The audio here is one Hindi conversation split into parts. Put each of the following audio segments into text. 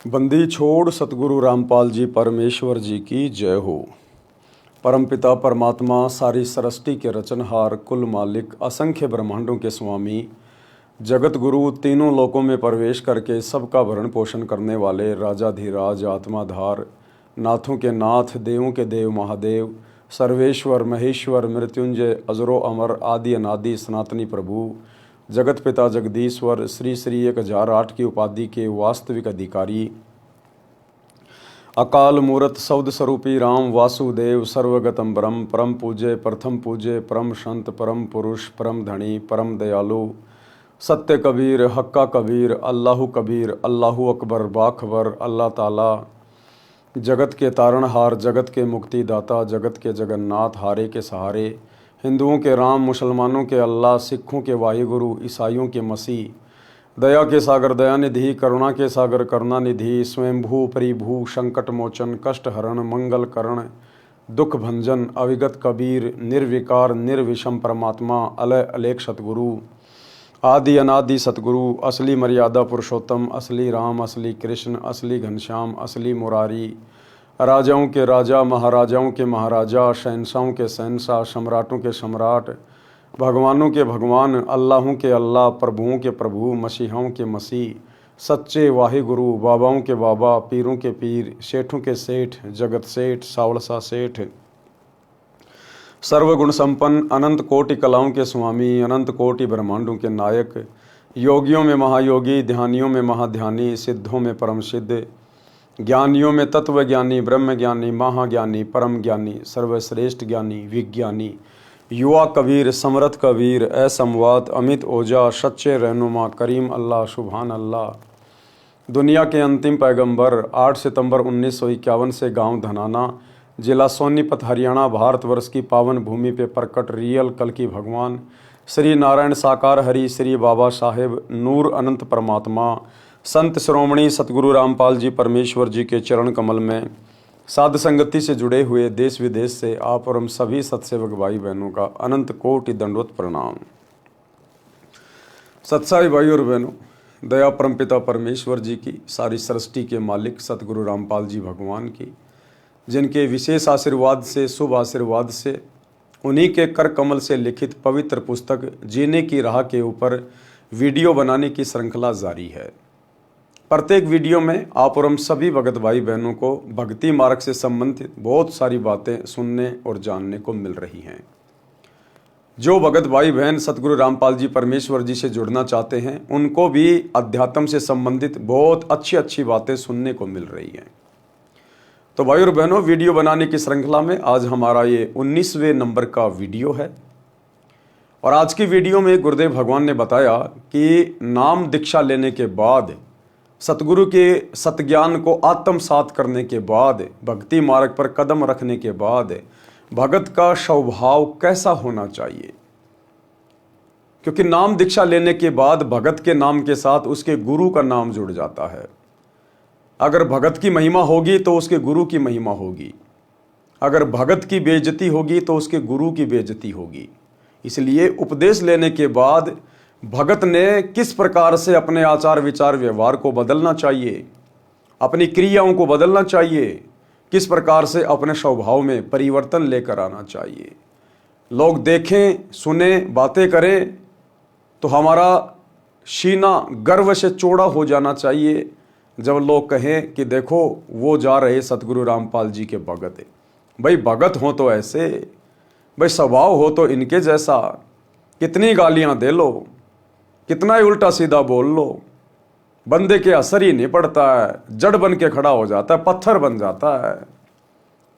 बंदी छोड़ सतगुरु रामपाल जी परमेश्वर जी की जय हो। परमपिता परमात्मा सारी सृष्टि के रचनहार, कुल मालिक, असंख्य ब्रह्मांडों के स्वामी, जगत गुरु, तीनों लोकों में प्रवेश करके सबका भरण पोषण करने वाले राजाधिराज, आत्माधार, नाथों के नाथ, देवों के देव महादेव, सर्वेश्वर महेश्वर, मृत्युंजय, अजरो अमर, आदि अनादि सनातनी प्रभु, जगत पिता जगदीश्वर, श्री श्री 1008 की उपाधि के वास्तविक अधिकारी, अकाल मूर्त शब्द स्वरूपी राम वासुदेव, सर्वगतम ब्रह्म, परम पूज्य, प्रथम पूज्य, परम संत, परम पुरुष, परम धनी, परम दयालु, सत्य कबीर, हक्का कबीर, अल्लाहु कबीर, अल्लाहु अकबर, बाखबर, अल्लाह ताला, जगत के तारणहार, जगत के मुक्तिदाता, जगत के जगन्नाथ, हारे के सहारे, हिंदुओं के राम, मुसलमानों के अल्लाह, सिखों के वाहिगुरु, ईसाइयों के मसीह, दया के सागर दयानिधि, करुणा के सागर करुणानिधि, स्वयंभू परिभू, संकट मोचन, कष्ट हरण, मंगल करण, दुख भंजन, अविगत कबीर, निर्विकार निर्विषम परमात्मा, अलय अलेख सतगुरु, आदि अनादि सतगुरु, असली मर्यादा पुरुषोत्तम, असली राम, असली कृष्ण, असली घनश्याम, असली मुरारी, राजाओं के राजा, महाराजाओं के महाराजा, शहंशाहों के शहंशाह, सम्राटों के सम्राट, भगवानों के भगवान, अल्लाहों के अल्लाह, प्रभुओं के प्रभु, मसीहाओं के मसीह, सच्चे वाहिगुरु, बाबाओं के बाबा, पीरों के पीर, सेठों के सेठ, जगत सेठ, सावड़सा सेठ, सर्वगुण संपन्न, अनंत कोटि कलाओं के स्वामी, अनंत कोटि ब्रह्मांडों के नायक, योगियों में महायोगी, ध्यानियों में महाध्यानी, सिद्धों में परम सिद्ध, ज्ञानियों में तत्व ज्ञानी, ब्रह्म ज्ञानी, महाज्ञानी, परम ज्ञानी, सर्वश्रेष्ठ ज्ञानी, विज्ञानी, युवा कबीर, समरथ कबीर, असमवात, अमित ओजा, सच्चे रहनुमा, करीम अल्लाह, सुभान अल्लाह, दुनिया के अंतिम पैगंबर, 8 सितंबर 1951 से गांव धनाना, जिला सोनीपत, हरियाणा, भारतवर्ष की पावन भूमि पे प्रकट रियल कल की भगवान श्री नारायण साकार हरि, श्री बाबा साहेब नूर अनंत परमात्मा, संत श्रोमणी सतगुरु रामपाल जी परमेश्वर जी के चरण कमल में साध संगति से जुड़े हुए देश विदेश से आप और हम सभी सत्सेवक भाई बहनों का अनंत कोटि दंडवत प्रणाम। सत्साई भाई और बहनों, दया परमपिता परमेश्वर जी की, सारी सृष्टि के मालिक सतगुरु रामपाल जी भगवान की, जिनके विशेष आशीर्वाद से, शुभ आशीर्वाद से, उन्हीं के कर कमल से लिखित पवित्र पुस्तक जीने की राह के ऊपर वीडियो बनाने की श्रृंखला जारी है। प्रत्येक वीडियो में आप और हम सभी भगत भाई बहनों को भक्ति मार्ग से संबंधित बहुत सारी बातें सुनने और जानने को मिल रही हैं। जो भगत भाई बहन सतगुरु रामपाल जी परमेश्वर जी से जुड़ना चाहते हैं, उनको भी अध्यात्म से संबंधित बहुत अच्छी अच्छी बातें सुनने को मिल रही हैं। तो भाई और बहनों, वीडियो बनाने की श्रृंखला में आज हमारा ये 19वें नंबर का वीडियो है। और आज की वीडियो में गुरुदेव भगवान ने बताया कि नाम दीक्षा लेने के बाद, सतगुरु के सतज्ञान को आत्मसात करने के बाद, भक्ति मार्ग पर कदम रखने के बाद भगत का स्वभाव कैसा होना चाहिए। क्योंकि नाम दीक्षा लेने के बाद भगत के नाम के साथ उसके गुरु का नाम जुड़ जाता है। अगर भगत की महिमा होगी तो उसके गुरु की महिमा होगी, अगर भगत की बेइज्जती होगी तो उसके गुरु की बेइज्जती होगी। इसलिए उपदेश लेने के बाद भगत ने किस प्रकार से अपने आचार विचार व्यवहार को बदलना चाहिए, अपनी क्रियाओं को बदलना चाहिए, किस प्रकार से अपने स्वभाव में परिवर्तन लेकर आना चाहिए। लोग देखें, सुने, बातें करें तो हमारा सीना गर्व से चौड़ा हो जाना चाहिए। जब लोग कहें कि देखो वो जा रहे सतगुरु रामपाल जी के भगत। भाई भगत हो तो ऐसे, भाई स्वभाव हो तो इनके जैसा। कितनी गालियां दे लो, कितना ही उल्टा सीधा बोल लो, बंदे के असर ही नहीं पड़ता है। जड़ बन के खड़ा हो जाता है, पत्थर बन जाता है।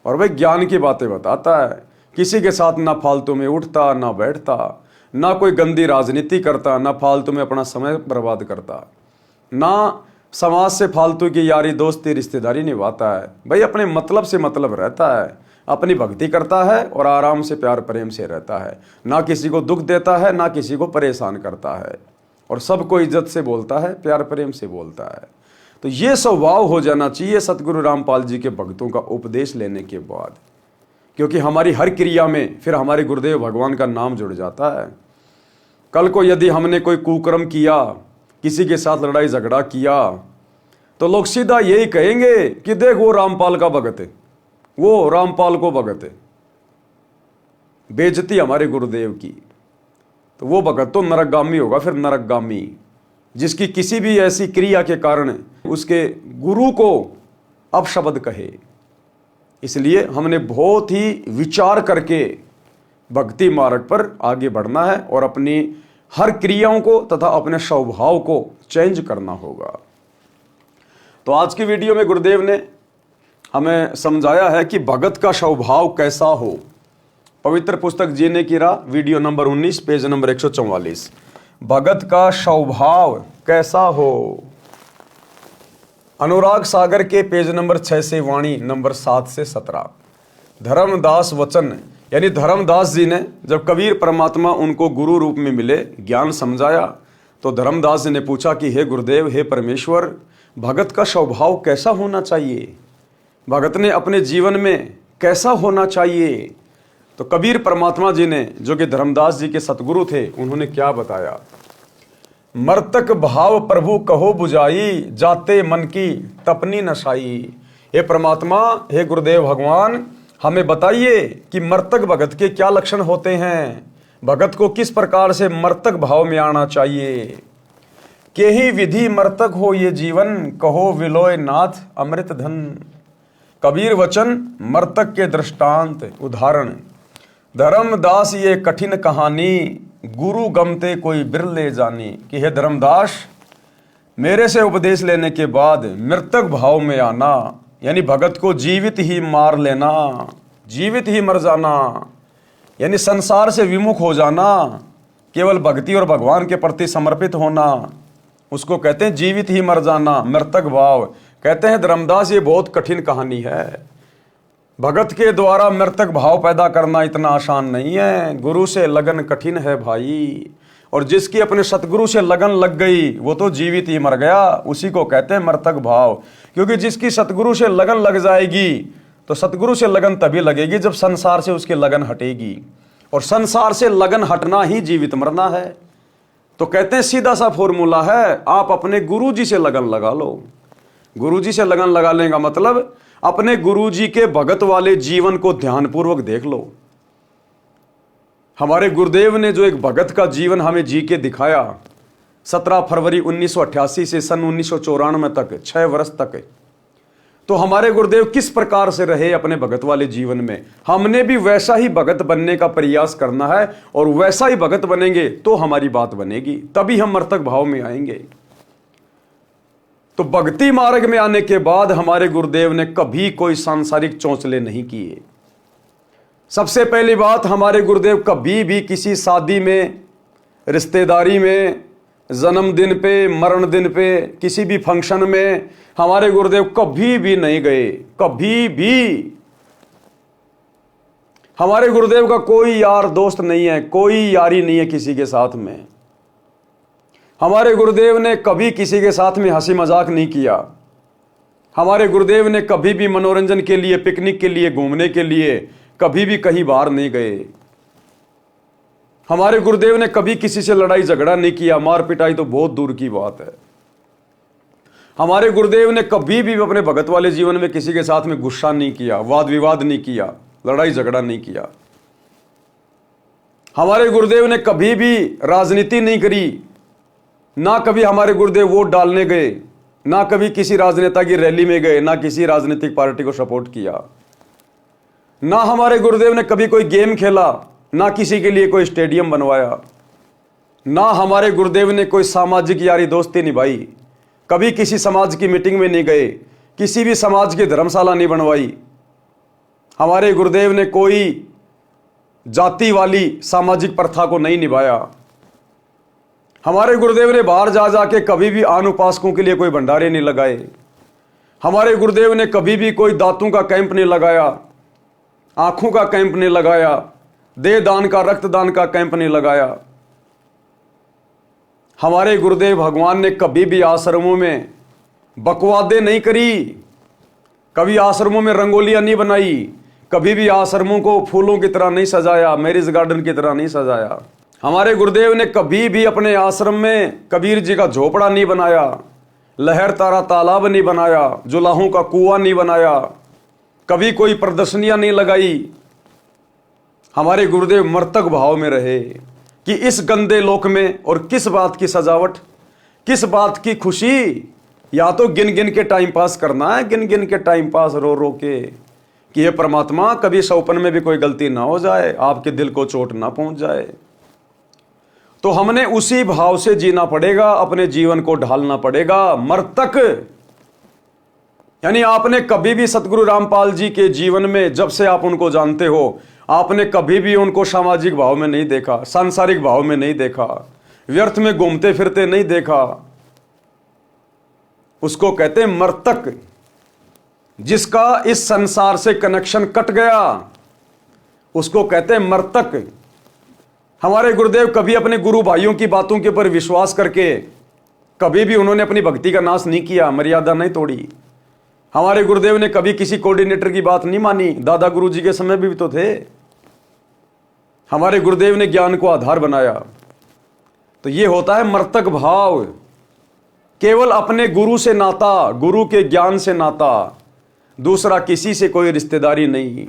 और भाई ज्ञान की बातें बताता है, किसी के साथ ना फालतू में उठता ना बैठता, ना कोई गंदी राजनीति करता, ना फालतू में अपना समय बर्बाद करता, ना समाज से फालतू की यारी दोस्ती रिश्तेदारी निभाता है। भाई अपने मतलब से मतलब रहता है, अपनी भक्ति करता है और आराम से प्यार प्रेम से रहता है। ना किसी को दुख देता है, ना किसी को परेशान करता है, और सबको इज्जत से बोलता है, प्यार प्रेम से बोलता है। तो ये स्वभाव हो जाना चाहिए सतगुरु रामपाल जी के भक्तों का उपदेश लेने के बाद। क्योंकि हमारी हर क्रिया में फिर हमारे गुरुदेव भगवान का नाम जुड़ जाता है। कल को यदि हमने कोई कुकर्म किया, किसी के साथ लड़ाई झगड़ा किया, तो लोग सीधा यही कहेंगे कि देख वो रामपाल का भगत है, वो रामपाल को भगत है। बेइज्जती हमारे गुरुदेव की, तो वो भगत तो नरकगामी होगा, फिर नरकगामी, जिसकी किसी भी ऐसी क्रिया के कारण उसके गुरु को अपशब्द कहे। इसलिए हमने बहुत ही विचार करके भक्ति मार्ग पर आगे बढ़ना है और अपनी हर क्रियाओं को तथा अपने स्वभाव को चेंज करना होगा। तो आज की वीडियो में गुरुदेव ने हमें समझाया है कि भगत का स्वभाव कैसा हो। पवित्र पुस्तक जीने की राह, वीडियो नंबर 19, पेज नंबर 144। भगत का स्वभाव कैसा हो। अनुराग सागर के पेज नंबर 6 से वाणी नंबर 7 से 17। धर्मदास वचन, यानी धर्मदास जी ने जब कबीर परमात्मा उनको गुरु रूप में मिले, ज्ञान समझाया, तो धर्मदास जी ने पूछा कि हे गुरुदेव, हे परमेश्वर, भगत का स्वभाव कैसा होना चाहिए, भगत ने अपने जीवन में कैसा होना चाहिए। तो कबीर परमात्मा जी ने, जो कि धर्मदास जी के सतगुरु थे, उन्होंने क्या बताया। मर्तक भाव प्रभु कहो बुझाई, जाते मन की तपनी नशाई। हे परमात्मा, हे गुरुदेव भगवान, हमें बताइए कि मर्तक भगत के क्या लक्षण होते हैं, भगत को किस प्रकार से मर्तक भाव में आना चाहिए। के ही विधि मर्तक हो ये जीवन, कहो विलोय नाथ अमृत धन। कबीर वचन, मर्तक के दृष्टांत उदाहरण। धर्मदास ये कठिन कहानी, गुरु गमते कोई बिरले जानी। कि हे धर्मदास, मेरे से उपदेश लेने के बाद मृतक भाव में आना, यानी भगत को जीवित ही मार लेना, जीवित ही मर जाना, यानी संसार से विमुख हो जाना, केवल भक्ति और भगवान के प्रति समर्पित होना, उसको कहते हैं जीवित ही मर जाना, मृतक भाव। कहते हैं धर्मदास, ये बहुत कठिन कहानी है। भगत के द्वारा मृतक भाव पैदा करना इतना आसान नहीं है। गुरु से लगन कठिन है भाई, और जिसकी अपने सतगुरु से लगन लग गई वो तो जीवित ही मर गया, उसी को कहते हैं मृतक भाव। क्योंकि जिसकी सतगुरु से लगन लग जाएगी, तो सतगुरु से लगन तभी लगेगी जब संसार से उसकी लगन हटेगी, और संसार से लगन हटना ही जीवित मरना है। तो कहते हैं सीधा सा फॉर्मूला है, आप अपने गुरु जी से लगन लगा लो। गुरु जी से लगन लगा लेने का मतलब अपने गुरु जी के भगत वाले जीवन को ध्यानपूर्वक देख लो। हमारे गुरुदेव ने जो एक भगत का जीवन हमें जी के दिखाया, 17 फरवरी 1988 से सन 1994 तक, 6 वर्ष तक, तो हमारे गुरुदेव किस प्रकार से रहे अपने भगत वाले जीवन में, हमने भी वैसा ही भगत बनने का प्रयास करना है। और वैसा ही भगत बनेंगे तो हमारी बात बनेगी, तभी हम मर्तक भाव में आएंगे। तो भक्ति मार्ग में आने के बाद हमारे गुरुदेव ने कभी कोई सांसारिक चौंचले नहीं किए। सबसे पहली बात, हमारे गुरुदेव कभी भी किसी शादी में, रिश्तेदारी में, जन्मदिन पे, मरण दिन पे, किसी भी फंक्शन में हमारे गुरुदेव कभी भी नहीं गए। कभी भी हमारे गुरुदेव का कोई यार दोस्त नहीं है, कोई यारी नहीं है किसी के साथ में। हमारे गुरुदेव ने कभी किसी के साथ में हंसी मजाक नहीं किया। हमारे गुरुदेव ने कभी भी मनोरंजन के लिए, पिकनिक के लिए, घूमने के लिए कभी भी कहीं बाहर नहीं गए। हमारे गुरुदेव ने कभी किसी से लड़ाई झगड़ा नहीं किया, मार पिटाई तो बहुत दूर की बात है। हमारे गुरुदेव ने कभी भी अपने भगत वाले जीवन में किसी के साथ में गुस्सा नहीं किया, वाद विवाद नहीं किया, लड़ाई झगड़ा नहीं किया। हमारे गुरुदेव ने कभी भी राजनीति नहीं करी, ना कभी हमारे गुरुदेव वोट डालने गए, ना कभी किसी राजनेता की रैली में गए, ना किसी राजनीतिक पार्टी को सपोर्ट किया। ना हमारे गुरुदेव ने कभी कोई गेम खेला, ना किसी के लिए कोई स्टेडियम बनवाया। ना हमारे गुरुदेव ने कोई सामाजिक यारी दोस्ती निभाई, कभी किसी समाज की मीटिंग में नहीं गए, किसी भी समाज की धर्मशाला नहीं बनवाई। हमारे गुरुदेव ने कोई जाति वाली सामाजिक प्रथा को नहीं निभाया। हमारे गुरुदेव ने बाहर जा जाके कभी भी अनुपासकों के लिए कोई भंडारे नहीं लगाए। हमारे गुरुदेव ने कभी भी कोई दांतों का कैंप नहीं लगाया, आंखों का कैंप नहीं लगाया, देह दान का, रक्तदान का कैंप नहीं लगाया। हमारे गुरुदेव भगवान ने कभी भी आश्रमों में बकवादे नहीं करी, कभी आश्रमों में रंगोलियां नहीं बनाई, कभी भी आश्रमों को फूलों की तरह नहीं सजाया, मैरिज गार्डन की तरह नहीं सजाया। हमारे गुरुदेव ने कभी भी अपने आश्रम में कबीर जी का झोपड़ा नहीं बनाया, लहर तारा तालाब नहीं बनाया, जुलाहों का कुआं नहीं बनाया, कभी कोई प्रदर्शनियां नहीं लगाई। हमारे गुरुदेव मर्तक भाव में रहे कि इस गंदे लोक में और किस बात की सजावट, किस बात की खुशी। या तो गिन गिन के टाइम पास करना है, गिन गिन के टाइम पास रो रो के, कि ये परमात्मा कभी सौपन में भी कोई गलती ना हो जाए, आपके दिल को चोट ना पहुंच जाए। तो हमने उसी भाव से जीना पड़ेगा, अपने जीवन को ढालना पड़ेगा। मर्तक यानी आपने कभी भी सतगुरु रामपाल जी के जीवन में, जब से आप उनको जानते हो, आपने कभी भी उनको सामाजिक भाव में नहीं देखा, सांसारिक भाव में नहीं देखा, व्यर्थ में घूमते फिरते नहीं देखा। उसको कहते हैं मर्तक, जिसका इस संसार से कनेक्शन कट गया, उसको कहते हैं मर्तक। हमारे गुरुदेव कभी अपने गुरु भाइयों की बातों के ऊपर विश्वास करके कभी भी उन्होंने अपनी भक्ति का नाश नहीं किया, मर्यादा नहीं तोड़ी। हमारे गुरुदेव ने कभी किसी कोऑर्डिनेटर की बात नहीं मानी, दादा गुरु जी के समय भी तो थे। हमारे गुरुदेव ने ज्ञान को आधार बनाया। तो ये होता है मर्तक भाव, केवल अपने गुरु से नाता, गुरु के ज्ञान से नाता, दूसरा किसी से कोई रिश्तेदारी नहीं।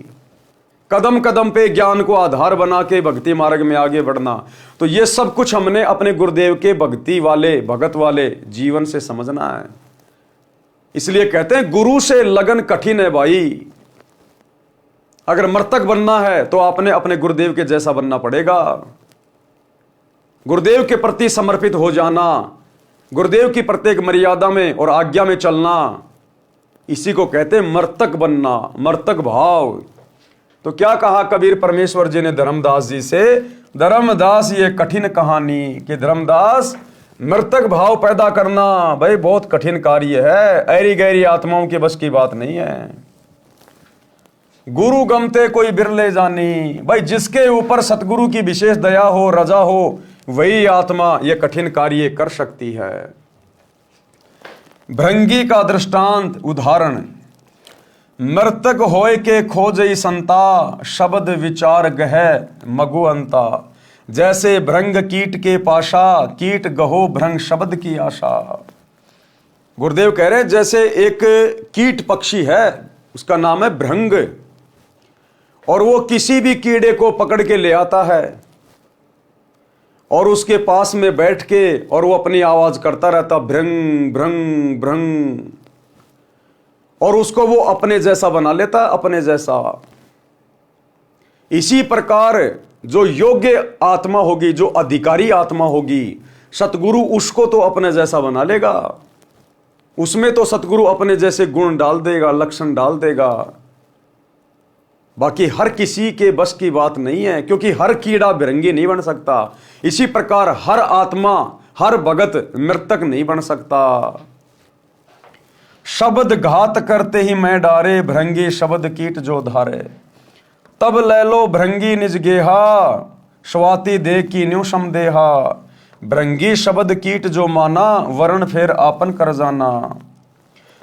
कदम कदम पे ज्ञान को आधार बना के भक्ति मार्ग में आगे बढ़ना। तो ये सब कुछ हमने अपने गुरुदेव के भक्ति वाले, भगत वाले जीवन से समझना है। इसलिए कहते हैं गुरु से लगन कठिन है भाई। अगर मर्तक बनना है तो आपने अपने गुरुदेव के जैसा बनना पड़ेगा। गुरुदेव के प्रति समर्पित हो जाना, गुरुदेव की प्रत्येक मर्यादा में और आज्ञा में चलना, इसी को कहते हैं मर्तक बनना, मर्तक भाव। तो क्या कहा कबीर परमेश्वर जी ने धर्मदास जी से, धर्मदास ये कठिन कहानी कि धर्मदास मर्तक भाव पैदा करना भाई बहुत कठिन कार्य है, ऐरी गैरी आत्माओं के बस की बात नहीं है। गुरु गमते कोई बिरले जानी, भाई जिसके ऊपर सतगुरु की विशेष दया हो, रजा हो, वही आत्मा ये कठिन कार्य कर सकती है। भृंगी का दृष्टांत उदाहरण, मर्तक होय के खोजई संता, शब्द विचार गह मगु अंता। जैसे भृंग कीट के पाशा, कीट गहो भृंग शब्द की आशा। गुरुदेव कह रहे हैं जैसे एक कीट पक्षी है, उसका नाम है भृंग, और वो किसी भी कीड़े को पकड़ के ले आता है और उसके पास में बैठ के और वो अपनी आवाज करता रहता, भृंग भृंग भृंग, और उसको वो अपने जैसा बना लेता, अपने जैसा। इसी प्रकार जो योग्य आत्मा होगी, जो अधिकारी आत्मा होगी, सतगुरु उसको तो अपने जैसा बना लेगा। उसमें तो सतगुरु अपने जैसे गुण डाल देगा, लक्षण डाल देगा। बाकी हर किसी के बस की बात नहीं है, क्योंकि हर कीड़ा भृंगी नहीं बन सकता। इसी प्रकार हर आत्मा, हर भगत मृतक नहीं बन सकता। शब्द घात करते ही मैं डारे, भृंगी शब्द कीट जो धारे। तब ले लो भृंगी निज गेहा, स्वाति दे की न्यू समदेहा। भृंगी शब्द कीट जो माना, वर्ण फेर आपन कर जाना।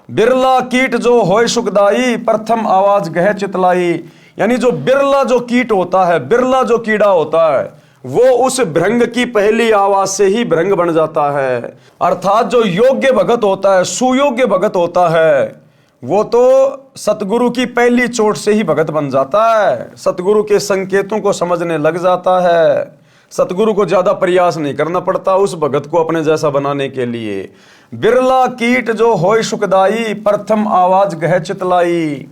बिरला कीट जो होय सुखदाई, प्रथम आवाज गह चितलाई। यानी जो बिरला जो कीट होता है, बिरला जो कीड़ा होता है, वो उस भृंग की पहली आवाज से ही भृंग बन जाता है। अर्थात जो योग्य भगत होता है, सुयोग्य भगत होता है, वो तो सतगुरु की पहली चोट से ही भगत बन जाता है। सतगुरु के संकेतों को समझने लग जाता है। सतगुरु को ज्यादा प्रयास नहीं करना पड़ता उस भगत को अपने जैसा बनाने के लिए। बिरला कीट जो होय सुखदाई, प्रथम आवाज गह चितलाई।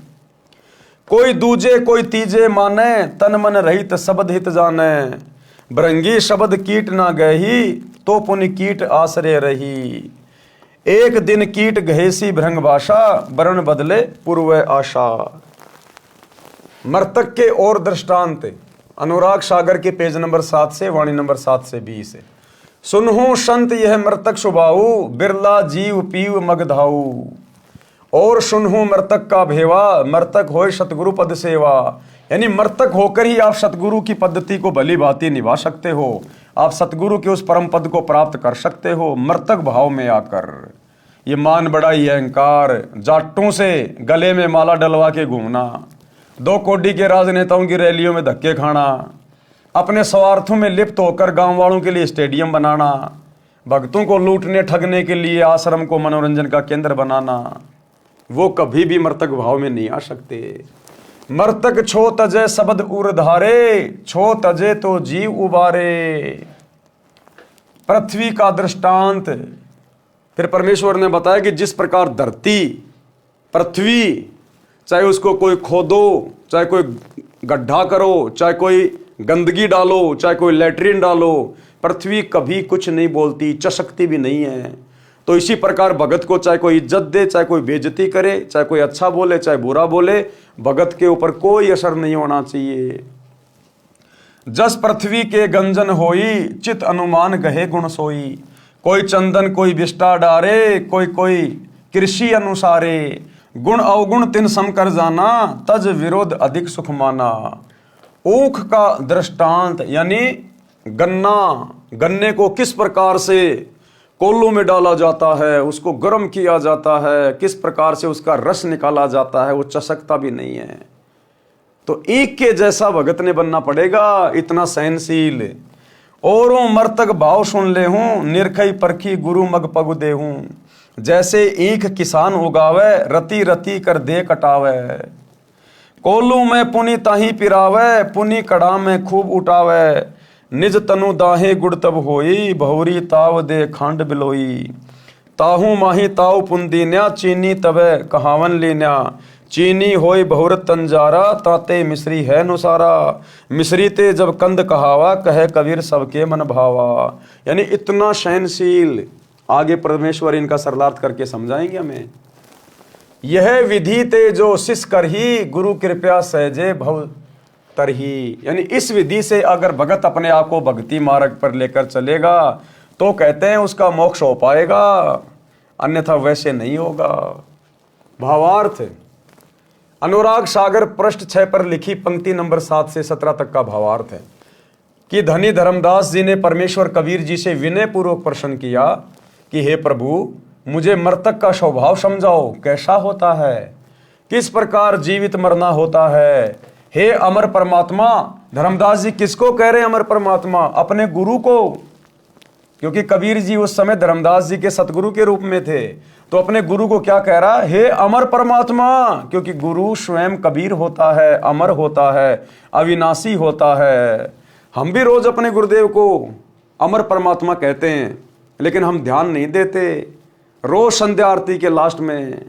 कोई दूजे कोई तीजे माने, तन मन रहित शब्द हित जाने। भृंगी शब्द कीट ना गही, तो पुनि कीट आश्रय रही। एक दिन कीट गहेसी भृंग भाषा, वर्ण बदले पूर्व आशा। मर्तक के और दृष्टांत अनुराग सागर के पेज नंबर 7 से वाणी नंबर 7 से 20। सुनहु संत यह मृतक सुभाऊ, बिरला जीव पीव मगधाऊ। और सुनहु मृतक का भेवा, मृतक होय सतगुरु पद सेवा। यानी मृतक होकर ही आप सतगुरु की पद्धति को भली भांति निभा सकते हो। आप सतगुरु के उस परम पद को प्राप्त कर सकते हो मृतक भाव में आकर। ये मान बड़ाई अहंकार, जाटों से गले में माला डलवा के घूमना, 2 कोडी के राजनेताओं की रैलियों में धक्के खाना, अपने स्वार्थों में लिप्त होकर गांव वालों के लिए स्टेडियम बनाना, भक्तों को लूटने ठगने के लिए आश्रम को मनोरंजन का केंद्र बनाना, वो कभी भी मर्तक भाव में नहीं आ सकते। मर्तक छो तजे शब्द उर्धारे, छो तजे तो जीव उबारे। पृथ्वी का दृष्टांत फिर परमेश्वर ने बताया कि जिस प्रकार धरती, पृथ्वी, चाहे उसको कोई खोदो, चाहे कोई गड्ढा करो, चाहे कोई गंदगी डालो, चाहे कोई लैट्रिन डालो, पृथ्वी कभी कुछ नहीं बोलती, चसकती भी नहीं है। तो इसी प्रकार भगत को चाहे कोई इज्जत दे, चाहे कोई बेइज्जती करे, चाहे कोई अच्छा बोले, चाहे बुरा बोले, भगत के ऊपर कोई असर नहीं होना चाहिए। जस पृथ्वी के गंजन होई, चित अनुमान गहे गुण सोई। कोई चंदन कोई विष्टा डारे, कोई कोई कृषि अनुसारे। गुण अवगुण तिन सम कर जाना, तज विरोध अधिक सुख माना। ऊख का दृष्टांत यानी गन्ने को किस प्रकार से कोल्लू में डाला जाता है, उसको गर्म किया जाता है, किस प्रकार से उसका रस निकाला जाता है, वो चसकता भी नहीं है। तो ईख के जैसा भगत ने बनना पड़ेगा, इतना सहनशील। औरों मर्तक भाव सुन ले हूं, निरखई परखी गुरु मग पगु दे हूं। जैसे ईख किसान उगावे, रति रति कर दे कटावे। कोल्लू में पुनि ताही पिरावे, पुनि कड़ा में खूब उठावे। निज तनु दाहे गुड़ तब होई, बहुरी ताव दे खांड बिलोई। ताहू माही ताऊ पुंदीन्या, चीनी तबे कहावन लीन्या। चीनी होई बहुरत तंजारा, ताते मिश्री है नुसारा। मिश्री ते जब कंद कहावा, कहे कबीर सबके मन भावा। यानी इतना सहनशील। आगे परमेश्वर इनका सरलार्थ करके समझाएंगे हमें। यह विधि ते जो शिष करही, गुरु कृपया सहजे भव तरही। यानी इस विधि से अगर भगत अपने आप को भक्ति मार्ग पर लेकर चलेगा तो कहते हैं उसका मोक्ष हो पाएगा, अन्यथा वैसे नहीं होगा। भावार्थ अनुराग सागर पृष्ठ 6 पर लिखी पंक्ति नंबर 7 से 17 तक का भावार्थ है कि धनी धर्मदास जी ने परमेश्वर कबीर जी से विनय पूर्वक प्रश्न किया कि हे प्रभु, मुझे मृतक का स्वभाव समझाओ, कैसा होता है, किस प्रकार जीवित मरना होता है। हे अमर परमात्मा, धर्मदास जी किसको कह रहे हैं अमर परमात्मा? अपने गुरु को, क्योंकि कबीर जी उस समय धर्मदास जी के सतगुरु के रूप में थे। तो अपने गुरु को क्या कह रहा है? हे अमर परमात्मा, क्योंकि गुरु स्वयं कबीर होता है, अमर होता है, अविनाशी होता है। हम भी रोज अपने गुरुदेव को अमर परमात्मा कहते हैं, लेकिन हम ध्यान नहीं देते। रोज संध्या आरती के लास्ट में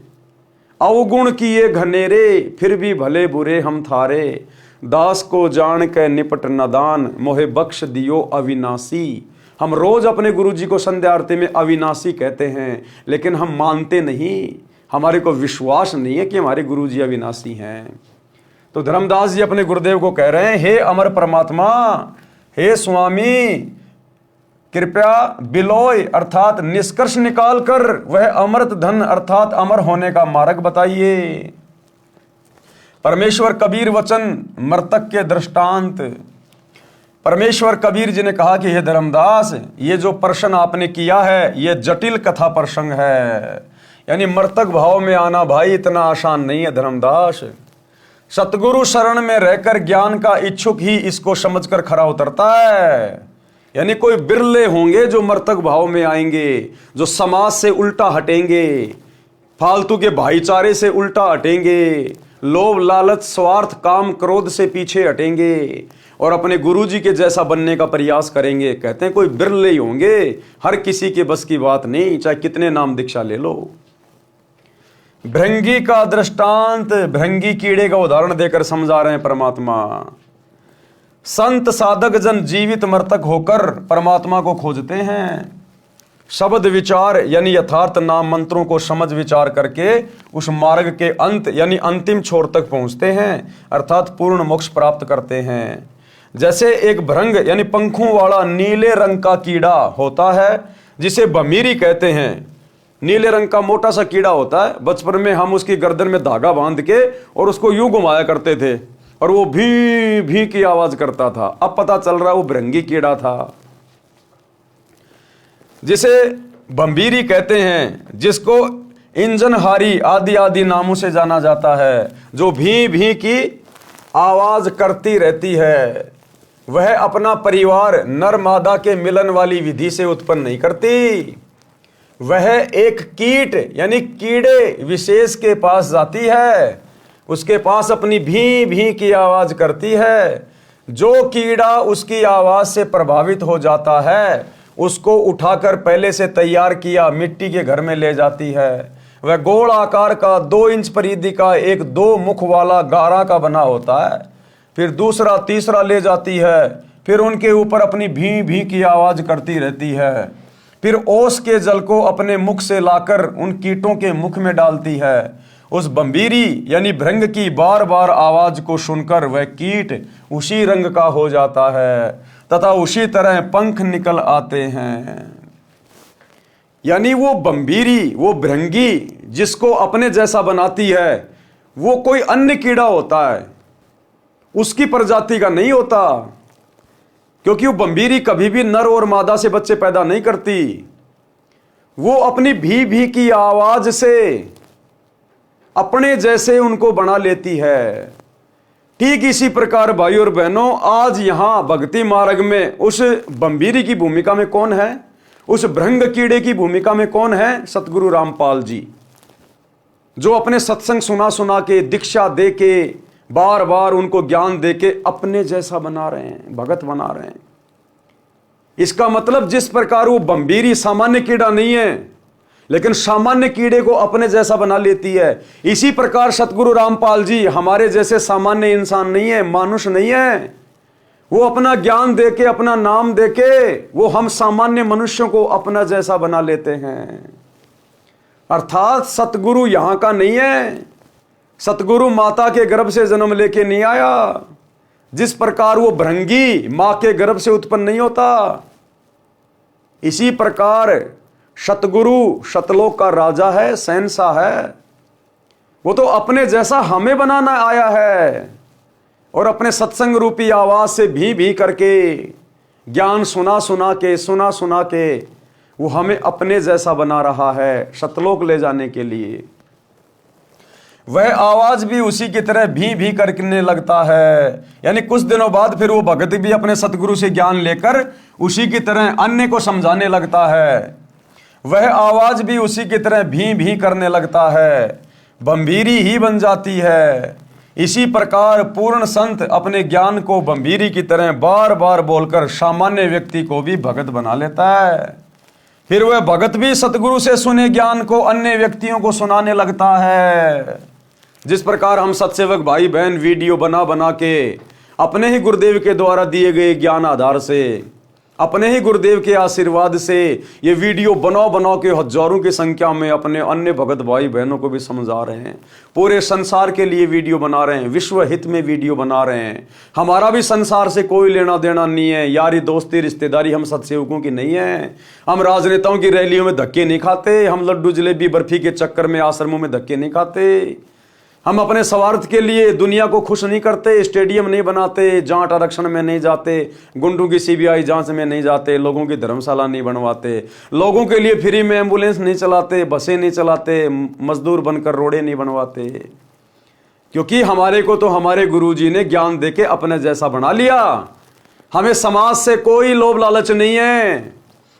अवगुण किए घनेरे, फिर भी भले बुरे हम थारे। दास को जान के निपट नदान, मोहे बख्श दियो अविनाशी। हम रोज अपने गुरु जी को संध्या आरती में अविनाशी कहते हैं, लेकिन हम मानते नहीं, हमारे को विश्वास नहीं है कि हमारे गुरु जी अविनाशी हैं। तो धर्मदास जी अपने गुरुदेव को कह रहे हैं, हे अमर परमात्मा, हे स्वामी, कृपया बिलोय अर्थात निष्कर्ष निकाल कर वह अमृत धन अर्थात अमर होने का मार्ग बताइए। परमेश्वर कबीर वचन मृतक के दृष्टांत। परमेश्वर कबीर जी ने कहा कि हे धर्मदास, ये जो प्रश्न आपने किया है ये जटिल कथा प्रसंग है। यानी मृतक भाव में आना भाई इतना आसान नहीं है धर्मदास। सतगुरु शरण में रहकर ज्ञान का इच्छुक ही इसको समझकर खरा उतरता है। यानी कोई बिरले होंगे जो मृतक भाव में आएंगे, जो समाज से उल्टा हटेंगे, फालतू के भाईचारे से उल्टा हटेंगे, लोभ लालच स्वार्थ काम क्रोध से पीछे हटेंगे और अपने गुरुजी के जैसा बनने का प्रयास करेंगे। कहते हैं कोई बिरले ही होंगे, हर किसी के बस की बात नहीं, चाहे कितने नाम दीक्षा ले लो। भृंगी का दृष्टांत, भृंगी कीड़े का उदाहरण देकर समझा रहे हैं परमात्मा। संत साधक जन जीवित मृतक होकर परमात्मा को खोजते हैं। शब्द विचार यानी यथार्थ नाम मंत्रों को समझ विचार करके उस मार्ग के अंत यानी अंतिम छोर तक पहुंचते हैं, अर्थात पूर्ण मोक्ष प्राप्त करते हैं। जैसे एक भृंग यानी पंखों वाला नीले रंग का कीड़ा होता है जिसे भमीरी कहते हैं। नीले रंग का मोटा सा कीड़ा होता है। बचपन में हम उसकी गर्दन में धागा बांध के और उसको यूं घुमाया करते थे और वो भी भी की आवाज करता था। अब पता चल रहा है वो भृंगी कीड़ा था, जिसे भंबीरी कहते हैं, जिसको इंजनहारी आदि आदि नामों से जाना जाता है, जो भी की आवाज करती रहती है। वह अपना परिवार नर मादा के मिलन वाली विधि से उत्पन्न नहीं करती। वह एक कीट यानी कीड़े विशेष के पास जाती है, उसके पास अपनी भी भी की आवाज करती है। जो कीड़ा उसकी आवाज से प्रभावित हो जाता है उसको उठाकर पहले से तैयार किया मिट्टी के घर में ले जाती है। वह गोल आकार का 2 इंच परिधि का एक 2 मुख वाला गारा का बना होता है। फिर दूसरा तीसरा ले जाती है, फिर उनके ऊपर अपनी भी भी की आवाज करती रहती है। फिर ओस के जल को अपने मुख से लाकर उन कीटों के मुख में डालती है। उस बंबीरी यानी भृंग की बार बार आवाज को सुनकर वह कीट उसी रंग का हो जाता है तथा उसी तरह पंख निकल आते हैं। यानी वो बंबीरी, वो भृंगी जिसको अपने जैसा बनाती है, वो कोई अन्य कीड़ा होता है, उसकी प्रजाति का नहीं होता। क्योंकि वो बंबीरी कभी भी नर और मादा से बच्चे पैदा नहीं करती। वो अपनी भी की आवाज से अपने जैसे उनको बना लेती है। ठीक इसी प्रकार भाई और बहनों, आज यहां भक्ति मार्ग में उस बंबीरी की भूमिका में कौन है, उस भृंग कीड़े की भूमिका में कौन है? सतगुरु रामपाल जी, जो अपने सत्संग सुना सुना के, दीक्षा दे के, बार बार उनको ज्ञान दे के अपने जैसा बना रहे हैं, भगत बना रहे हैं। इसका मतलब जिस प्रकार वो बंबीरी सामान्य कीड़ा नहीं है, लेकिन सामान्य कीड़े को अपने जैसा बना लेती है, इसी प्रकार सतगुरु रामपाल जी हमारे जैसे सामान्य इंसान नहीं है, मानुष नहीं है। वो अपना ज्ञान देके, अपना नाम देके वो हम सामान्य मनुष्यों को अपना जैसा बना लेते हैं। अर्थात सतगुरु यहां का नहीं है। सतगुरु माता के गर्भ से जन्म लेके नहीं आया। जिस प्रकार वो भृंगी मां के गर्भ से उत्पन्न नहीं होता, इसी प्रकार सतगुरु सतलोक का राजा है, शहंशाह है। वो तो अपने जैसा हमें बनाना आया है और अपने सत्संग रूपी आवाज से भी करके, ज्ञान सुना सुना के वो हमें अपने जैसा बना रहा है सतलोक ले जाने के लिए। वह आवाज भी उसी की तरह भी करने लगता है। यानी कुछ दिनों बाद फिर वो भगत भी अपने सतगुरु से ज्ञान लेकर उसी की तरह अन्य को समझाने लगता है। वह आवाज भी उसी की तरह भी करने लगता है, बंबीरी ही बन जाती है। इसी प्रकार पूर्ण संत अपने ज्ञान को बंबीरी की तरह बार बार बोलकर सामान्य व्यक्ति को भी भगत बना लेता है। फिर वह भगत भी सतगुरु से सुने ज्ञान को अन्य व्यक्तियों को सुनाने लगता है। जिस प्रकार हम सत्सेवक भाई बहन वीडियो बना के अपने ही गुरुदेव के द्वारा दिए गए ज्ञान आधार से, अपने ही गुरुदेव के आशीर्वाद से ये वीडियो बना के हजारों की संख्या में अपने अन्य भगत भाई बहनों को भी समझा रहे हैं। पूरे संसार के लिए वीडियो बना रहे हैं, विश्व हित में वीडियो बना रहे हैं। हमारा भी संसार से कोई लेना देना नहीं है, यारी दोस्ती रिश्तेदारी हम सत्सेवकों की नहीं है। हम राजनेताओं की रैलियों में धक्के नहीं खाते, हम लड्डू जलेबी बर्फी के चक्कर में आश्रमों में धक्के नहीं खाते। हम अपने स्वार्थ के लिए दुनिया को खुश नहीं करते, स्टेडियम नहीं बनाते, जांच आरक्षण में नहीं जाते, गुंडों की सीबीआई जांच में नहीं जाते, लोगों की धर्मशाला नहीं बनवाते, लोगों के लिए फ्री में एम्बुलेंस नहीं चलाते, बसें नहीं चलाते, मजदूर बनकर रोडें नहीं बनवाते। क्योंकि हमारे को तो हमारे गुरुजी ने ज्ञान देके अपने जैसा बना लिया। हमें समाज से कोई लोभ लालच नहीं है,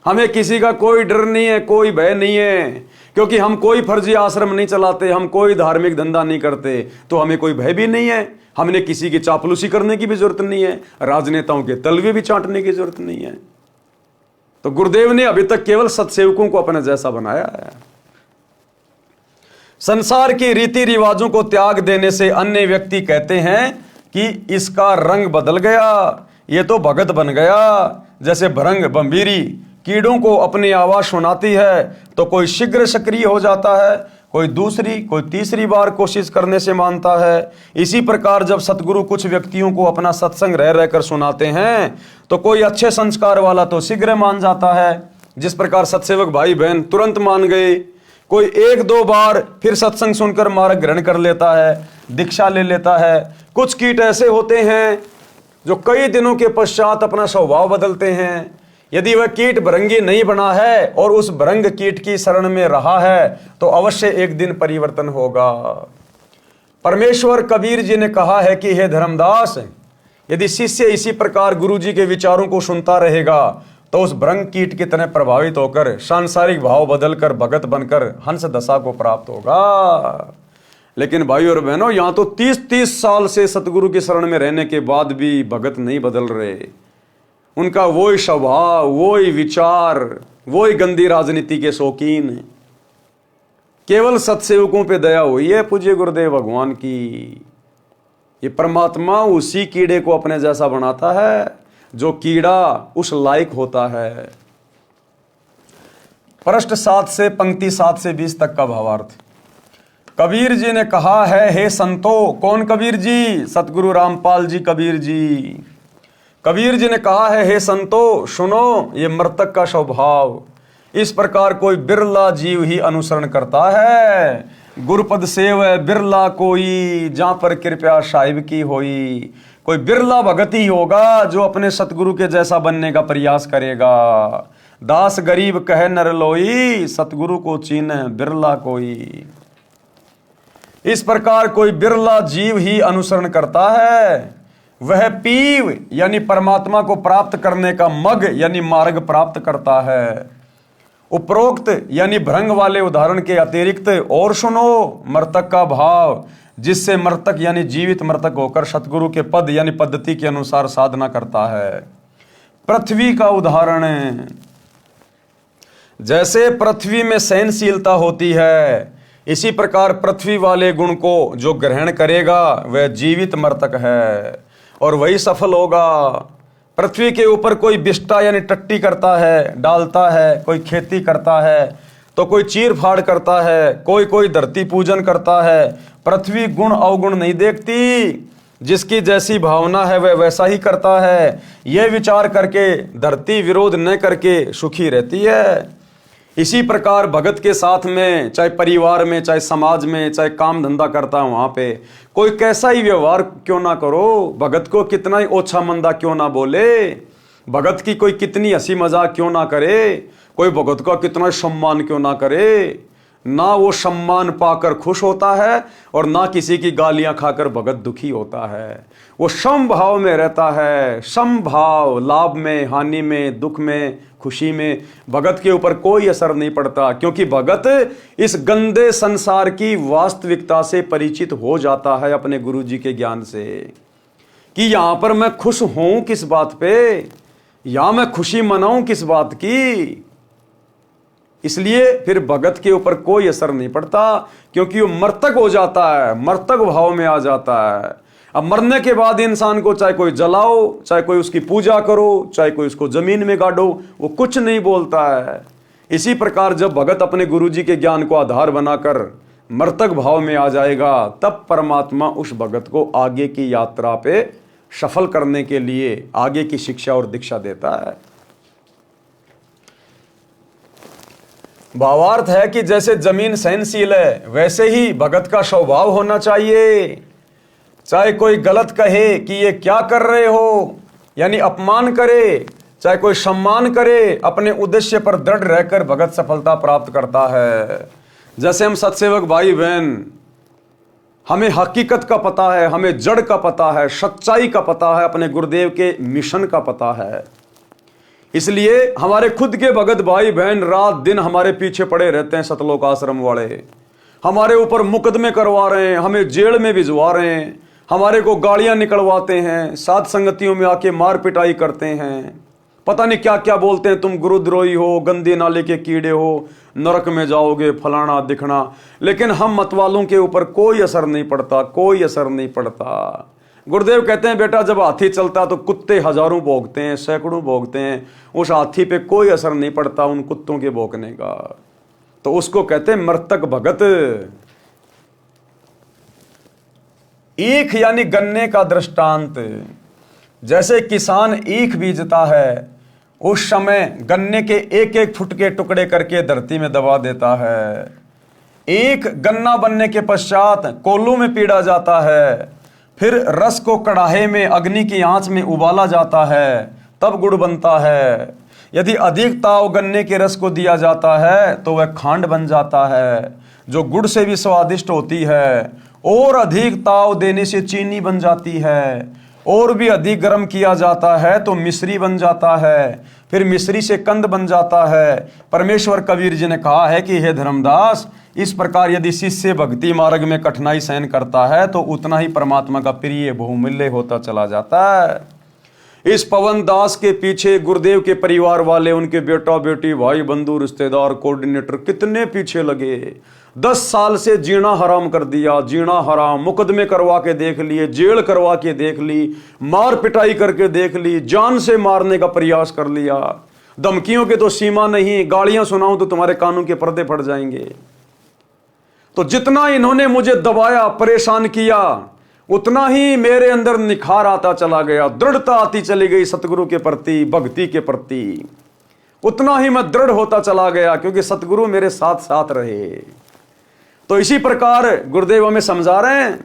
हमें किसी का कोई डर नहीं है, कोई भय नहीं है। क्योंकि हम कोई फर्जी आश्रम नहीं चलाते, हम कोई धार्मिक धंधा नहीं करते, तो हमें कोई भय भी नहीं है। हमने किसी की चापलूसी करने की भी जरूरत नहीं है, राजनेताओं के तलवे भी चाटने की जरूरत नहीं है। तो गुरुदेव ने अभी तक केवल सत्सेवकों को अपने जैसा बनाया है। संसार की रीति रिवाजों को त्याग देने से अन्य व्यक्ति कहते हैं कि इसका रंग बदल गया, ये तो भगत बन गया। जैसे भृंग बंबीरी कीड़ों को अपनी आवाज सुनाती है तो कोई शीघ्र सक्रिय हो जाता है, कोई दूसरी कोई तीसरी बार कोशिश करने से मानता है। इसी प्रकार जब सतगुरु कुछ व्यक्तियों को अपना सत्संग रह रहकर सुनाते हैं तो कोई अच्छे संस्कार वाला तो शीघ्र मान जाता है। जिस प्रकार सत्सेवक भाई बहन तुरंत मान गए, कोई 1-2 बार फिर सत्संग सुनकर मार्ग ग्रहण कर लेता है, दीक्षा ले लेता है। कुछ कीट ऐसे होते हैं जो कई दिनों के पश्चात अपना स्वभाव बदलते हैं। यदि वह कीट भृंगी नहीं बना है और उस भृंग कीट की शरण में रहा है तो अवश्य एक दिन परिवर्तन होगा। परमेश्वर कबीर जी ने कहा है कि हे धर्मदास, यदि शिष्य इसी प्रकार गुरु जी के विचारों को सुनता रहेगा तो उस भृंग कीट की तरह प्रभावित होकर सांसारिक भाव बदलकर भगत बनकर हंस दशा को प्राप्त होगा। लेकिन भाई और बहनों, यहां तो 30-30 साल से सतगुरु की शरण में रहने के बाद भी भगत नहीं बदल रहे। उनका वही स्वभाव, वही विचार, वही गंदी राजनीति के शौकीन। केवल सत्सेवकों पे दया हुई है पूज्य गुरुदेव भगवान की। ये परमात्मा उसी कीड़े को अपने जैसा बनाता है जो कीड़ा उस लायक होता है। पृष्ठ 7 से पंक्ति 7 से 20 तक का भावार्थ। कबीर जी ने कहा है, हे संतो। कौन कबीर जी? सतगुरु रामपाल जी कबीर जी। कबीर जी ने कहा है, हे संतो सुनो, ये मृतक का स्वभाव इस प्रकार कोई बिरला जीव ही अनुसरण करता है। गुरुपद सेव बिरला कोई, जहां पर कृपया साहिब की होई। कोई बिरला भगत ही होगा जो अपने सतगुरु के जैसा बनने का प्रयास करेगा। दास गरीब कहे नर लोई, सतगुरु को चीन बिरला कोई। इस प्रकार कोई बिरला जीव ही अनुसरण करता है। वह पीव यानी परमात्मा को प्राप्त करने का मग यानी मार्ग प्राप्त करता है। उपरोक्त यानी भ्रंग वाले उदाहरण के अतिरिक्त और सुनो मृतक का भाव, जिससे मृतक यानी जीवित मृतक होकर सतगुरु के पद यानी पद्धति के अनुसार साधना करता है। पृथ्वी का उदाहरण है। जैसे पृथ्वी में सहनशीलता होती है, इसी प्रकार पृथ्वी वाले गुण को जो ग्रहण करेगा वह जीवित मृतक है और वही सफल होगा। पृथ्वी के ऊपर कोई बिष्टा यानी टट्टी करता है, डालता है, कोई खेती करता है तो कोई चीर फाड़ करता है, कोई धरती पूजन करता है। पृथ्वी गुण अवगुण नहीं देखती, जिसकी जैसी भावना है वह वैसा ही करता है। यह विचार करके धरती विरोध न करके सुखी रहती है। इसी प्रकार भगत के साथ में, चाहे परिवार में, चाहे समाज में, चाहे काम धंधा करता है, वहां पे कोई कैसा ही व्यवहार क्यों ना करो, भगत को कितना ही ओछा मंदा क्यों ना बोले, भगत की कोई कितनी हंसी मजाक क्यों ना करे, कोई भगत का कितना सम्मान क्यों ना करे, ना वो सम्मान पाकर खुश होता है और ना किसी की गालियां खाकर भगत दुखी होता है। वो समभाव में रहता है। समभाव, लाभ में, हानि में, दुख में, खुशी में भगत के ऊपर कोई असर नहीं पड़ता, क्योंकि भगत इस गंदे संसार की वास्तविकता से परिचित हो जाता है अपने गुरु जी के ज्ञान से कि यहां पर मैं खुश हूं किस बात पे, यहां मैं खुशी मनाऊं किस बात की। इसलिए फिर भगत के ऊपर कोई असर नहीं पड़ता, क्योंकि वो मर्तक हो जाता है, मर्तक भाव में आ जाता है। अब मरने के बाद इंसान को चाहे कोई जलाओ, चाहे कोई उसकी पूजा करो, चाहे कोई उसको जमीन में गाड़ो, वो कुछ नहीं बोलता है। इसी प्रकार जब भगत अपने गुरु जी के ज्ञान को आधार बनाकर मर्तक भाव में आ जाएगा, तब परमात्मा उस भगत को आगे की यात्रा पे सफल करने के लिए आगे की शिक्षा और दीक्षा देता है। भावार्थ है कि जैसे जमीन सहनशील है, वैसे ही भगत का स्वभाव होना चाहिए। चाहे कोई गलत कहे कि ये क्या कर रहे हो, यानी अपमान करे, चाहे कोई सम्मान करे, अपने उद्देश्य पर दृढ़ रहकर भगत सफलता प्राप्त करता है। जैसे हम सत्सेवक भाई बहन, हमें हकीकत का पता है, हमें जड़ का पता है, सच्चाई का पता है, अपने गुरुदेव के मिशन का पता है। इसलिए हमारे खुद के भगत भाई बहन रात दिन हमारे पीछे पड़े रहते हैं। सतलोक आश्रम वाले हमारे ऊपर मुकदमे करवा रहे हैं, हमें जेल में भिजवा रहे हैं, हमारे को गालियां निकलवाते हैं, साध संगतियों में आके मार पिटाई करते हैं, पता नहीं क्या क्या बोलते हैं, तुम गुरुद्रोही हो, गंदे नाले के कीड़े हो, नरक में जाओगे, फलाना दिखना। लेकिन हम मतवालों के ऊपर कोई असर नहीं पड़ता, कोई असर नहीं पड़ता। गुरुदेव कहते हैं, बेटा जब हाथी चलता तो कुत्ते हजारों भोगते हैं, सैकड़ों भोगते हैं, उस हाथी पे कोई असर नहीं पड़ता उन कुत्तों के भोगने का। तो उसको कहते हैं मर्तक भगत। ईख यानी गन्ने का दृष्टांत। जैसे किसान ईख बीजता है, उस समय गन्ने के एक एक फुट के टुकड़े करके धरती में दबा देता है। ईख गन्ना बनने के पश्चात कोल्हू में पीड़ा जाता है, फिर रस को कड़ाहे में अग्नि की आंच में उबाला जाता है, तब गुड़ बनता है। यदि अधिक ताव गन्ने के रस को दिया जाता है तो वह खांड बन जाता है, जो गुड़ से भी स्वादिष्ट होती है। और अधिक ताव देने से चीनी बन जाती है, और भी अधिक गर्म किया जाता है तो मिश्री बन जाता है, फिर मिश्री से कंद बन जाता है। परमेश्वर कबीर जी ने कहा है कि हे धर्मदास, इस प्रकार यदि शिष्य भक्ति मार्ग में कठिनाई सहन करता है तो उतना ही परमात्मा का प्रिय बहुमूल्य होता चला जाता है। इस पवन दास के पीछे गुरुदेव के परिवार वाले, उनके बेटा बेटी, भाई बंधु, रिश्तेदार, कोऑर्डिनेटर कितने पीछे लगे। 10 साल से जीना हराम कर दिया, जीना हराम, मुकदमे करवा के देख लिए, जेल करवा के देख ली, मार पिटाई करके देख ली, जान से मारने का प्रयास कर लिया। धमकियों के तो सीमा नहीं, गालियां सुनाऊं तो तुम्हारे कानों के पर्दे फट जाएंगे। तो जितना इन्होंने मुझे दबाया, परेशान किया, उतना ही मेरे अंदर निखार आता चला गया, दृढ़ता आती चली गई सतगुरु के प्रति, भक्ति के प्रति। उतना ही मैं दृढ़ होता चला गया क्योंकि सतगुरु मेरे साथ साथ रहे। तो इसी प्रकार गुरुदेव हमें समझा रहे हैं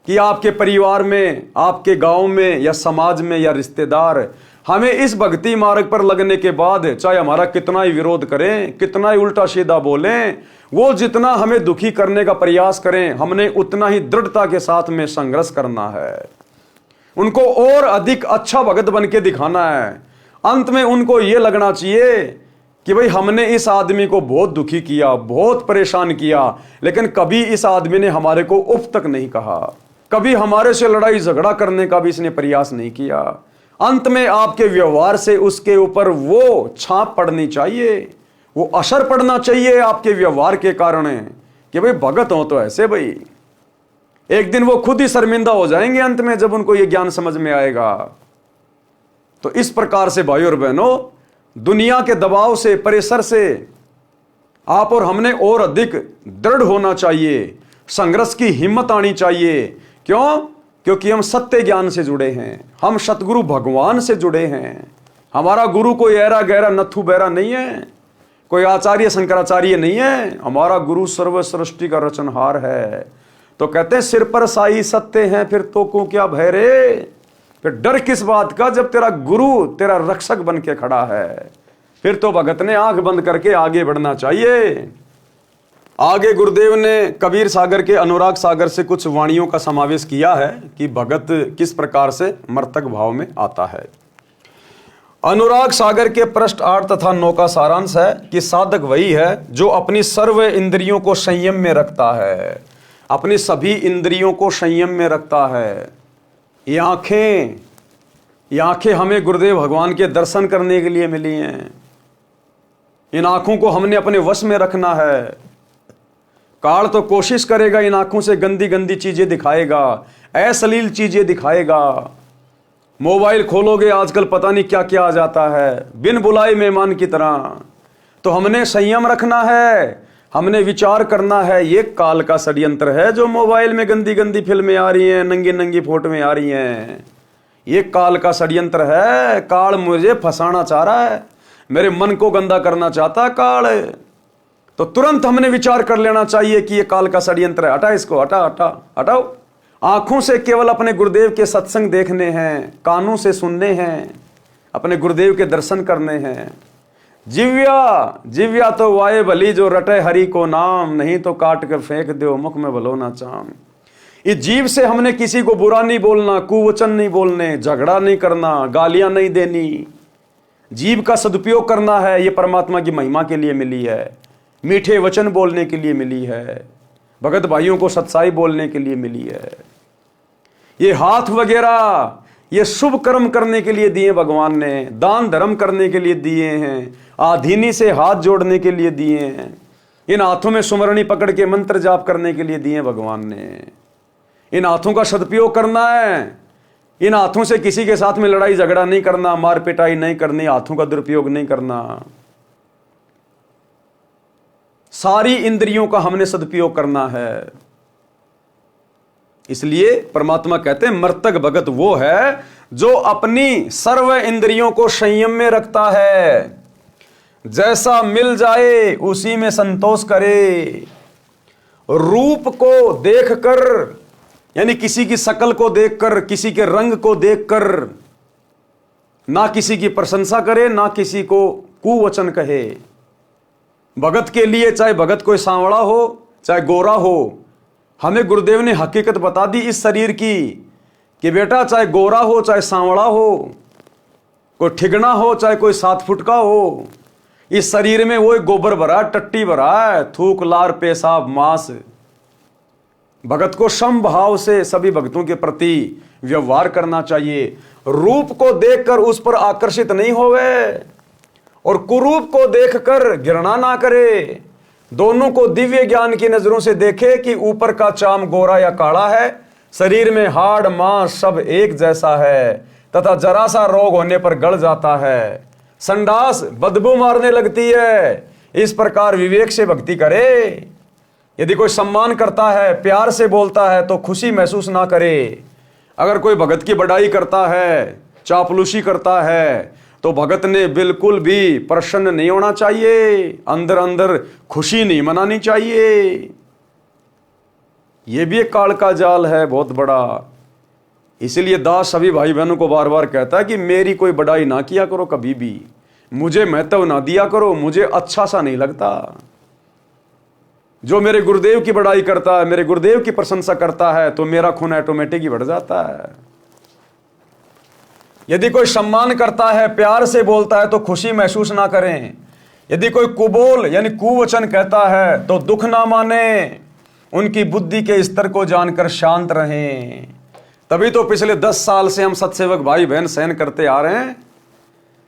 कि आपके परिवार में, आपके गांव में या समाज में या रिश्तेदार हमें इस भक्ति मार्ग पर लगने के बाद चाहे हमारा कितना ही विरोध करें, कितना ही उल्टा सीधा बोलें, वो जितना हमें दुखी करने का प्रयास करें, हमने उतना ही दृढ़ता के साथ में संघर्ष करना है। उनको और अधिक अच्छा भगत बन के दिखाना है। अंत में उनको ये लगना चाहिए कि भाई हमने इस आदमी को बहुत दुखी किया, बहुत परेशान किया, लेकिन कभी इस आदमी ने हमारे को उफ तक नहीं कहा, कभी हमारे से लड़ाई झगड़ा करने का भी इसने प्रयास नहीं किया। अंत में आपके व्यवहार से उसके ऊपर वो छाप पड़नी चाहिए, वो असर पड़ना चाहिए आपके व्यवहार के कारण कि भाई भगत हो तो ऐसे। भाई एक दिन वो खुद ही शर्मिंदा हो जाएंगे अंत में, जब उनको ये ज्ञान समझ में आएगा। तो इस प्रकार से भाई और बहनों, दुनिया के दबाव से, प्रेशर से आप और हमने और अधिक दृढ़ होना चाहिए, संघर्ष की हिम्मत आनी चाहिए। क्यों? क्योंकि हम सत्य ज्ञान से जुड़े हैं, हम सतगुरु भगवान से जुड़े हैं। हमारा गुरु कोई ऐरा गहरा नथु बैरा नहीं है, कोई आचार्य शंकराचार्य नहीं है। हमारा गुरु सर्व सृष्टि का रचनहार है। तो कहते हैं सिर पर साई सत्य हैं, फिर तो को क्या भय रे। फिर डर किस बात का जब तेरा गुरु तेरा रक्षक बन के खड़ा है। फिर तो भगत ने आंख बंद करके आगे बढ़ना चाहिए। आगे गुरुदेव ने कबीर सागर के अनुराग सागर से कुछ वाणियों का समावेश किया है कि भगत किस प्रकार से मर्तक भाव में आता है। अनुराग सागर के पृष्ठ 8 तथा 9 का सारांश है कि साधक वही है जो अपनी सर्व इंद्रियों को संयम में रखता है, अपनी सभी इंद्रियों को संयम में रखता है। ये आंखें हमें गुरुदेव भगवान के दर्शन करने के लिए मिली हैं। इन आंखों को हमने अपने वश में रखना है। काल तो कोशिश करेगा इन आंखों से गंदी गंदी चीजें दिखाएगा, अश्लील चीजें दिखाएगा। मोबाइल खोलोगे आजकल पता नहीं क्या क्या आ जाता है, बिन बुलाए मेहमान की तरह। तो हमने संयम रखना है, हमने विचार करना है। ये काल का षड्यंत्र है जो मोबाइल में गंदी गंदी फिल्में आ रही हैं, नंगी नंगी फोटोएं आ रही हैं। ये काल का षड्यंत्र है। काल मुझे फंसाना चाह रहा है, मेरे मन को गंदा करना चाहता काल। तो तुरंत हमने विचार कर लेना चाहिए कि ये काल का षड्यंत्र है, हटा इसको, हटाओ। आंखों से केवल अपने गुरुदेव के सत्संग देखने हैं, कानों से सुनने हैं, अपने गुरुदेव के दर्शन करने हैं। जिव्या तो वाये भली जो रटे हरि को नाम, नहीं तो काट कर फेंक दो मुख में भलो ना चाम। इस जीव से हमने किसी को बुरा नहीं बोलना, कुवचन नहीं बोलने, झगड़ा नहीं करना, गालियां नहीं देनी। जीव का सदुपयोग करना है। ये परमात्मा की महिमा के लिए मिली है, मीठे वचन बोलने के लिए मिली है, भगत भाइयों को सच्चाई बोलने के लिए मिली है। ये हाथ वगैरह ये शुभ कर्म करने के लिए दिए भगवान ने, दान धर्म करने के लिए दिए हैं, आधीनी से हाथ जोड़ने के लिए दिए हैं। इन हाथों में सुमरणी पकड़ के मंत्र जाप करने के लिए दिए भगवान ने। इन हाथों का सदुपयोग करना है। इन हाथों से किसी के साथ में लड़ाई झगड़ा नहीं करना, मार पिटाई नहीं करनी, हाथों का दुरुपयोग नहीं करना। सारी इंद्रियों का हमने सदुपयोग करना है। इसलिए परमात्मा कहते हैं मर्तक भगत वो है जो अपनी सर्व इंद्रियों को संयम में रखता है। जैसा मिल जाए उसी में संतोष करे। रूप को देखकर, यानी किसी की शकल को देखकर, किसी के रंग को देखकर ना किसी की प्रशंसा करे, ना किसी को कुवचन कहे। भगत के लिए चाहे भगत कोई सांवड़ा हो चाहे गोरा हो, हमें गुरुदेव ने हकीकत बता दी इस शरीर की कि बेटा चाहे गोरा हो चाहे सांवड़ा हो, कोई ठिगना हो चाहे कोई 7 फुट का हो, इस शरीर में वो गोबर भरा, टट्टी भरा है, थूक लार पेशाब मांस। भगत को सम भाव से सभी भक्तों के प्रति व्यवहार करना चाहिए। रूप को देखकर उस पर आकर्षित नहीं होवे और कुरूप को देखकर घृणा ना करे। दोनों को दिव्य ज्ञान की नजरों से देखे कि ऊपर का चाम गोरा या काला है, शरीर में हाड़ मांस सब एक जैसा है तथा जरा सा रोग होने पर गल जाता है, संडास बदबू मारने लगती है। इस प्रकार विवेक से भक्ति करे। यदि कोई सम्मान करता है, प्यार से बोलता है तो खुशी महसूस ना करे। अगर कोई भगत की बड़ाई करता है, चापलूसी करता है, तो भगत ने बिल्कुल भी प्रसन्न नहीं होना चाहिए, अंदर अंदर खुशी नहीं मनानी चाहिए। यह भी एक काल का जाल है बहुत बड़ा। इसीलिए दास सभी भाई बहनों को बार बार कहता है कि मेरी कोई बड़ाई ना किया करो, कभी भी मुझे महत्व ना दिया करो, मुझे अच्छा सा नहीं लगता। जो मेरे गुरुदेव की बड़ाई करता है, मेरे गुरुदेव की प्रशंसा करता है, तो मेरा खून ऑटोमेटिक ही बढ़ जाता है। यदि कोई सम्मान करता है, प्यार से बोलता है, तो खुशी महसूस ना करें। यदि कोई कुबोल यानी कुवचन कहता है तो दुख ना माने, उनकी बुद्धि के स्तर को जानकर शांत रहें। तभी तो पिछले 10 साल से हम सत्सेवक भाई बहन सहन करते आ रहे हैं।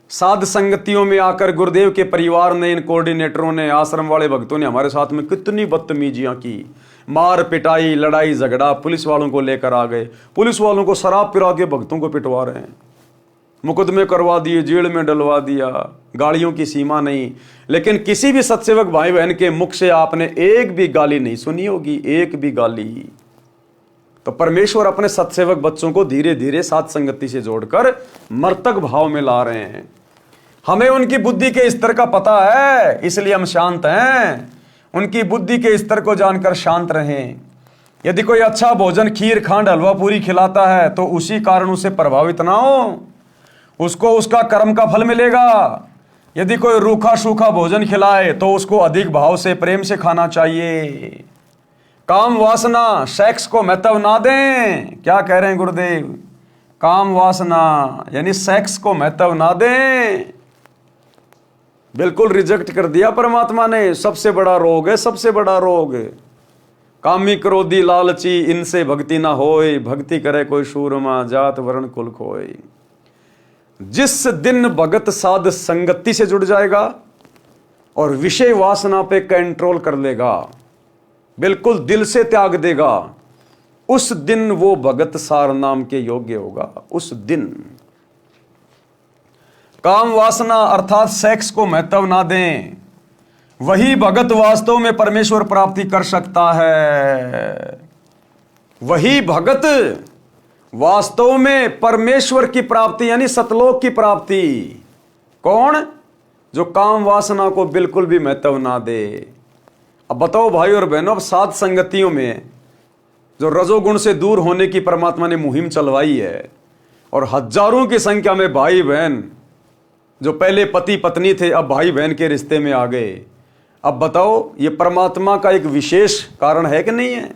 साध संगतियों में आकर गुरुदेव के परिवार ने, इन कोऑर्डिनेटरों ने, आश्रम वाले भक्तों ने हमारे साथ में कितनी बदतमीजियां की, मार पिटाई, लड़ाई झगड़ा, पुलिस वालों को लेकर आ गए, पुलिस वालों को शराब पिला के भक्तों को पिटवा रहे हैं, मुकदमे करवा दिए, जेल में डलवा दिया, गालियों की सीमा नहीं। लेकिन किसी भी सत्सेवक भाई बहन के मुख से आपने एक भी गाली नहीं सुनी होगी, एक भी गाली। तो परमेश्वर अपने सत्सेवक बच्चों को धीरे धीरे साथ संगति से जोड़कर मर्तक भाव में ला रहे हैं। हमें उनकी बुद्धि के स्तर का पता है, इसलिए हम शांत हैं। उनकी बुद्धि के स्तर को जानकर शांत रहें। यदि कोई अच्छा भोजन, खीर खांड हलवा पूरी खिलाता है तो उसी कारण उसे प्रभावित ना हो, उसको उसका कर्म का फल मिलेगा। यदि कोई रूखा सूखा भोजन खिलाए तो उसको अधिक भाव से, प्रेम से खाना चाहिए। काम वासना, सेक्स को महत्व ना दें। क्या कह रहे हैं गुरुदेव? काम वासना यानी सेक्स को महत्व ना दें। बिल्कुल रिजेक्ट कर दिया परमात्मा ने। सबसे बड़ा रोग है, सबसे बड़ा रोग। कामी क्रोधी लालची इनसे भक्ति ना होए, भक्ति करे कोई शूरमा, जात वर्ण कुल खोए। जिस दिन भगत साध संगति से जुड़ जाएगा और विषय वासना पे कंट्रोल कर लेगा, बिल्कुल दिल से त्याग देगा, उस दिन वो भगत सार नाम के योग्य होगा। उस दिन काम वासना अर्थात सेक्स को महत्व ना दें, वही भगत वास्तव में परमेश्वर प्राप्ति कर सकता है। वही भगत वास्तव में परमेश्वर की प्राप्ति यानी सतलोक की प्राप्ति। कौन? जो काम वासना को बिल्कुल भी महत्व ना दे। अब बताओ भाई और बहनों, अब साध संगतियों में जो रजोगुण से दूर होने की परमात्मा ने मुहिम चलवाई है, और हजारों की संख्या में भाई बहन जो पहले पति पत्नी थे अब भाई बहन के रिश्ते में आ गए। अब बताओ, ये परमात्मा का एक विशेष कारण है कि नहीं है?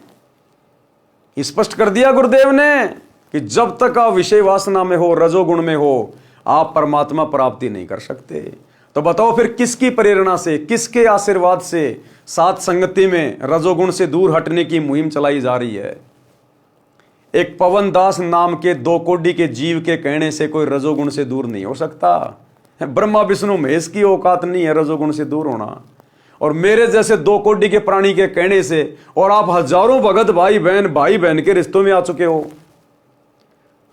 स्पष्ट कर दिया गुरुदेव ने कि जब तक आप विषय वासना में हो, रजोगुण में हो, आप परमात्मा प्राप्ति नहीं कर सकते। तो बताओ फिर किसकी प्रेरणा से, किसके आशीर्वाद से साथ संगति में रजोगुण से दूर हटने की मुहिम चलाई जा रही है? एक पवन दास नाम के 2 कोटि के जीव के कहने से कोई रजोगुण से दूर नहीं हो सकता। ब्रह्मा विष्णु महेश की औकात नहीं है रजोगुण से दूर होना। और मेरे जैसे 2 कोटि के प्राणी के कहने से, और आप हजारों भगत भाई बहन के रिश्तों में आ चुके हो,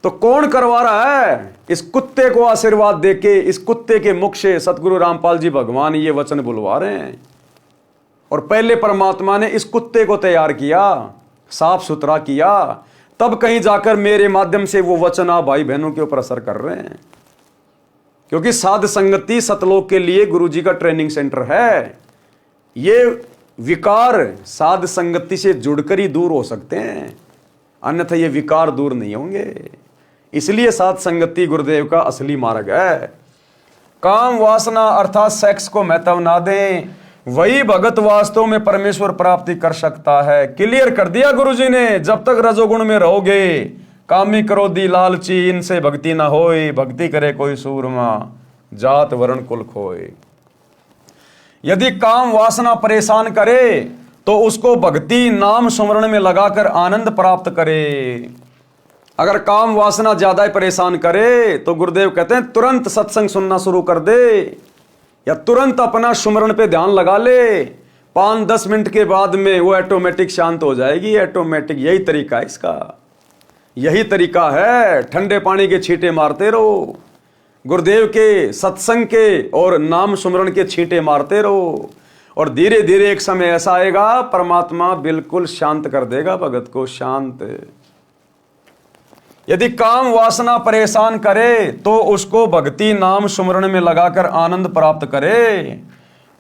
तो कौन करवा रहा है? इस कुत्ते को आशीर्वाद देके, इस कुत्ते के मुख से सतगुरु रामपाल जी भगवान ये वचन बुलवा रहे हैं। और पहले परमात्मा ने इस कुत्ते को तैयार किया, साफ सुथरा किया, तब कहीं जाकर मेरे माध्यम से वो वचन आप भाई बहनों के ऊपर असर कर रहे हैं। क्योंकि साध संगति सतलोक के लिए गुरुजी का ट्रेनिंग सेंटर है। ये विकार साध संगति से जुड़कर ही दूर हो सकते हैं, अन्यथा ये विकार दूर नहीं होंगे। इसलिए साध संगति गुरुदेव का असली मार्ग है। काम वासना अर्थात सेक्स को महत्व ना दें, वही भगत वास्तव में परमेश्वर प्राप्ति कर सकता है। क्लियर कर दिया गुरुजी ने। जब तक रजोगुण में रहोगे, कामी क्रोधी लालची इनसे भक्ति न होए, भक्ति करे कोई सूरमा, जात वर्ण कुल खोए। यदि काम वासना परेशान करे तो उसको भक्ति नाम सुमरण में लगाकर आनंद प्राप्त करे। अगर काम वासना ज्यादा परेशान करे तो गुरुदेव कहते हैं तुरंत सत्संग सुनना शुरू कर दे, या तुरंत अपना सुमरण पे ध्यान लगा ले। 5-10 मिनट के बाद में वो ऑटोमेटिक शांत हो जाएगी, ऑटोमेटिक। यही तरीका है इसका, यही तरीका है। ठंडे पानी के छींटे मारते रहो, गुरुदेव के सत्संग के और नाम सुमरण के छींटे मारते रहो, और धीरे धीरे एक समय ऐसा आएगा परमात्मा बिल्कुल शांत कर देगा भगत को, शांत। यदि काम वासना परेशान करे तो उसको भक्ति नाम सुमरण में लगाकर आनंद प्राप्त करे।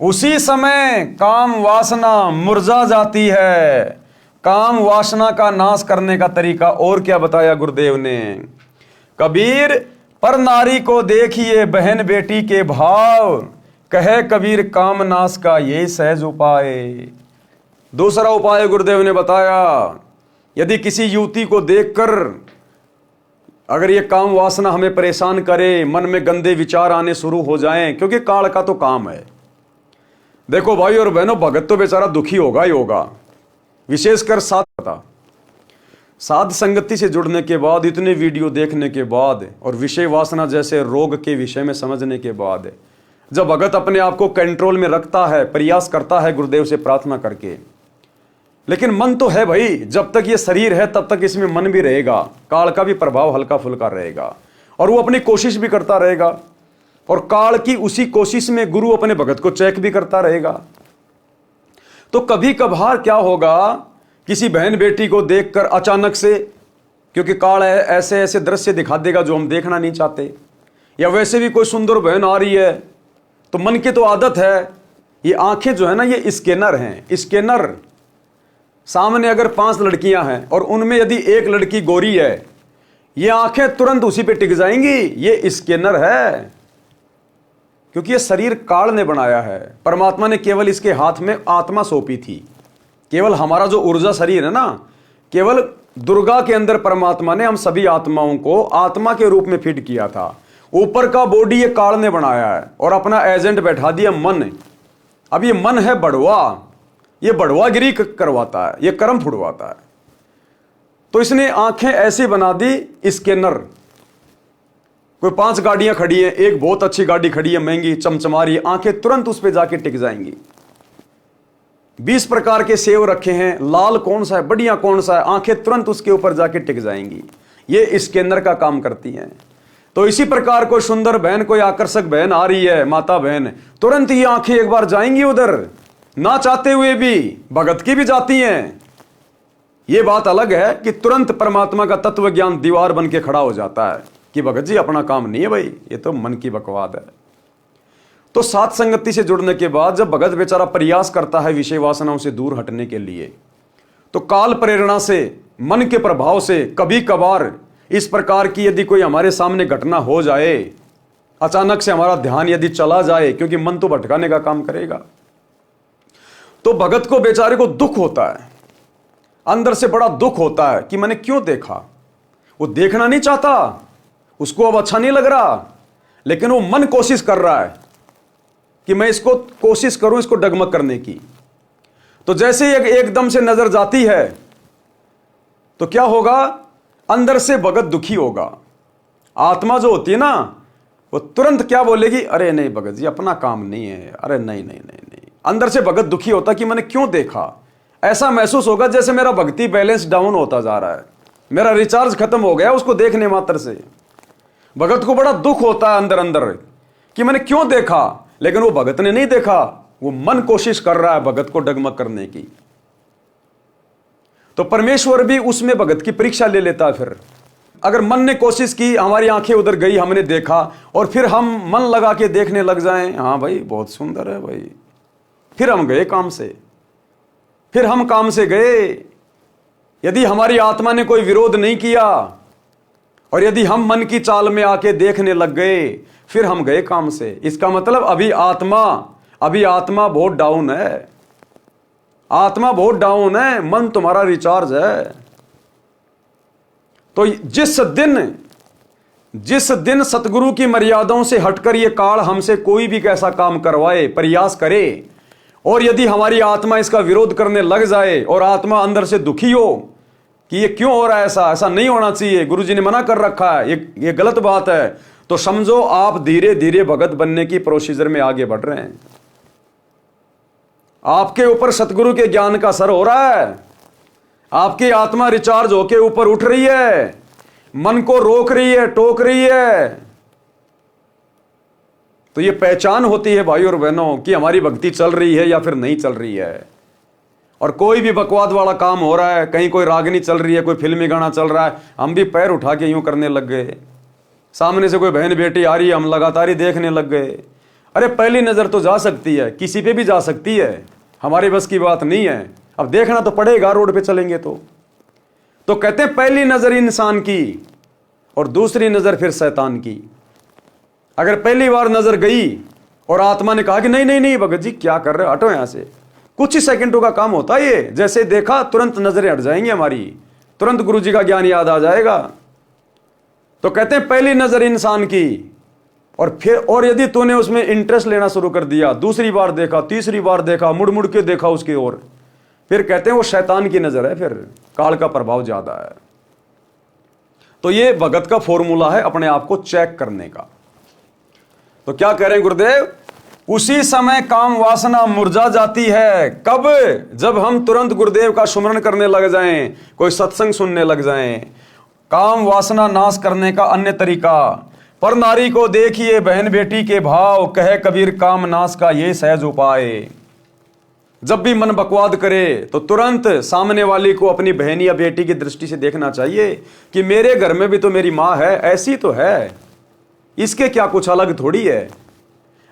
उसी समय काम वासना मुरझा जाती है। काम वासना का नाश करने का तरीका और क्या बताया गुरुदेव ने? कबीर पर नारी को देखिए बहन बेटी के भाव, कहे कबीर काम नाश का ये सहज उपाय। दूसरा उपाय गुरुदेव ने बताया, यदि किसी युवती को देखकर अगर ये काम वासना हमें परेशान करे, मन में गंदे विचार आने शुरू हो जाएं, क्योंकि काल का तो काम है। देखो भाई और बहनों, भगत तो बेचारा दुखी होगा ही होगा, विशेषकर साध संगति से जुड़ने के बाद, इतने वीडियो देखने के बाद और विषय वासना जैसे रोग के विषय में समझने के बाद, जब भगत अपने आप को कंट्रोल में रखता है, प्रयास करता है गुरुदेव से प्रार्थना करके, लेकिन मन तो है भाई, जब तक ये शरीर है तब तक इसमें मन भी रहेगा, काल का भी प्रभाव हल्का फुल्का रहेगा, और वो अपनी कोशिश भी करता रहेगा, और काल की उसी कोशिश में गुरु अपने भगत को चेक भी करता रहेगा। तो कभी कभार क्या होगा, किसी बहन बेटी को देखकर अचानक से, क्योंकि काल ऐसे ऐसे दृश्य दिखा देगा जो हम देखना नहीं चाहते, या वैसे भी कोई सुंदर बहन आ रही है तो मन की तो आदत है, ये आंखें जो है ना ये स्कैनर हैं, स्कैनर। सामने अगर 5 लड़कियां हैं और उनमें यदि एक लड़की गोरी है, ये आंखें तुरंत उसी पे टिक जाएंगी, ये स्कैनर है। क्योंकि ये शरीर काल ने बनाया है, परमात्मा ने केवल इसके हाथ में आत्मा सौंपी थी। केवल हमारा जो ऊर्जा शरीर है ना, केवल दुर्गा के अंदर परमात्मा ने हम सभी आत्माओं को आत्मा के रूप में फिट किया था। ऊपर का बॉडी ये काल ने बनाया है और अपना एजेंट बैठा दिया मन। अब ये मन है बड़वा, ये बड़वागिरी करवाता है, ये कर्म फुड़वाता है। तो इसने आंखें ऐसी बना दी स्कैनर। कोई 5 गाड़ियां खड़ी हैं, एक बहुत अच्छी गाड़ी खड़ी है, महंगी चमचमा रही है, आंखें तुरंत उस पर जाके टिक जाएंगी। 20 प्रकार के सेव रखे हैं, लाल कौन सा है, बढ़िया कौन सा है, आंखें तुरंत उसके ऊपर जाके टिक जाएंगी। ये स्कैनर का काम करती हैं। तो इसी प्रकार कोई सुंदर बहन, कोई आकर्षक बहन आ रही है, माता बहन, तुरंत ही आंखें एक बार जाएंगी उधर, ना चाहते हुए भी, भगत की भी जाती हैं। यह बात अलग है कि तुरंत परमात्मा का तत्व ज्ञान दीवार बन के खड़ा हो जाता है कि भगत जी अपना काम नहीं है भाई, ये तो मन की बकवाद है। तो साथ संगति से जुड़ने के बाद जब भगत बेचारा प्रयास करता है विषय वासनाओं से दूर हटने के लिए, तो काल प्रेरणा से, मन के प्रभाव से कभी कभार इस प्रकार की यदि कोई हमारे सामने घटना हो जाए, अचानक से हमारा ध्यान यदि चला जाए, क्योंकि मन तो भटकाने का काम करेगा, तो भगत को बेचारे को दुख होता है, अंदर से बड़ा दुख होता है कि मैंने क्यों देखा। वो देखना नहीं चाहता, उसको अब अच्छा नहीं लग रहा, लेकिन वो मन कोशिश कर रहा है कि मैं इसको कोशिश करूं, इसको डगमग करने की। तो जैसे ही एकदम से नजर जाती है तो क्या होगा, अंदर से भगत दुखी होगा। आत्मा जो होती है ना, वो तुरंत क्या बोलेगी, अरे नहीं भगत जी अपना काम नहीं है, अरे नहीं नहीं नहीं नहीं। अंदर से भगत दुखी होता कि मैंने क्यों देखा। ऐसा महसूस होगा जैसे मेरा भक्ति बैलेंस डाउन होता जा रहा है, मेरा रिचार्ज खत्म हो गया उसको देखने मात्र से। भगत को बड़ा दुख होता है अंदर अंदर कि मैंने क्यों देखा, लेकिन वो भगत ने नहीं देखा, वो मन कोशिश कर रहा है भगत को डगमग करने की। तो परमेश्वर भी उसमें भगत की परीक्षा ले लेता है। फिर अगर मन ने कोशिश की, हमारी आंखें उधर गई, हमने देखा, और फिर हम मन लगा के देखने लग जाएं, हाँ भाई बहुत सुंदर है भाई, फिर हम गए काम से, फिर हम काम से गए। यदि हमारी आत्मा ने कोई विरोध नहीं किया और यदि हम मन की चाल में आके देखने लग गए, फिर हम गए काम से। इसका मतलब अभी आत्मा बहुत डाउन है, आत्मा बहुत डाउन है, मन तुम्हारा रिचार्ज है। तो जिस दिन सतगुरु की मर्यादाओं से हटकर ये काल हमसे कोई भी कैसा काम करवाए, प्रयास करे, और यदि हमारी आत्मा इसका विरोध करने लग जाए और आत्मा अंदर से दुखी हो कि ये क्यों हो रहा है, ऐसा नहीं होना चाहिए, गुरुजी ने मना कर रखा है, ये गलत बात है, तो समझो आप धीरे धीरे भगत बनने की प्रोसीजर में आगे बढ़ रहे हैं। आपके ऊपर सतगुरु के ज्ञान का असर हो रहा है, आपकी आत्मा रिचार्ज होके ऊपर उठ रही है, मन को रोक रही है, टोक रही है। तो ये पहचान होती है भाई और बहनों कि हमारी भक्ति चल रही है या फिर नहीं चल रही है। और कोई भी बकवाद वाला काम हो रहा है, कहीं कोई रागनी चल रही है, कोई फिल्मी गाना चल रहा है, हम भी पैर उठा के यूं करने लग गए। सामने से कोई बहन बेटी आ रही है, हम लगातार ही देखने लग गए। अरे पहली नजर तो जा सकती है, किसी पे भी जा सकती है, हमारे बस की बात नहीं है। अब देखना तो पड़ेगा, रोड पे चलेंगे तो कहते हैं पहली नजर इंसान की और दूसरी नजर फिर शैतान की। अगर पहली बार नजर गई और आत्मा ने कहा कि नहीं नहीं नहीं भगत जी क्या कर रहे हो, हटो यहां से, कुछ ही सेकंडों का काम होता है ये, जैसे देखा तुरंत नजरें हट जाएंगी हमारी, तुरंत गुरु जी का ज्ञान याद आ जाएगा। तो कहते हैं पहली नजर इंसान की, और यदि तूने उसमें इंटरेस्ट लेना शुरू कर दिया, दूसरी बार देखा, तीसरी बार देखा, मुड़ मुड़ के देखा उसकी ओर, फिर कहते हैं वो शैतान की नजर है, फिर काल का प्रभाव ज्यादा है। तो ये भगत का फॉर्मूला है अपने आप को चेक करने का। तो क्या कह रहे हैं गुरुदेव, उसी समय काम वासना मुरझा जाती है। कब? जब हम तुरंत गुरुदेव का सुमरण करने लग जाएं, कोई सत्संग सुनने लग जाएं। काम वासना नाश करने का अन्य तरीका, पर नारी को देखिए बहन बेटी के भाव, कहे कबीर काम नाश का ये सहज उपाय। जब भी मन बकवाद करे तो तुरंत सामने वाली को अपनी बहन या बेटी की दृष्टि से देखना चाहिए कि मेरे घर में भी तो मेरी माँ है, ऐसी तो है, इसके क्या कुछ अलग थोड़ी है।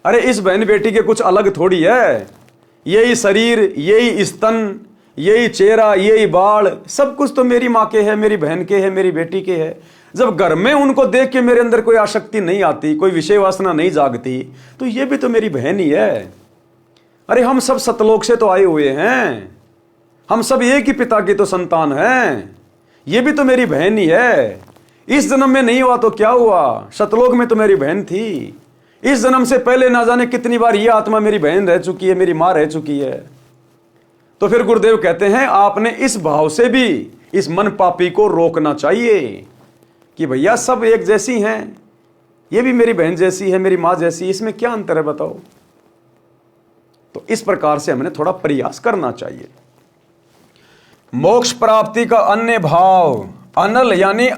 अरे इस बहन बेटी के कुछ अलग थोड़ी है, यही शरीर, यही स्तन, यही चेहरा, यही बाल, सब कुछ तो मेरी माँ के है, मेरी बहन के है, मेरी बेटी के है। जब घर में उनको देख के मेरे अंदर कोई आसक्ति नहीं आती, कोई विषय वासना नहीं जागती, तो ये भी तो मेरी बहन ही है। अरे हम सब सतलोक से तो आए हुए हैं, हम सब एक ही पिता की तो संतान हैं, ये भी तो मेरी बहन ही है। इस जन्म में नहीं हुआ तो क्या हुआ, सतलोक में तो मेरी बहन थी। इस जन्म से पहले ना जाने कितनी बार ये आत्मा मेरी बहन रह चुकी है, मेरी मां रह चुकी है। तो फिर गुरुदेव कहते हैं आपने इस भाव से भी इस मन पापी को रोकना चाहिए कि भैया सब एक जैसी हैं, ये भी मेरी बहन जैसी है, मेरी मां जैसी, इसमें क्या अंतर है बताओ। तो इस प्रकार से हमें थोड़ा प्रयास करना चाहिए। मोक्ष प्राप्ति का अन्य भाव, अनल यानी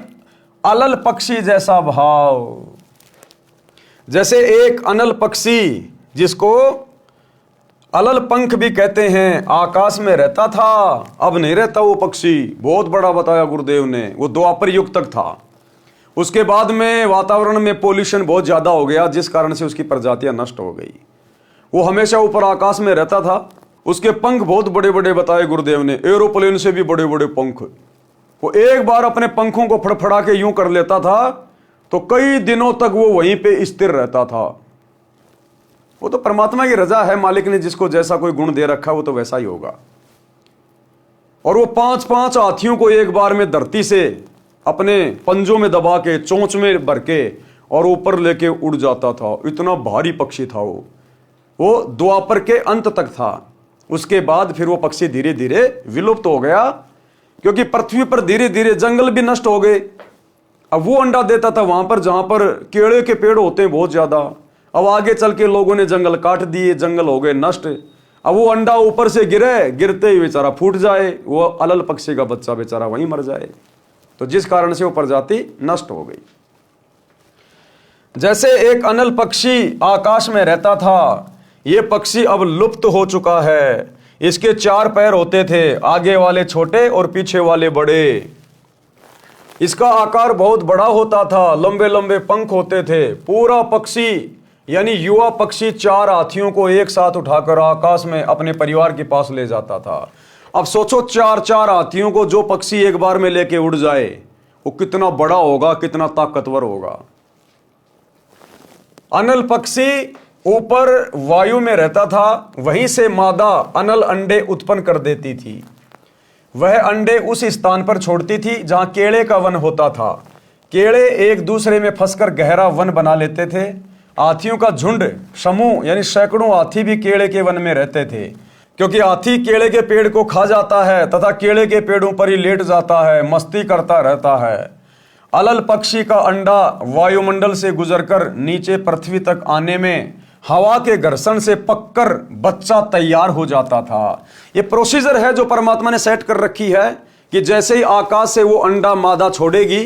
अलल पक्षी जैसा भाव। जैसे एक अनल पक्षी जिसको अलल पंख भी कहते हैं, आकाश में रहता था, अब नहीं रहता वो पक्षी। बहुत बड़ा बताया गुरुदेव ने, वो द्वापर युग तक था। उसके बाद में वातावरण में पोल्यूशन बहुत ज्यादा हो गया, जिस कारण से उसकी प्रजातियां नष्ट हो गई। वो हमेशा ऊपर आकाश में रहता था, उसके पंख बहुत बड़े बड़े बताए गुरुदेव ने, एरोप्लेन से भी बड़े बड़े पंख। वो एक बार अपने पंखों को फड़फड़ा के यूं कर लेता था तो कई दिनों तक वो वहीं पे स्थिर रहता था। वो तो परमात्मा की रजा है, मालिक ने जिसको जैसा कोई गुण दे रखा वो तो वैसा ही होगा। और वो 5-5 हाथियों को एक बार में धरती से अपने पंजों में दबा के, चोंच में भर के और ऊपर लेके उड़ जाता था। इतना भारी पक्षी था वो द्वापर के अंत तक था। उसके बाद फिर वो पक्षी धीरे धीरे विलुप्त हो गया, क्योंकि पृथ्वी पर धीरे धीरे जंगल भी नष्ट हो गए। अब वो अंडा देता था वहां पर जहां पर केले के पेड़ होते हैं बहुत ज्यादा। अब आगे चल के लोगों ने जंगल काट दिए, जंगल हो गए नष्ट। अब वो अंडा ऊपर से गिरते ही बेचारा फूट जाए, वो अलल पक्षी का बच्चा बेचारा वहीं मर जाए। तो जिस कारण से वो प्रजाति नष्ट हो गई। जैसे एक अनल पक्षी आकाश में रहता था, ये पक्षी अब लुप्त हो चुका है। इसके 4 पैर होते थे, आगे वाले छोटे और पीछे वाले बड़े। इसका आकार बहुत बड़ा होता था, लंबे लंबे पंख होते थे। पूरा पक्षी यानी युवा पक्षी 4 हाथियों को एक साथ उठाकर आकाश में अपने परिवार के पास ले जाता था। अब सोचो 4-4 हाथियों को जो पक्षी एक बार में लेके उड़ जाए, वो कितना बड़ा होगा, कितना ताकतवर होगा। अनल पक्षी ऊपर वायु में रहता था, वहीं से मादा अनल अंडे उत्पन्न कर देती थी। वह अंडे उस स्थान पर छोड़ती थी जहां केले का वन होता था। केड़े एक दूसरे में फंसकर गहरा वन बना लेते थे। हाथियों का झुंड, समूह यानी सैकड़ों हाथी भी केले के वन में रहते थे, क्योंकि हाथी केले के पेड़ को खा जाता है तथा केले के पेड़ों पर ही लेट जाता है, मस्ती करता रहता है। अलल पक्षी का अंडा वायुमंडल से गुजरकर नीचे पृथ्वी तक आने में हवा के घर्षण से पककर बच्चा तैयार हो जाता था। यह प्रोसीजर है जो परमात्मा ने सेट कर रखी है कि जैसे ही आकाश से वो अंडा मादा छोड़ेगी,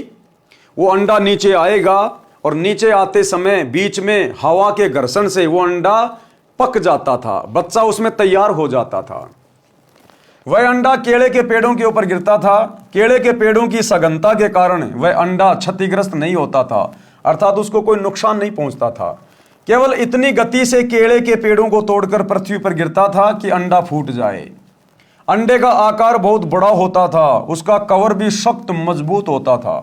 वो अंडा नीचे आएगा और नीचे आते समय बीच में हवा के घर्षण से वो अंडा पक जाता था, बच्चा उसमें तैयार हो जाता था। वह अंडा केले के पेड़ों के ऊपर गिरता था। केले के पेड़ों की सघनता के कारण वह अंडा क्षतिग्रस्त नहीं होता था, अर्थात उसको कोई नुकसान नहीं पहुंचता था। केवल इतनी गति से केले के पेड़ों को तोड़कर पृथ्वी पर गिरता था कि अंडा फूट जाए। अंडे का आकार बहुत बड़ा होता था, उसका कवर भी सख्त मजबूत होता था।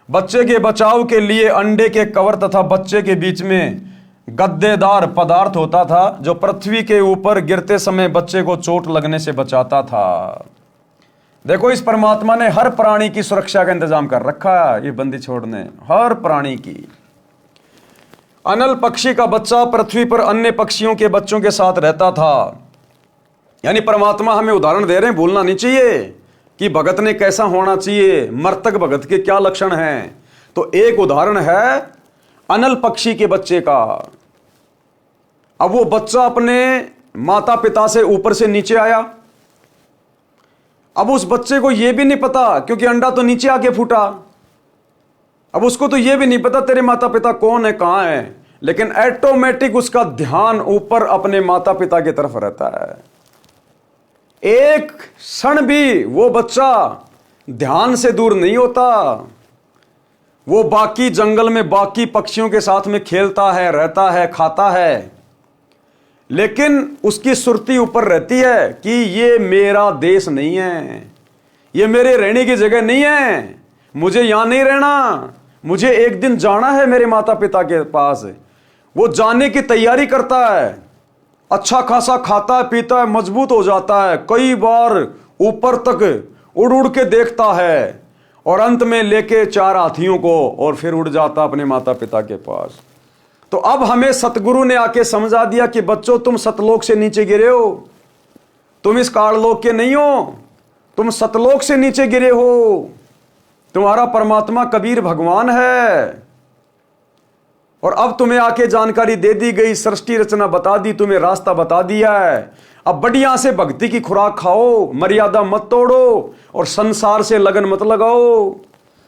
बच्चे के बचाव के लिए अंडे के कवर तथा बच्चे के बीच में गद्देदार पदार्थ होता था जो पृथ्वी के ऊपर गिरते समय बच्चे को चोट लगने से बचाता था। देखो, इस परमात्मा ने हर प्राणी की सुरक्षा का इंतजाम कर रखा है। ये बंदी छोड़ने हर प्राणी की। अनल पक्षी का बच्चा पृथ्वी पर अन्य पक्षियों के बच्चों के साथ रहता था। यानी परमात्मा हमें उदाहरण दे रहे हैं, भूलना नहीं चाहिए कि भगत ने कैसा होना चाहिए, मर्तक भगत के क्या लक्षण हैं। तो एक उदाहरण है अनल पक्षी के बच्चे का। अब वो बच्चा अपने माता पिता से ऊपर से नीचे आया। अब उस बच्चे को यह भी नहीं पता, क्योंकि अंडा तो नीचे आके फूटा, अब उसको तो यह भी नहीं पता तेरे माता पिता कौन है, कहां है, लेकिन ऑटोमेटिक उसका ध्यान ऊपर अपने माता पिता की तरफ रहता है। एक क्षण भी वो बच्चा ध्यान से दूर नहीं होता। वो बाकी जंगल में बाकी पक्षियों के साथ में खेलता है, रहता है, खाता है, लेकिन उसकी सुरती ऊपर रहती है कि ये मेरा देश नहीं है, ये मेरे रहने की जगह नहीं है, मुझे यहां नहीं रहना, मुझे एक दिन जाना है मेरे माता पिता के पास। वो जाने की तैयारी करता है, अच्छा खासा खाता है, पीता है, मजबूत हो जाता है, कई बार ऊपर तक उड़ उड़ के देखता है और अंत में लेके 4 हाथियों को और फिर उड़ जाता अपने माता पिता के पास। तो अब हमें सतगुरु ने आके समझा दिया कि बच्चों, तुम सतलोक से नीचे गिरे हो, तुम इस काललोक के नहीं हो, तुम सतलोक से नीचे गिरे हो। तुम्हारा परमात्मा कबीर भगवान है और अब तुम्हें आके जानकारी दे दी गई, सृष्टि रचना बता दी, तुम्हें रास्ता बता दिया है। अब बढ़िया से भक्ति की खुराक खाओ, मर्यादा मत तोड़ो और संसार से लगन मत लगाओ।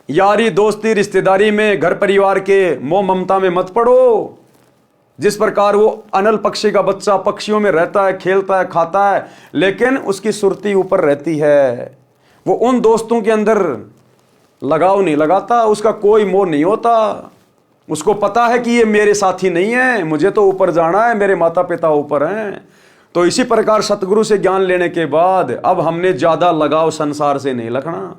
यारी दोस्ती रिश्तेदारी में, घर परिवार के मोह ममता में मत पड़ो। जिस प्रकार वो अनल पक्षी का बच्चा पक्षियों में रहता है, खेलता है, खाता है, लेकिन उसकी सुरती ऊपर रहती है। वो उन दोस्तों के अंदर लगाव नहीं लगाता, उसका कोई मोह नहीं होता। उसको पता है कि ये मेरे साथी नहीं है, मुझे तो ऊपर जाना है, मेरे माता पिता ऊपर हैं। तो इसी प्रकार सतगुरु से ज्ञान लेने के बाद अब हमने ज्यादा लगाव संसार से नहीं रखना।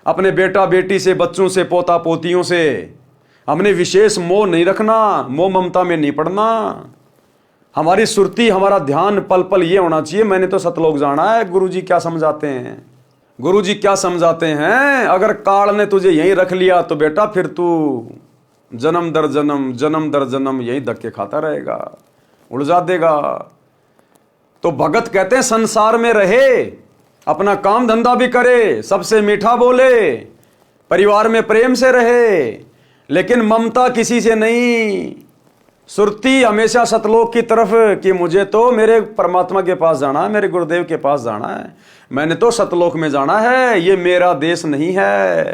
अपने बेटा बेटी से, बच्चों से, पोता पोतियों से हमने विशेष मोह नहीं रखना, मोह ममता में नहीं पड़ना। हमारी सुरती, हमारा ध्यान पल पल ये होना चाहिए, मैंने तो सतलोक जाना है। गुरुजी क्या समझाते हैं, गुरुजी क्या समझाते हैं, अगर काल ने तुझे यहीं रख लिया तो बेटा फिर तू जन्म दर जन्म, जन्म दर जन्म यही धक्के खाता रहेगा, उलझा देगा। तो भगत कहते हैं संसार में रहे, अपना काम धंधा भी करे, सबसे मीठा बोले, परिवार में प्रेम से रहे, लेकिन ममता किसी से नहीं। सुरती हमेशा सतलोक की तरफ कि मुझे तो मेरे परमात्मा के पास जाना है, मेरे गुरुदेव के पास जाना है, मैंने तो सतलोक में जाना है, ये मेरा देश नहीं है।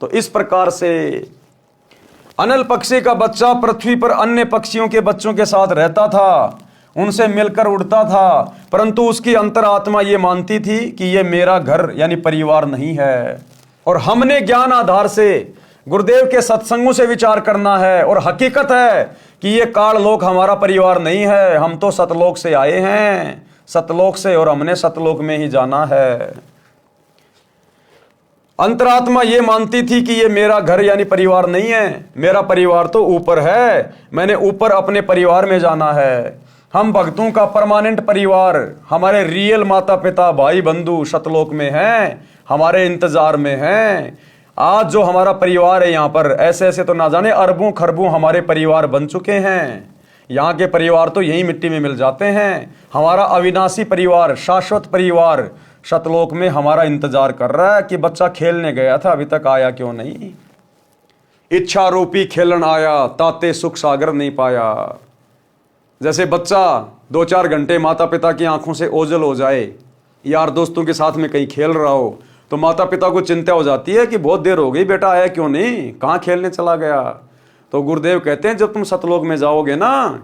तो इस प्रकार से अनल पक्षी का बच्चा पृथ्वी पर अन्य पक्षियों के बच्चों के साथ रहता था, उनसे मिलकर उड़ता था, परंतु उसकी अंतरात्मा ये मानती थी कि ये मेरा घर यानी परिवार नहीं है। और हमने ज्ञान आधार से गुरुदेव के सत्संगों से विचार करना है, और हकीकत है कि ये काललोक हमारा परिवार नहीं है, हम तो सतलोक से आए हैं, सतलोक से, और हमने सतलोक में ही जाना है। अंतरात्मा ये मानती थी कि ये मेरा घर यानी परिवार नहीं है, मेरा परिवार तो ऊपर है, मैंने ऊपर अपने परिवार में जाना है। हम भक्तों का परमानेंट परिवार, हमारे रियल माता पिता भाई बंधु सतलोक में हैं, हमारे इंतजार में हैं। आज जो हमारा परिवार है यहाँ पर, ऐसे ऐसे तो ना जाने अरबों खरबों हमारे परिवार बन चुके हैं। यहाँ के परिवार तो यही मिट्टी में मिल जाते हैं। हमारा अविनाशी परिवार, शाश्वत परिवार सतलोक में हमारा इंतजार कर रहा है कि बच्चा खेलने गया था, अभी तक आया क्यों नहीं। इच्छा रूपी खेलन आया, ताते सुख सागर नहीं पाया। जैसे बच्चा 2-4 घंटे माता पिता की आंखों से ओझल हो जाए, यार दोस्तों के साथ में कहीं खेल रहा हो, तो माता पिता को चिंता हो जाती है कि बहुत देर हो गई, बेटा आया क्यों नहीं, कहाँ खेलने चला गया। तो गुरुदेव कहते हैं जब तुम सतलोक में जाओगे ना,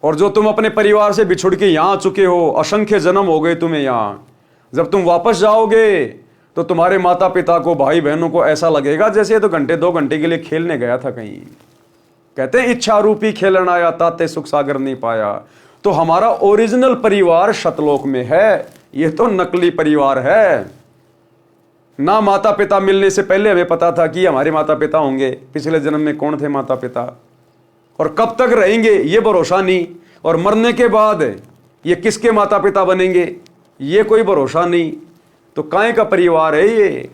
और जो तुम अपने परिवार से बिछुड़ के यहाँ आ चुके हो, असंख्य जन्म हो गए तुम्हें यहाँ, जब तुम वापस जाओगे तो तुम्हारे माता पिता को, भाई बहनों को ऐसा लगेगा जैसे ये तो 1-2 घंटे के लिए खेलने गया था कहीं। कहते हैं इच्छा रूपी खेलन आया, ताते सुख सागर नहीं पाया। तो हमारा ओरिजिनल परिवार सतलोक में है, ये तो नकली परिवार है ना। माता पिता मिलने से पहले हमें पता था कि हमारे माता पिता होंगे, पिछले जन्म में कौन थे माता पिता, और कब तक रहेंगे ये भरोसा नहीं, और मरने के बाद ये किसके माता पिता बनेंगे ये कोई भरोसा नहीं। तो काहे का परिवार है ये।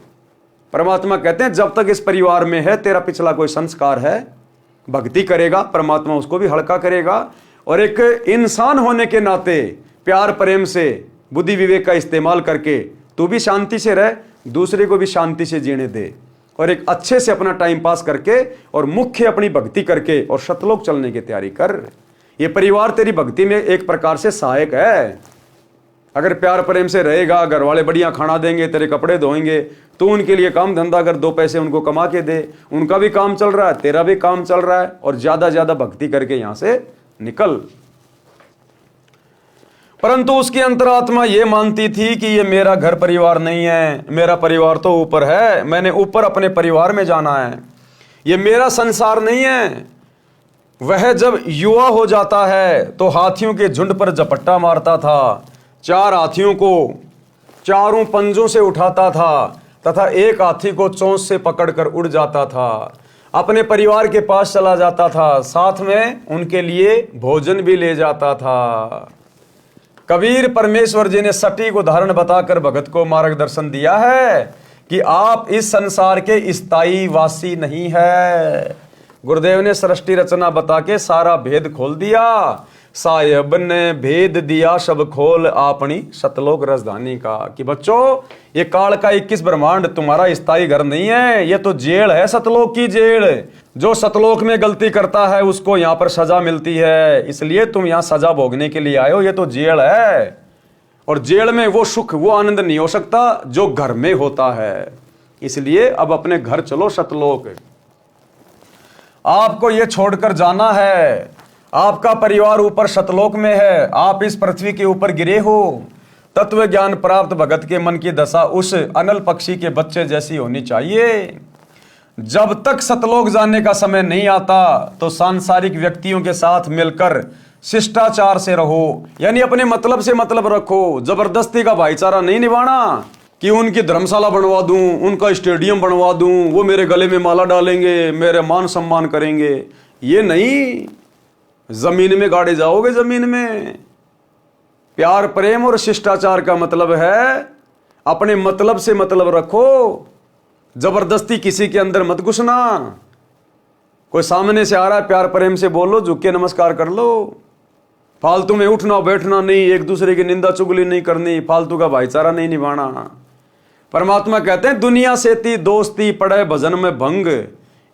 परमात्मा कहते हैं जब तक इस परिवार में है, तेरा पिछला कोई संस्कार है, भक्ति करेगा, परमात्मा उसको भी हल्का करेगा। और एक इंसान होने के नाते प्यार प्रेम से, बुद्धि विवेक का इस्तेमाल करके तू भी शांति से रह, दूसरे को भी शांति से जीने दे, और एक अच्छे से अपना टाइम पास करके और मुख्य अपनी भक्ति करके और सतलोक चलने की तैयारी कर। ये परिवार तेरी भक्ति में एक प्रकार से सहायक है। अगर प्यार प्रेम से रहेगा, घर वाले बढ़िया खाना देंगे, तेरे कपड़े धोएंगे, तू उनके लिए काम धंधा कर, 2 पैसे उनको कमा के दे, उनका भी काम चल रहा है, तेरा भी काम चल रहा है, और ज्यादा ज्यादा भक्ति करके यहां से निकल। परंतु उसकी अंतरात्मा ये मानती थी कि ये मेरा घर परिवार नहीं है, मेरा परिवार तो ऊपर है, मैंने ऊपर अपने परिवार में जाना है, ये मेरा संसार नहीं है। वह जब युवा हो जाता है तो हाथियों के झुंड पर झपट्टा मारता था, 4 हाथियों को चारों पंजों से उठाता था, तथा एक हाथी को चोंच से पकड़कर उड़ जाता था, अपने परिवार के पास चला जाता था, साथ में उनके लिए भोजन भी ले जाता था। कबीर परमेश्वर जी ने सटीक उदाहरण बताकर भगत को मार्गदर्शन दिया है कि आप इस संसार के स्थायी वासी नहीं है। गुरुदेव ने सृष्टि रचना बता के सारा भेद खोल दिया। साहेब ने भेद दिया सब खोल अपनी सतलोक राजधानी का, कि बच्चों ये काल का 21 ब्रह्मांड तुम्हारा स्थायी घर नहीं है, ये तो जेल है, सतलोक की जेल। जो सतलोक में गलती करता है उसको यहाँ पर सजा मिलती है, इसलिए तुम यहाँ सजा भोगने के लिए आए हो, ये तो जेल है। और जेल में वो सुख, वो आनंद नहीं हो सकता जो घर में होता है। इसलिए अब अपने घर चलो सतलोक। आपको ये छोड़कर जाना है, आपका परिवार ऊपर सतलोक में है, आप इस पृथ्वी के ऊपर गिरे हो। तत्व ज्ञान प्राप्त भगत के मन की दशा उस अनल पक्षी के बच्चे जैसी होनी चाहिए। जब तक सतलोक जाने का समय नहीं आता तो सांसारिक व्यक्तियों के साथ मिलकर शिष्टाचार से रहो, यानी अपने मतलब से मतलब रखो। जबरदस्ती का भाईचारा नहीं निभाना कि उनकी धर्मशाला बनवा दूं, उनका स्टेडियम बनवा दूं, वो मेरे गले में माला डालेंगे, मेरे मान सम्मान करेंगे, ये नहीं। जमीन में गाड़े जाओगे, जमीन में। प्यार प्रेम और शिष्टाचार का मतलब है अपने मतलब से मतलब रखो, जबरदस्ती किसी के अंदर मत घुसना। कोई सामने से आ रहा है, प्यार प्रेम से बोलो, झुक के नमस्कार कर लो। फालतू में उठना बैठना नहीं, एक दूसरे की निंदा चुगली नहीं करनी, फालतू का भाईचारा नहीं निभाना। परमात्मा कहते हैं दुनिया से ती दोस्ती पड़े भजन में भंग,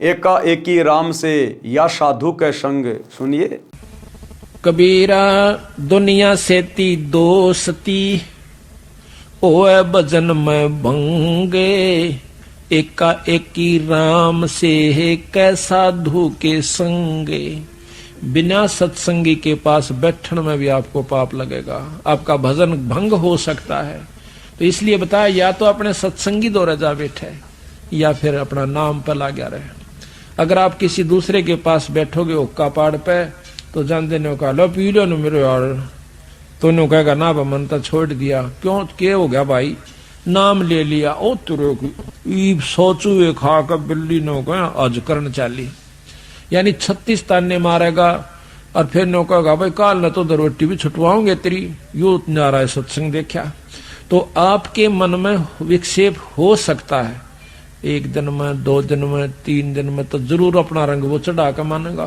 एका एकी राम से या साधु के संग। सुनिए कबीरा, दुनिया से ती दोस्ती ओए भजन में भंगे, एका एकी राम से है कै साधु के संगे। बिना सत्संगी के पास बैठने में भी आपको पाप लगेगा, आपका भजन भंग हो सकता है। तो इसलिए बताया, या तो अपने सत्संगी दौरे जा बैठे या फिर अपना नाम पर ला गया रहे। अगर आप किसी दूसरे के पास बैठोगे हुक्का पाड़ पे, तो जानते ने कहा लो पी लो मेरे यार, तो उन्होंने कहेगा ना मन तो छोड़ दिया। क्यों, क्या हो गया भाई, नाम ले लिया, ओ तुरे सोचू खा कर बिल्ली ने कहा आज करण चाली, यानी 36 ताने मारेगा, और फिर नो कहा भाई काल न तो दरवट्टी भी छुटवाओगे तेरी, यो नारा सत्संग देखा। तो आपके मन में विक्षेप हो सकता है, 1 दिन में, 2 दिन में, 3 दिन में तो जरूर अपना रंग वो चढ़ा के मानेगा।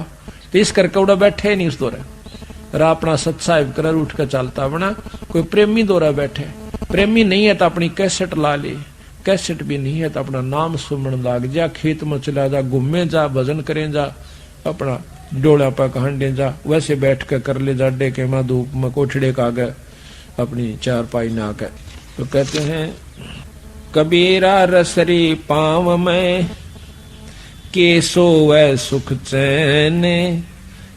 तो इस करके उड़ा बैठे नहीं उस दौरे, अपना सत्साहिब कर उठ कर चलता बना। कोई प्रेमी दौरा बैठे, प्रेमी नहीं है तो अपनी कैसेट ला ले, कैसेट भी नहीं है तो अपना नाम सुमन लाग जा, खेत में चला जा, घूमे जा, भजन करें जा, अपना डोला पर कहंडे जा, वैसे बैठ कर ले जा, डे के माँ धूप में कोठड़े का गए अपनी चारपाई ना के। तो कहते हैं कबीरा रसरी पाँव में केसो वै सुख चैन,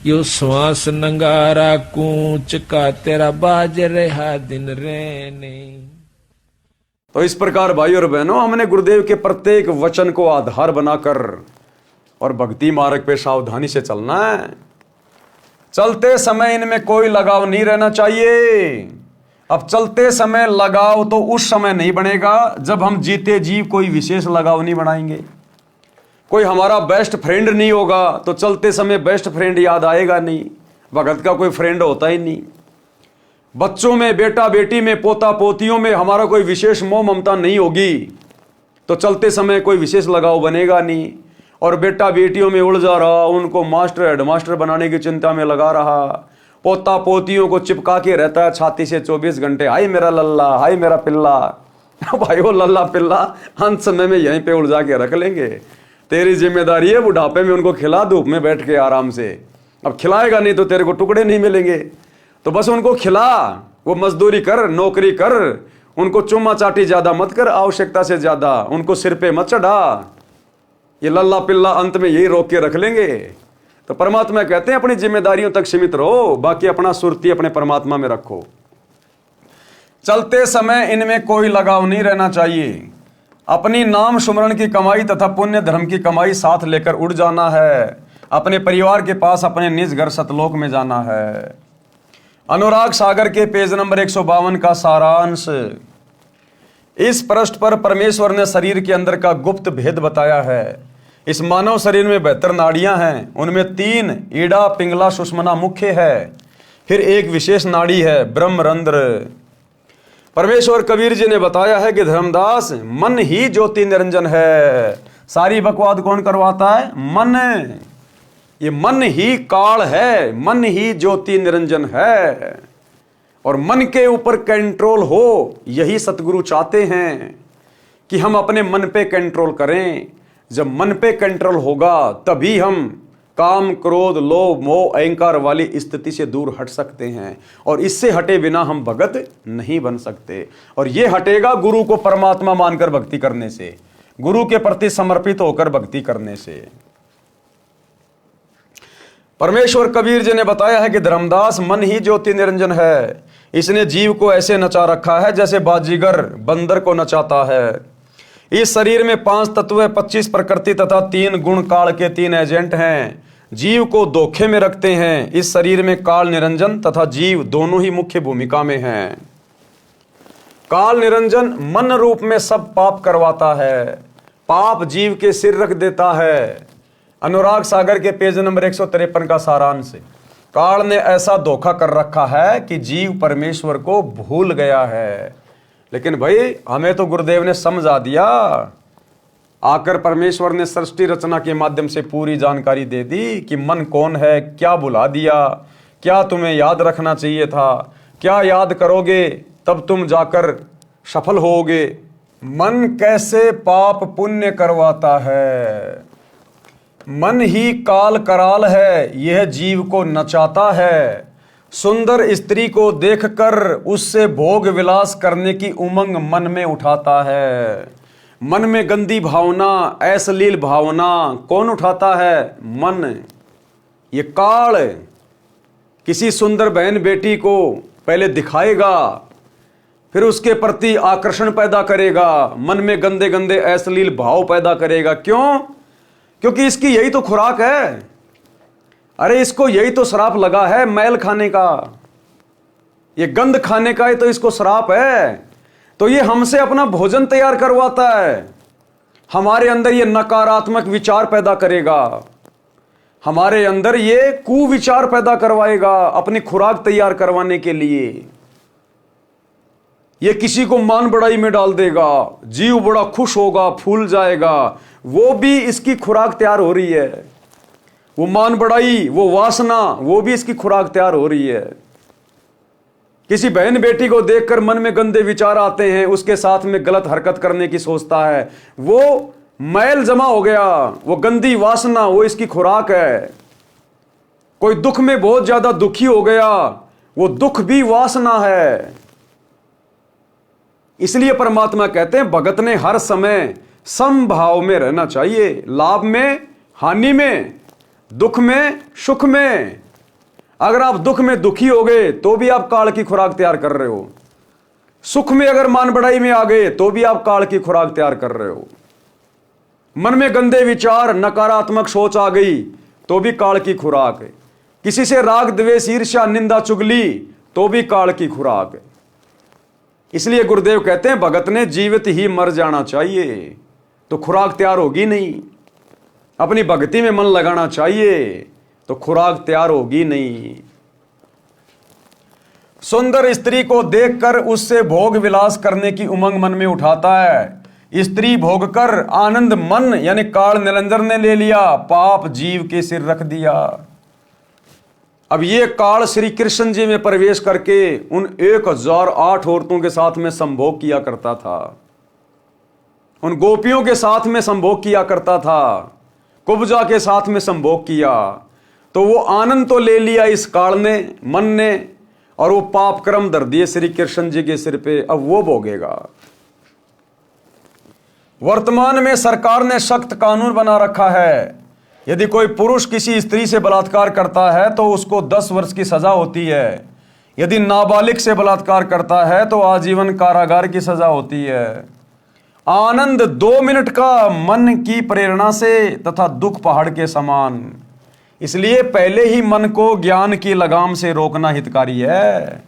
यो श्वास नंगारा कूच का तेरा बाज रहा दिन रहने। तो इस प्रकार भाई और बहनों, हमने गुरुदेव के प्रत्येक वचन को आधार बनाकर और भक्ति मार्ग पे सावधानी से चलना है। चलते समय इनमें कोई लगाव नहीं रहना चाहिए। अब चलते समय लगाव तो उस समय नहीं बनेगा जब हम जीते जीव कोई विशेष लगाव नहीं बनाएंगे। कोई हमारा बेस्ट फ्रेंड नहीं होगा तो चलते समय बेस्ट फ्रेंड याद आएगा नहीं। भगत का कोई फ्रेंड होता ही नहीं। बच्चों में, बेटा बेटी में, पोता पोतियों में हमारा कोई विशेष मोह ममता नहीं होगी तो चलते समय कोई विशेष लगाव बनेगा नहीं। और बेटा बेटियों में उलझा रहा, उनको मास्टर हेडमास्टर बनाने की चिंता में लगा रहा, पोता पोतियों को चिपका के रहता है छाती से 24 घंटे, हाय मेरा लल्ला, हाय मेरा पिल्ला। भाई वो लल्ला पिल्ला अंत समय में यहीं पे उलझा के रख लेंगे। तेरी जिम्मेदारी है बुढ़ापे में उनको खिला, धूप में बैठ के आराम से। अब खिलाएगा नहीं तो तेरे को टुकड़े नहीं मिलेंगे, तो बस उनको खिला, वो मजदूरी कर, नौकरी कर, उनको चुम्मा चाटी ज्यादा मत कर, आवश्यकता से ज्यादा उनको सिर पे मत चढ़ा। ये लल्ला पिल्ला अंत में यही रोक के रख लेंगे। तो परमात्मा कहते हैं अपनी जिम्मेदारियों तक सीमित रहो, बाकी अपना सुरती अपने परमात्मा में रखो। चलते समय इनमें कोई लगाव नहीं रहना चाहिए। अपनी नाम सुमरण की कमाई तथा पुण्य धर्म की कमाई साथ लेकर उड़ जाना है। अपने परिवार के पास अपने निज घर सतलोक में जाना है। अनुराग सागर के पेज नंबर 152 का सारांश। इस पृष्ठ पर परमेश्वर ने शरीर के अंदर का गुप्त भेद बताया है। इस मानव शरीर में 72 नाड़ियां हैं, उनमें 3 ईड़ा, पिंगला, सुषमना मुख्य है, फिर एक विशेष नाड़ी है ब्रह्मरंध्र। परमेश्वर कबीर जी ने बताया है कि धर्मदास मन ही ज्योति निरंजन है। सारी बकवाद कौन करवाता है? मन। ये मन ही काल है, मन ही ज्योति निरंजन है। और मन के ऊपर कंट्रोल हो, यही सतगुरु चाहते हैं कि हम अपने मन पे कंट्रोल करें। जब मन पे कंट्रोल होगा तभी हम काम, क्रोध, लोभ, मोह, अहंकार वाली स्थिति से दूर हट सकते हैं। और इससे हटे बिना हम भगत नहीं बन सकते। और ये हटेगा गुरु को परमात्मा मानकर भक्ति करने से, गुरु के प्रति समर्पित होकर भक्ति करने से। परमेश्वर कबीर जी ने बताया है कि धर्मदास मन ही ज्योति निरंजन है। इसने जीव को ऐसे नचा रखा है जैसे बाजीगर बंदर को नचाता है। इस शरीर में 5 तत्व, 25 प्रकृति तथा 3 गुण काल के 3 एजेंट हैं। जीव को धोखे में रखते हैं। इस शरीर में काल निरंजन तथा जीव दोनों ही मुख्य भूमिका में हैं। काल निरंजन मन रूप में सब पाप करवाता है, पाप जीव के सिर रख देता है। अनुराग सागर के पेज नंबर 153 का सारांश। काल ने ऐसा धोखा कर रखा है कि जीव परमेश्वर को भूल गया है। लेकिन भाई हमें तो गुरुदेव ने समझा दिया। आकर परमेश्वर ने सृष्टि रचना के माध्यम से पूरी जानकारी दे दी कि मन कौन है, क्या भुला दिया, क्या तुम्हें याद रखना चाहिए था, क्या याद करोगे तब तुम जाकर सफल होगे। मन कैसे पाप पुण्य करवाता है। मन ही काल कराल है, यह जीव को नचाता है। सुंदर स्त्री को देखकर उससे भोग विलास करने की उमंग मन में उठाता है। मन में गंदी भावना, अश्लील भावना कौन उठाता है? मन। ये काल किसी सुंदर बहन बेटी को पहले दिखाएगा, फिर उसके प्रति आकर्षण पैदा करेगा, मन में गंदे गंदे अश्लील भाव पैदा करेगा। क्यों? क्योंकि इसकी यही तो खुराक है। अरे इसको यही तो श्राप लगा है मैल खाने का, ये गंध खाने का ही तो इसको श्राप है। तो ये हमसे अपना भोजन तैयार करवाता है, हमारे अंदर ये नकारात्मक विचार पैदा करेगा, हमारे अंदर ये कुविचार पैदा करवाएगा अपनी खुराक तैयार करवाने के लिए। ये किसी को मान बढ़ाई में डाल देगा, जीव बड़ा खुश होगा, फूल जाएगा, वो भी इसकी खुराक तैयार हो रही है। वो मान बढ़ाई, वो वासना, वो भी इसकी खुराक तैयार हो रही है। किसी बहन बेटी को देखकर मन में गंदे विचार आते हैं, उसके साथ में गलत हरकत करने की सोचता है, वो मैल जमा हो गया, वो गंदी वासना, वो इसकी खुराक है। कोई दुख में बहुत ज्यादा दुखी हो गया, वो दुख भी वासना है। इसलिए परमात्मा कहते हैं भगत ने हर समय समभाव में रहना चाहिए, लाभ में, हानि में, दुख में, सुख में। अगर आप दुख में दुखी हो गए तो भी आप काल की खुराक तैयार कर रहे हो, सुख में अगर मान बढ़ाई में आ गए तो भी आप काल की खुराक तैयार कर रहे हो। मन में गंदे विचार, नकारात्मक सोच आ गई तो भी काल की खुराक है। किसी से राग द्वेष ईर्ष्या निंदा चुगली तो भी काल की खुराक है। इसलिए गुरुदेव कहते हैं भगत ने जीवित ही मर जाना चाहिए, तो खुराक तैयार होगी नहीं। अपनी भक्ति में मन लगाना चाहिए तो खुराक तैयार होगी नहीं। सुंदर स्त्री को देखकर उससे भोग विलास करने की उमंग मन में उठाता है। स्त्री भोग कर आनंद मन यानी काल निरंजन ने ले लिया, पाप जीव के सिर रख दिया। अब ये काल श्री कृष्ण जी में प्रवेश करके उन 1008 औरतों के साथ में संभोग किया करता था, उन गोपियों के साथ में संभोग किया करता था, कुब्जा के साथ में संभोग किया। तो वो आनंद तो ले लिया इस काल ने, मन ने, और वो पाप कर्म धर दिए श्री कृष्ण जी के सिर पे। अब वो भोगेगा। वर्तमान में सरकार ने सख्त कानून बना रखा है, यदि कोई पुरुष किसी स्त्री से बलात्कार करता है तो उसको 10 वर्ष की सजा होती है। यदि नाबालिग से बलात्कार करता है तो आजीवन कारागार की सजा होती है। आनंद 2 मिनट का मन की प्रेरणा से तथा दुख पहाड़ के समान। इसलिए पहले ही मन को ज्ञान की लगाम से रोकना हितकारी है।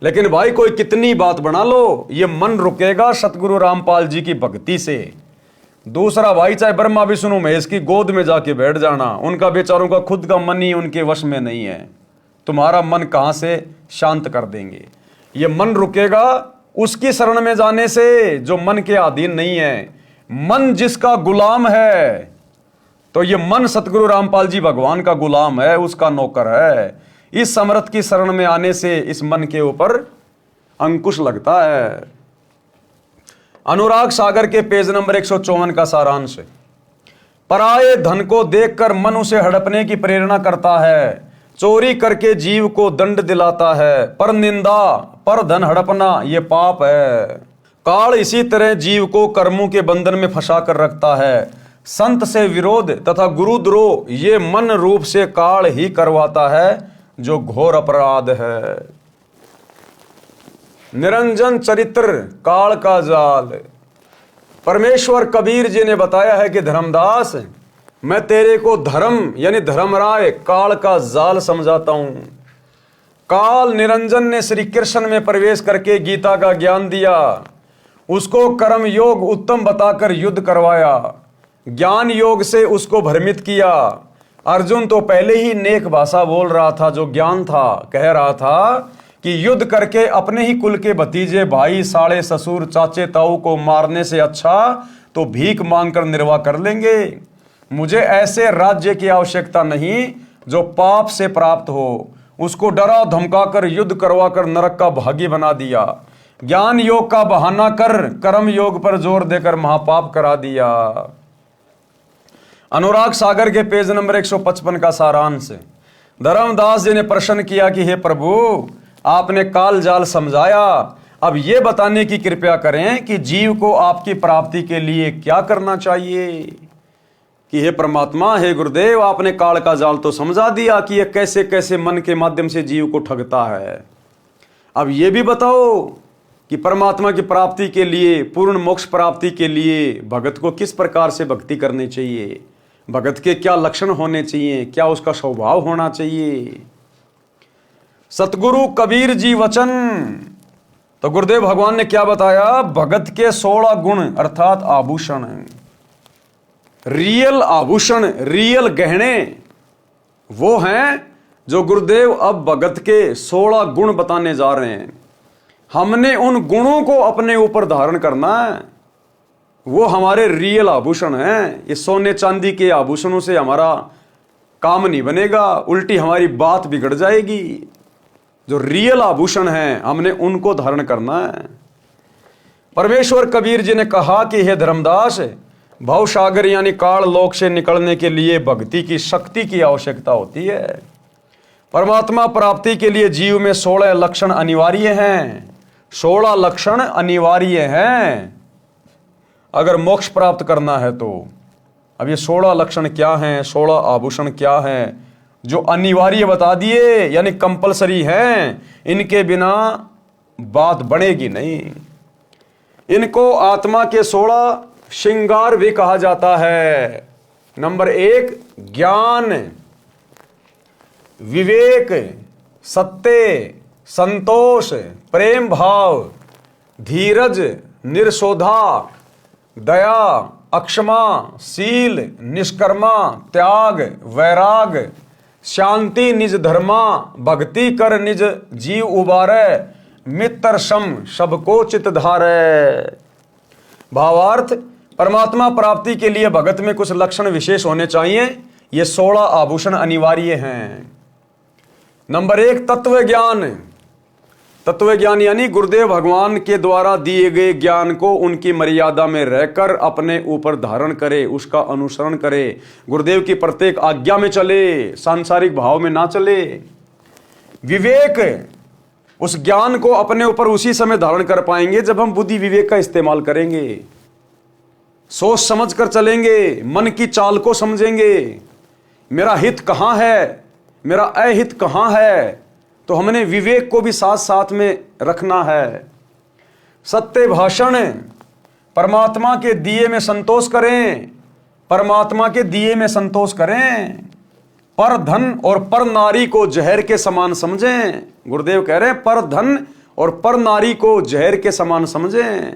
लेकिन भाई कोई कितनी बात बना लो, ये मन रुकेगा सतगुरु रामपाल जी की भक्ति से। दूसरा भाई चाहे ब्रह्मा विष्णु महेश की गोद में जाके बैठ जाना, उनका बेचारों का खुद का मन ही उनके वश में नहीं है। तुम्हारा मन कहां से शांत कर देंगे? ये मन रुकेगा उसकी शरण में जाने से जो मन के अधीन नहीं है। मन जिसका गुलाम है, तो ये मन सतगुरु रामपाल जी भगवान का गुलाम है, उसका नौकर है। इस समर्थ की शरण में आने से इस मन के ऊपर अंकुश लगता है। अनुराग सागर के पेज नंबर 154 का सारांश है। पराये धन को देखकर मन उसे हड़पने की प्रेरणा करता है, चोरी करके जीव को दंड दिलाता है, पर निंदा पर धन हड़पना ये पाप है। काल इसी तरह जीव को कर्मों के बंधन में फंसा कर रखता है। संत से विरोध तथा गुरुद्रोह ये मन रूप से काल ही करवाता है, जो घोर अपराध है। निरंजन चरित्र काल का जाल। परमेश्वर कबीर जी ने बताया है कि धर्मदास, मैं तेरे को धर्म यानी धर्मराय काल का जाल समझाता हूं। काल निरंजन ने श्री कृष्ण में प्रवेश करके गीता का ज्ञान दिया, उसको कर्म योग उत्तम बताकर युद्ध करवाया, ज्ञान योग से उसको भ्रमित किया। अर्जुन तो पहले ही नेक भाषा बोल रहा था, जो ज्ञान था, कह रहा था कि युद्ध करके अपने ही कुल के भतीजे भाई साले ससुर चाचे ताऊ को मारने से अच्छा तो भीख मांगकर निर्वाह कर लेंगे। मुझे ऐसे राज्य की आवश्यकता नहीं जो पाप से प्राप्त हो। उसको डरा धमकाकर युद्ध करवाकर नरक का भागी बना दिया। ज्ञान योग का बहाना कर कर्म योग पर जोर देकर महापाप करा दिया। अनुराग सागर के पेज नंबर 155 का सारांश। धर्मदास जी ने प्रश्न किया कि हे प्रभु, आपने काल जाल समझाया, अब यह बताने की कृपया करें कि जीव को आपकी प्राप्ति के लिए क्या करना चाहिए। कि हे परमात्मा, हे गुरुदेव, आपने काल का जाल तो समझा दिया कि यह कैसे कैसे मन के माध्यम से जीव को ठगता है। अब यह भी बताओ कि परमात्मा की प्राप्ति के लिए, पूर्ण मोक्ष प्राप्ति के लिए भगत को किस प्रकार से भक्ति करनी चाहिए, भगत के क्या लक्षण होने चाहिए, क्या उसका स्वभाव होना चाहिए। सतगुरु कबीर जी वचन। तो गुरुदेव भगवान ने क्या बताया? भगत के 16 गुण अर्थात आभूषण, रियल आभूषण, रियल गहने वो हैं जो गुरुदेव अब भगत के 16 गुण बताने जा रहे हैं। हमने उन गुणों को अपने ऊपर धारण करना है। वो हमारे रियल आभूषण हैं। ये सोने चांदी के आभूषणों से हमारा काम नहीं बनेगा, उल्टी हमारी बात बिगड़ जाएगी। जो रियल आभूषण हैं हमने उनको धारण करना है। परमेश्वर कबीर जी ने कहा कि हे धर्मदास, भवसागर यानी काल लोक से निकलने के लिए भक्ति की शक्ति की आवश्यकता होती है। परमात्मा प्राप्ति के लिए जीव में 16 लक्षण अनिवार्य हैं। 16 लक्षण अनिवार्य हैं अगर मोक्ष प्राप्त करना है तो। अब ये 16 लक्षण क्या हैं, 16 आभूषण क्या हैं जो अनिवार्य बता दिए, यानी कंपलसरी हैं। इनके बिना बात बनेगी नहीं। इनको आत्मा के 16 श्रृंगार भी कहा जाता है। नंबर 1 ज्ञान, विवेक, सत्य, संतोष, प्रेम भाव, धीरज, निर्शोधा, दया, अक्षमा, शील, निष्कर्मा, त्याग, वैराग, शांति निज धर्मा, भक्ति कर निज जीव उबारे, मित्र सम सबको चित धारे। भावार्थ, परमात्मा प्राप्ति के लिए भगत में कुछ लक्षण विशेष होने चाहिए। ये 16 आभूषण अनिवार्य हैं। नंबर 1 तत्व ज्ञान। तत्व ज्ञान यानी गुरुदेव भगवान के द्वारा दिए गए ज्ञान को उनकी मर्यादा में रहकर अपने ऊपर धारण करे, उसका अनुसरण करे, गुरुदेव की प्रत्येक आज्ञा में चले, सांसारिक भाव में ना चले। विवेक, उस ज्ञान को अपने ऊपर उसी समय धारण कर पाएंगे जब हम बुद्धि विवेक का इस्तेमाल करेंगे, सोच समझ कर चलेंगे, मन की चाल को समझेंगे। मेरा हित कहां है, मेरा अहित कहां है, तो हमने विवेक को भी साथ साथ में रखना है। सत्य भाषण, परमात्मा के दिए में संतोष करें, परमात्मा के दिए में संतोष करें। पर धन और पर नारी को जहर के समान समझें। गुरुदेव कह रहे हैं पर धन और पर नारी को जहर के समान समझें।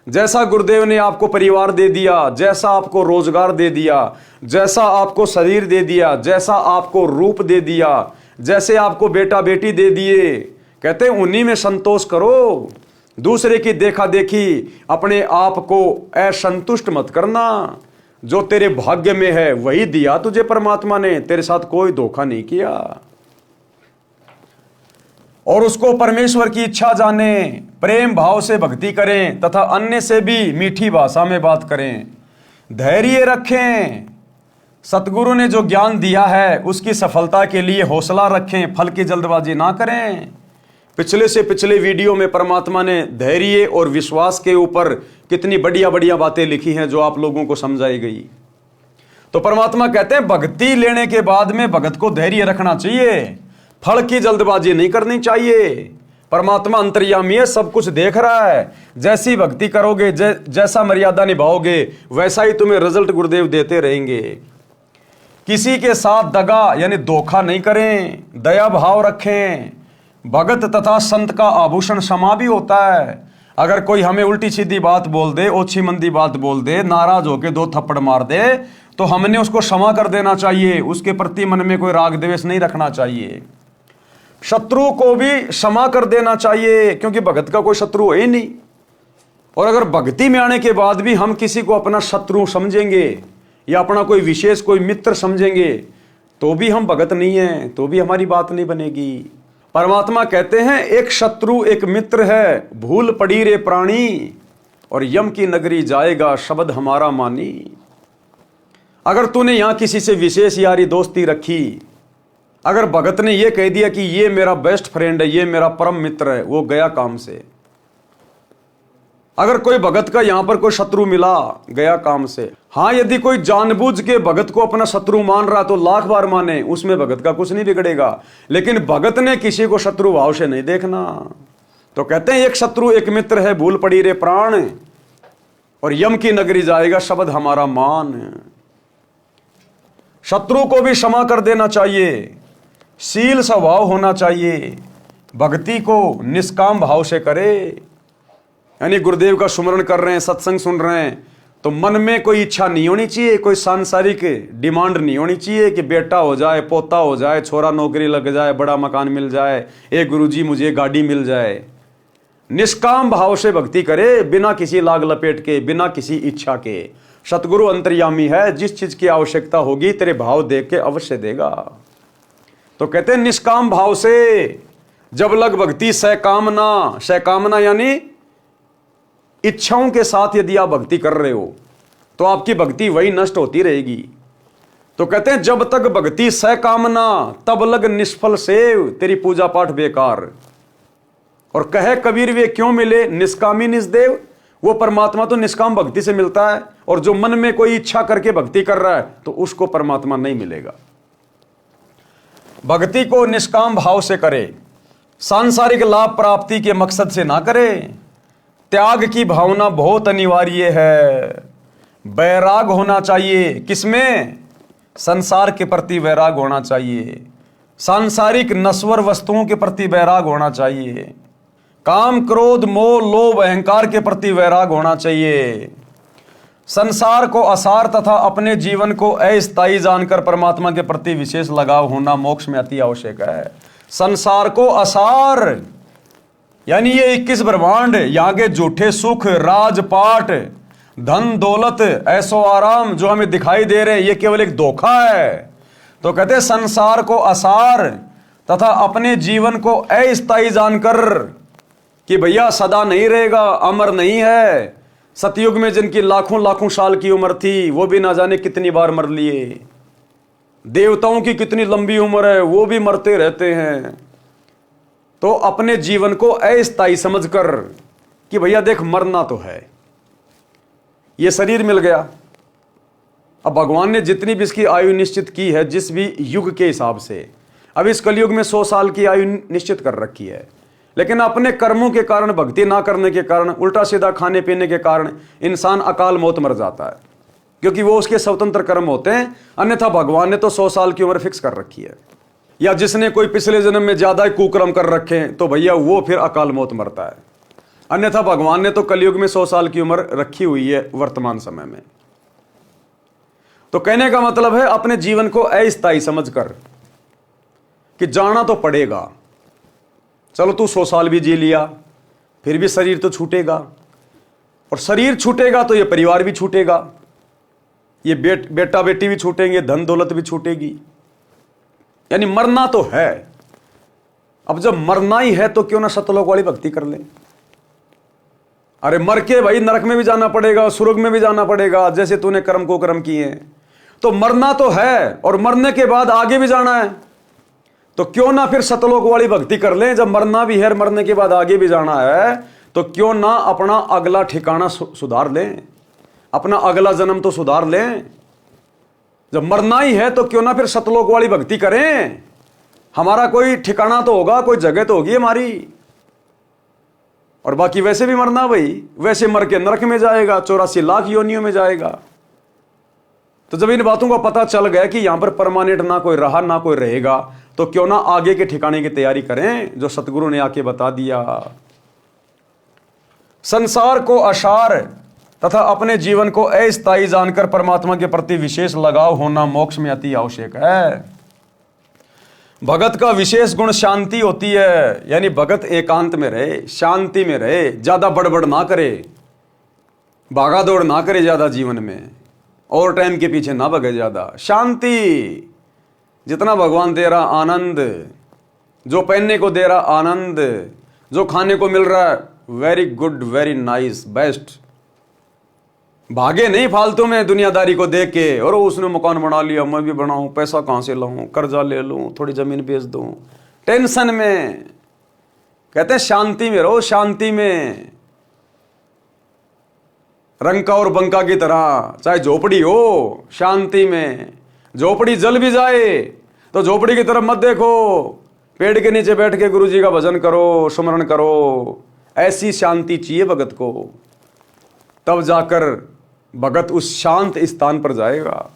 जैसा गुरुदेव ने आपको परिवार दे दिया, जैसा आपको रोजगार दे दिया, जैसा आपको शरीर दे दिया, जैसा आपको रूप दे दिया, जैसे आपको बेटा बेटी दे दिए, कहते हैं उन्हीं में संतोष करो। दूसरे की देखा देखी अपने आप को असंतुष्ट मत करना। जो तेरे भाग्य में है वही दिया तुझे परमात्मा ने, तेरे साथ कोई धोखा नहीं किया। और उसको परमेश्वर की इच्छा जाने, प्रेम भाव से भक्ति करें तथा अन्य से भी मीठी भाषा में बात करें। धैर्य रखें, सतगुरु ने जो ज्ञान दिया है उसकी सफलता के लिए हौसला रखें, फल की जल्दबाजी ना करें। पिछले से पिछले वीडियो में परमात्मा ने धैर्य और विश्वास के ऊपर कितनी बढ़िया बढ़िया बातें लिखी हैं जो आप लोगों को समझाई गई। तो परमात्मा कहते हैं भक्ति लेने के बाद में भगत को धैर्य रखना चाहिए, फल की जल्दबाजी नहीं करनी चाहिए। परमात्मा अंतर्यामी है, सब कुछ देख रहा है। जैसी भक्ति करोगे, जैसा मर्यादा निभाओगे, वैसा ही तुम्हें रिजल्ट गुरुदेव देते रहेंगे। किसी के साथ दगा यानी धोखा नहीं करें, दया भाव रखें। भगत तथा संत का आभूषण क्षमा भी होता है। अगर कोई हमें उल्टी सीधी बात बोल दे, ओछी मंदी बात बोल दे, नाराज होके 2 थप्पड़ मार दे, तो हमने उसको क्षमा कर देना चाहिए। उसके प्रति मन में कोई राग द्वेष नहीं रखना चाहिए। शत्रु को भी क्षमा कर देना चाहिए, क्योंकि भगत का कोई शत्रु है ही नहीं। और अगर भक्ति में आने के बाद भी हम किसी को अपना शत्रु समझेंगे या अपना कोई विशेष कोई मित्र समझेंगे, तो भी हम भगत नहीं हैं, तो भी हमारी बात नहीं बनेगी। परमात्मा कहते हैं एक शत्रु एक मित्र है, भूल पड़ी रे प्राणी, और यम की नगरी जाएगा शब्द हमारा मानी। अगर तूने यहां किसी से विशेष यारी दोस्ती रखी, अगर भगत ने यह कह दिया कि ये मेरा बेस्ट फ्रेंड है, ये मेरा परम मित्र है, वो गया काम से। अगर कोई भगत का यहां पर कोई शत्रु मिला, गया काम से। हां, यदि कोई जानबूझ के भगत को अपना शत्रु मान रहा तो लाख बार माने, उसमें भगत का कुछ नहीं बिगड़ेगा। लेकिन भगत ने किसी को शत्रु भाव से नहीं देखना। तो कहते हैं एक शत्रु एक मित्र है, भूल पड़ी रे प्राण, और यम की नगरी जाएगा शब्द हमारा मान। शत्रु को भी क्षमा कर देना चाहिए, शील स्वभाव होना चाहिए, भक्ति को निष्काम भाव से करे। यानी गुरुदेव का सुमरण कर रहे हैं, सत्संग सुन रहे हैं, तो मन में कोई इच्छा नहीं होनी चाहिए, कोई सांसारिक डिमांड नहीं होनी चाहिए कि बेटा हो जाए, पोता हो जाए, छोरा नौकरी लग जाए, बड़ा मकान मिल जाए, ए गुरुजी मुझे गाड़ी मिल जाए। निष्काम भाव से भक्ति करे, बिना किसी लाग लपेट के, बिना किसी इच्छा के। सतगुरु अंतर्यामी है, जिस चीज की आवश्यकता होगी तेरे भाव देख के अवश्य देगा। तो कहते हैं निष्काम भाव से जब लग भक्ति सकामना, सकामना यानी इच्छाओं के साथ यदि आप भक्ति कर रहे हो तो आपकी भक्ति वही नष्ट होती रहेगी। तो कहते हैं जब तक भक्ति सकामना तब लग निष्फल सेव, तेरी पूजा पाठ बेकार। और कहे कबीर वे क्यों मिले निष्कामी निष्देव, वो परमात्मा तो निष्काम भक्ति से मिलता है, और जो मन में कोई इच्छा करके भक्ति कर रहा है तो उसको परमात्मा नहीं मिलेगा। भक्ति को निष्काम भाव से करे, सांसारिक लाभ प्राप्ति के मकसद से ना करे। त्याग की भावना बहुत अनिवार्य है, वैराग होना चाहिए। किसमें? संसार के प्रति वैराग होना चाहिए, सांसारिक नश्वर वस्तुओं के प्रति वैराग होना चाहिए, काम क्रोध मोह लोभ अहंकार के प्रति वैराग होना चाहिए। संसार को असार तथा अपने जीवन को अस्थायी जानकर परमात्मा के प्रति विशेष लगाव होना मोक्ष में अति आवश्यक है। संसार को असार यानी ये 21 ब्रह्मांड, यहाँ के झूठे सुख राजपाट धन दौलत ऐसो आराम जो हमें दिखाई दे रहे हैं, ये केवल एक धोखा है। तो कहते हैं संसार को असार तथा अपने जीवन को अस्थायी जानकर कि भैया सदा नहीं रहेगा, अमर नहीं है। सतयुग में जिनकी लाखों लाखों साल की उम्र थी वो भी ना जाने कितनी बार मर लिए। देवताओं की कितनी लंबी उम्र है, वो भी मरते रहते हैं। तो अपने जीवन को अस्थायी समझकर कि भैया देख मरना तो है, ये शरीर मिल गया। अब भगवान ने जितनी भी इसकी आयु निश्चित की है जिस भी युग के हिसाब से, अब इस कलयुग में 100 साल की आयु निश्चित कर रखी है, लेकिन अपने कर्मों के कारण, भक्ति ना करने के कारण, उल्टा सीधा खाने पीने के कारण इंसान अकाल मौत मर जाता है, क्योंकि वो उसके स्वतंत्र कर्म होते हैं। अन्यथा भगवान ने तो 100 साल की उम्र फिक्स कर रखी है। या जिसने कोई पिछले जन्म में ज्यादा ही कुकर्म कर रखे हैं तो भैया वो फिर अकाल मौत मरता है। अन्यथा भगवान ने तो कलयुग में 100 साल की उम्र रखी हुई है वर्तमान समय में। तो कहने का मतलब है अपने जीवन को अस्थायी समझकर कि जाना तो पड़ेगा। चलो तू 100 साल भी जी लिया, फिर भी शरीर तो छूटेगा, और शरीर छूटेगा तो ये परिवार भी छूटेगा, ये बेटा बेटी भी छूटेंगे, धन दौलत भी छूटेगी, यानी मरना तो है। अब जब मरना ही है तो क्यों ना सतलोक वाली भक्ति कर ले। अरे मर के भाई नरक में भी जाना पड़ेगा, स्वर्ग में भी जाना पड़ेगा, जैसे तूने कर्म को कर्म किए हैं। तो मरना तो है और मरने के बाद आगे भी जाना है, तो क्यों ना फिर सतलोक वाली भक्ति कर लें। जब मरना भी है, मरने के बाद आगे भी जाना है, तो क्यों ना अपना अगला ठिकाना सुधार लें, अपना अगला जन्म तो सुधार लें। जब मरना ही है तो क्यों ना फिर सतलोक वाली भक्ति करें। हमारा कोई ठिकाना तो होगा, कोई जगह तो होगी हमारी। और बाकी वैसे भी मरना भाई, वैसे मर के नरक में जाएगा, 84 लाख योनियों में जाएगा। तो जब इन बातों का पता चल गया कि यहां पर परमानेंट ना कोई रहा ना कोई रहेगा, तो क्यों ना आगे के ठिकाने की तैयारी करें जो सतगुरु ने आके बता दिया। संसार को असार तथा अपने जीवन को अस्थायी जानकर परमात्मा के प्रति विशेष लगाव होना मोक्ष में अति आवश्यक है। भगत का विशेष गुण शांति होती है, यानी भगत एकांत में रहे, शांति में रहे, ज्यादा बड़बड़ ना करे, भागा दौड़ ना करे ज्यादा जीवन में, और टाइम के पीछे ना भगे ज्यादा। शांति, जितना भगवान दे रहा आनंद, जो पहनने को दे रहा आनंद, जो खाने को मिल रहा है very good, very nice, best. भागे नहीं फालतू में दुनियादारी को देख के, और उसने मकान बना लिया मैं भी बनाऊं, पैसा कहां से लाऊं, कर्जा ले लूं, थोड़ी जमीन बेच दूं, टेंशन में। कहते हैं शांति में रहो, शांति में। रंका और बंका की तरह, चाहे झोपड़ी हो, शांति में। झोपड़ी जल भी जाए तो झोपड़ी की तरफ मत देखो, पेड़ के नीचे बैठ के गुरु जी का भजन करो, स्मरण करो। ऐसी शांति चाहिए भगत को, तब जाकर भगत उस शांत स्थान पर जाएगा।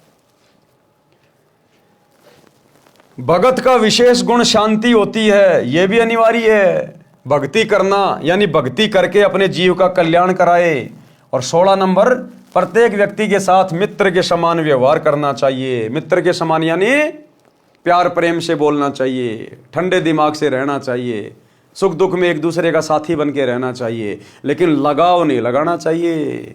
भगत का विशेष गुण शांति होती है, यह भी अनिवार्य है। भक्ति करना यानी भक्ति करके अपने जीव का कल्याण कराए। और 16 नंबर, प्रत्येक व्यक्ति के साथ मित्र के समान व्यवहार करना चाहिए। मित्र के समान यानी प्यार प्रेम से बोलना चाहिए, ठंडे दिमाग से रहना चाहिए, सुख दुख में एक दूसरे का साथी बन के रहना चाहिए, लेकिन लगाव नहीं लगाना चाहिए।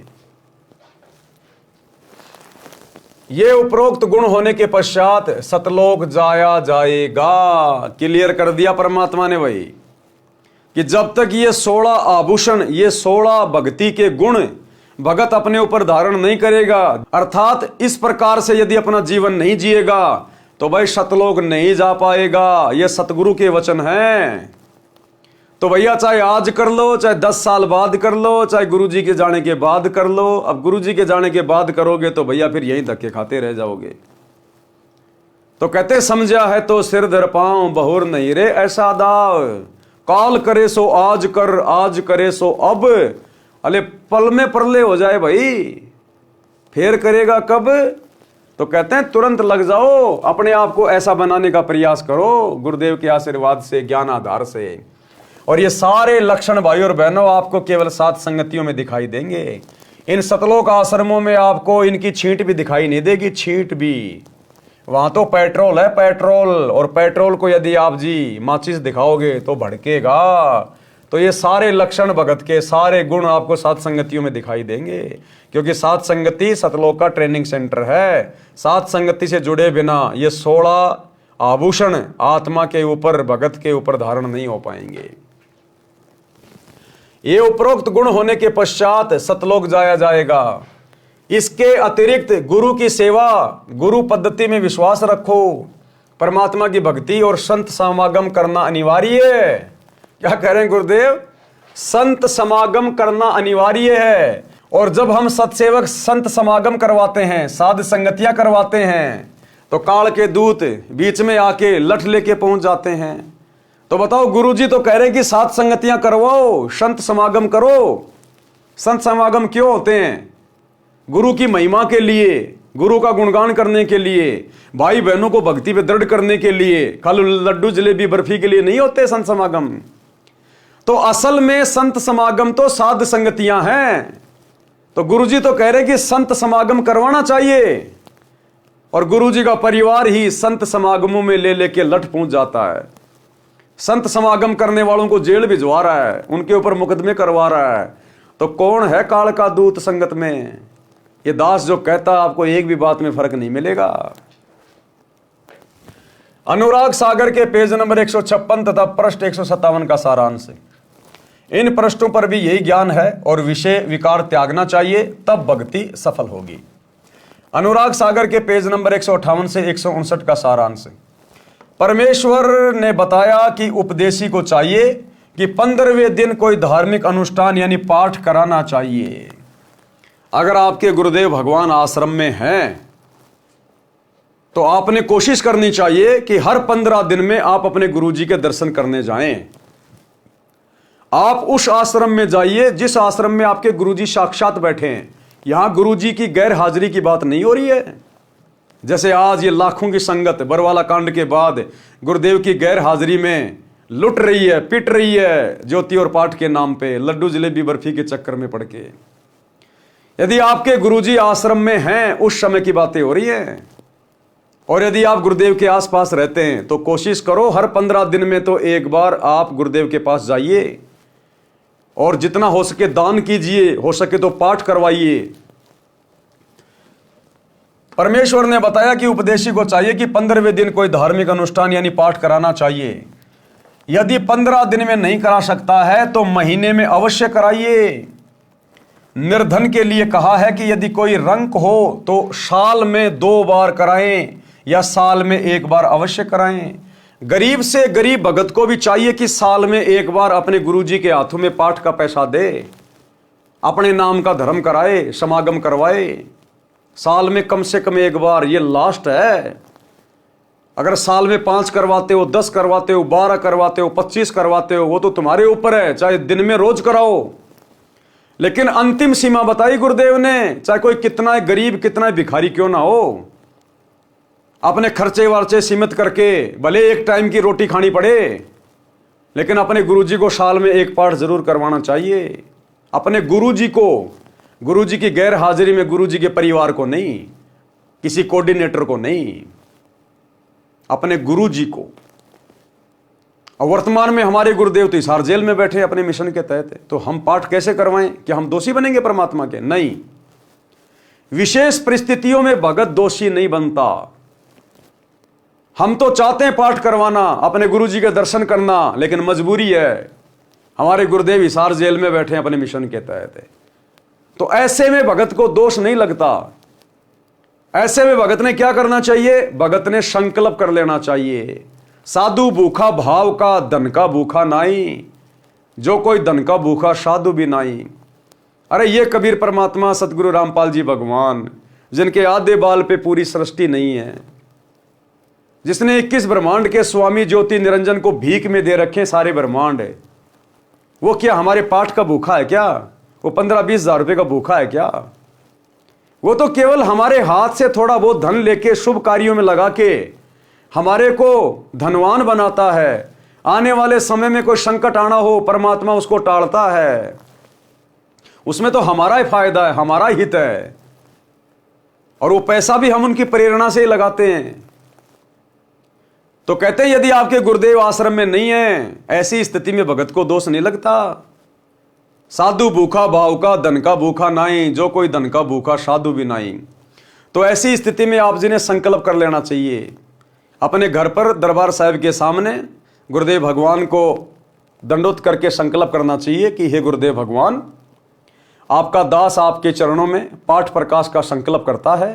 ये उपरोक्त गुण होने के पश्चात सतलोक जाया जाएगा। क्लियर कर दिया परमात्मा ने भाई कि जब तक ये 16 आभूषण, ये 16 भक्ति के गुण भगत अपने ऊपर धारण नहीं करेगा, अर्थात इस प्रकार से यदि अपना जीवन नहीं जिएगा तो भाई सतलोक नहीं जा पाएगा। ये सतगुरु के वचन हैं। तो भैया चाहे आज कर लो, चाहे 10 साल बाद कर लो, चाहे गुरुजी के जाने के बाद कर लो। अब गुरुजी के जाने के बाद करोगे तो भैया फिर यहीं धक्के खाते रह जाओगे। तो कहते समझा है तो सिर धर पांव, बहुर नहीं रे ऐसा दाव। काल करे सो आज कर, आज करे सो अब। अले पल में परले हो जाए भाई, फिर करेगा कब? तो कहते हैं तुरंत लग जाओ, अपने आप को ऐसा बनाने का प्रयास करो गुरुदेव के आशीर्वाद से, ज्ञान आधार से। और ये सारे लक्षण भाई और बहनों आपको केवल 7 संगतियों में दिखाई देंगे। इन सतलोक आश्रमों में आपको इनकी छींट भी दिखाई नहीं देगी, छींट भी। वहां तो पेट्रोल है, पेट्रोल। और पेट्रोल को यदि आप जी माचिस दिखाओगे तो भड़केगा। तो ये सारे लक्षण भगत के, सारे गुण आपको 7 संगतियों में दिखाई देंगे, क्योंकि 7 संगति सतलोक का ट्रेनिंग सेंटर है। 7 संगति से जुड़े बिना ये 16 आभूषण आत्मा के ऊपर, भगत के ऊपर धारण नहीं हो पाएंगे। ये उपरोक्त गुण होने के पश्चात सतलोक जाया जाएगा। इसके अतिरिक्त गुरु की सेवा, गुरु पद्धति में विश्वास रखो, परमात्मा की भक्ति और संत समागम करना अनिवार्य है। क्या कह रहे हैं गुरुदेव? संत समागम करना अनिवार्य है। और जब हम सत्सेवक संत समागम करवाते हैं, साध संगतियां करवाते हैं, तो काल के दूत बीच में आके लठ लेके पहुंच जाते हैं। तो बताओ, गुरुजी तो कह रहे हैं कि 7 संगतियां करवाओ, संत समागम करो। संत समागम क्यों होते हैं? गुरु की महिमा के लिए, गुरु का गुणगान करने के लिए, भाई बहनों को भक्ति पे दृढ़ करने के लिए, खाली लड्डू जलेबी बर्फी के लिए नहीं होते संत समागम। तो असल में संत समागम तो साध संगतियां हैं। तो गुरुजी तो कह रहे हैं कि संत समागम करवाना चाहिए, और गुरुजी का परिवार ही संत समागमों में ले लेके लठ पहुंच जाता है। संत समागम करने वालों को जेल भिजवा रहा है, उनके ऊपर मुकदमे करवा रहा है। तो कौन है काल का दूत संगत में? ये दास जो कहता, आपको एक भी बात में फर्क नहीं मिलेगा। अनुराग सागर के पेज नंबर 156 तथा पृष्ठ 157 का सारांश। इन पृष्ठों पर भी यही ज्ञान है और विषय विकार त्यागना चाहिए, तब भक्ति सफल होगी। अनुराग सागर के पेज नंबर 158 से 159 का सारांश। परमेश्वर ने बताया कि उपदेशी को चाहिए कि 15वें दिन कोई धार्मिक अनुष्ठान यानी पाठ कराना चाहिए। अगर आपके गुरुदेव भगवान आश्रम में हैं तो आपने कोशिश करनी चाहिए कि हर 15 दिन में आप अपने गुरुजी के दर्शन करने जाएं। आप उस आश्रम में जाइए जिस आश्रम में आपके गुरुजी साक्षात बैठे हैं। यहां गुरुजी की गैर हाजिरी की बात नहीं हो रही है। जैसे आज ये लाखों की संगत बरवाला कांड के बाद गुरुदेव की गैर हाजिरी में लुट रही है, पिट रही है, ज्योति और पाठ के नाम पे, लड्डू जलेबी बर्फी के चक्कर में पड़ के। यदि आपके गुरुजी आश्रम में हैं, उस समय की बातें हो रही हैं। और यदि आप गुरुदेव के आसपास रहते हैं तो कोशिश करो हर 15 दिन में तो एक बार आप गुरुदेव के पास जाइए, और जितना हो सके दान कीजिए, हो सके तो पाठ करवाइए। परमेश्वर ने बताया कि उपदेशी को चाहिए कि 15वें दिन कोई धार्मिक अनुष्ठान यानी पाठ कराना चाहिए। यदि 15 दिन में नहीं करा सकता है तो महीने में अवश्य कराइए। निर्धन के लिए कहा है कि यदि कोई रंक हो तो साल में 2 बार कराएं या साल में 1 बार अवश्य कराएं। गरीब से गरीब भगत को भी चाहिए कि साल में 1 बार अपने गुरुजी के हाथों में पाठ का पैसा दे, अपने नाम का धर्म कराए, समागम करवाए। साल में कम से कम 1 बार, ये लास्ट है। अगर साल में 5 करवाते हो, 10 करवाते हो, 12 करवाते हो, 25 करवाते हो, वो तो तुम्हारे ऊपर है। चाहे दिन में रोज कराओ, लेकिन अंतिम सीमा बताई गुरुदेव ने, चाहे कोई कितना गरीब, कितना भिखारी क्यों ना हो, अपने खर्चे वर्चे सीमित करके भले एक टाइम की रोटी खानी पड़े, लेकिन अपने गुरुजी को साल में 1 पाठ जरूर करवाना चाहिए। अपने गुरुजी को गुरुजी की गैर हाजिरी में गुरुजी के परिवार को नहीं, किसी कोऑर्डिनेटर को नहीं, अपने गुरुजी को। और वर्तमान में हमारे गुरुदेव तो हिसार जेल में बैठे अपने मिशन के तहत, तो हम पाठ कैसे करवाएं? कि हम दोषी बनेंगे परमात्मा के? नहीं। विशेष परिस्थितियों में भगत दोषी नहीं बनता। हम तो चाहते हैं पाठ करवाना, अपने गुरुजी के दर्शन करना, लेकिन मजबूरी है, हमारे गुरुदेव हिसार जेल में बैठे हैं अपने मिशन के तहत। तो ऐसे में भगत को दोष नहीं लगता। ऐसे में भगत ने क्या करना चाहिए? भगत ने संकल्प कर लेना चाहिए, साधु भूखा भाव का, धन का भूखा नाई, जो कोई धन का भूखा साधु भी नाई। अरे ये कबीर परमात्मा सतगुरु रामपाल जी भगवान, जिनके आधे बाल पे पूरी सृष्टि नहीं है, जिसने 21 ब्रह्मांड के स्वामी ज्योति निरंजन को भीख में दे रखे सारे ब्रह्मांड, वो क्या हमारे पाठ का भूखा है क्या? वो 15-20 हजार रुपए का भूखा है क्या? वो तो केवल हमारे हाथ से थोड़ा बहुत धन लेके शुभ कार्यों में लगा के हमारे को धनवान बनाता है। आने वाले समय में कोई संकट आना हो, परमात्मा उसको टालता है। उसमें तो हमारा ही फायदा है, हमारा हित है, और वो पैसा भी हम उनकी प्रेरणा से ही लगाते हैं। तो कहते हैं यदि आपके गुरुदेव आश्रम में नहीं है, ऐसी स्थिति में भगत को दोष नहीं लगता। साधु भूखा भाव का, धन का भूखा नाई, जो कोई धन का भूखा साधु भी नाई। तो ऐसी स्थिति में आप जी ने संकल्प कर लेना चाहिए, अपने घर पर दरबार साहिब के सामने गुरुदेव भगवान को दंडोत करके संकल्प करना चाहिए कि हे गुरुदेव भगवान, आपका दास आपके चरणों में पाठ प्रकाश का संकल्प करता है।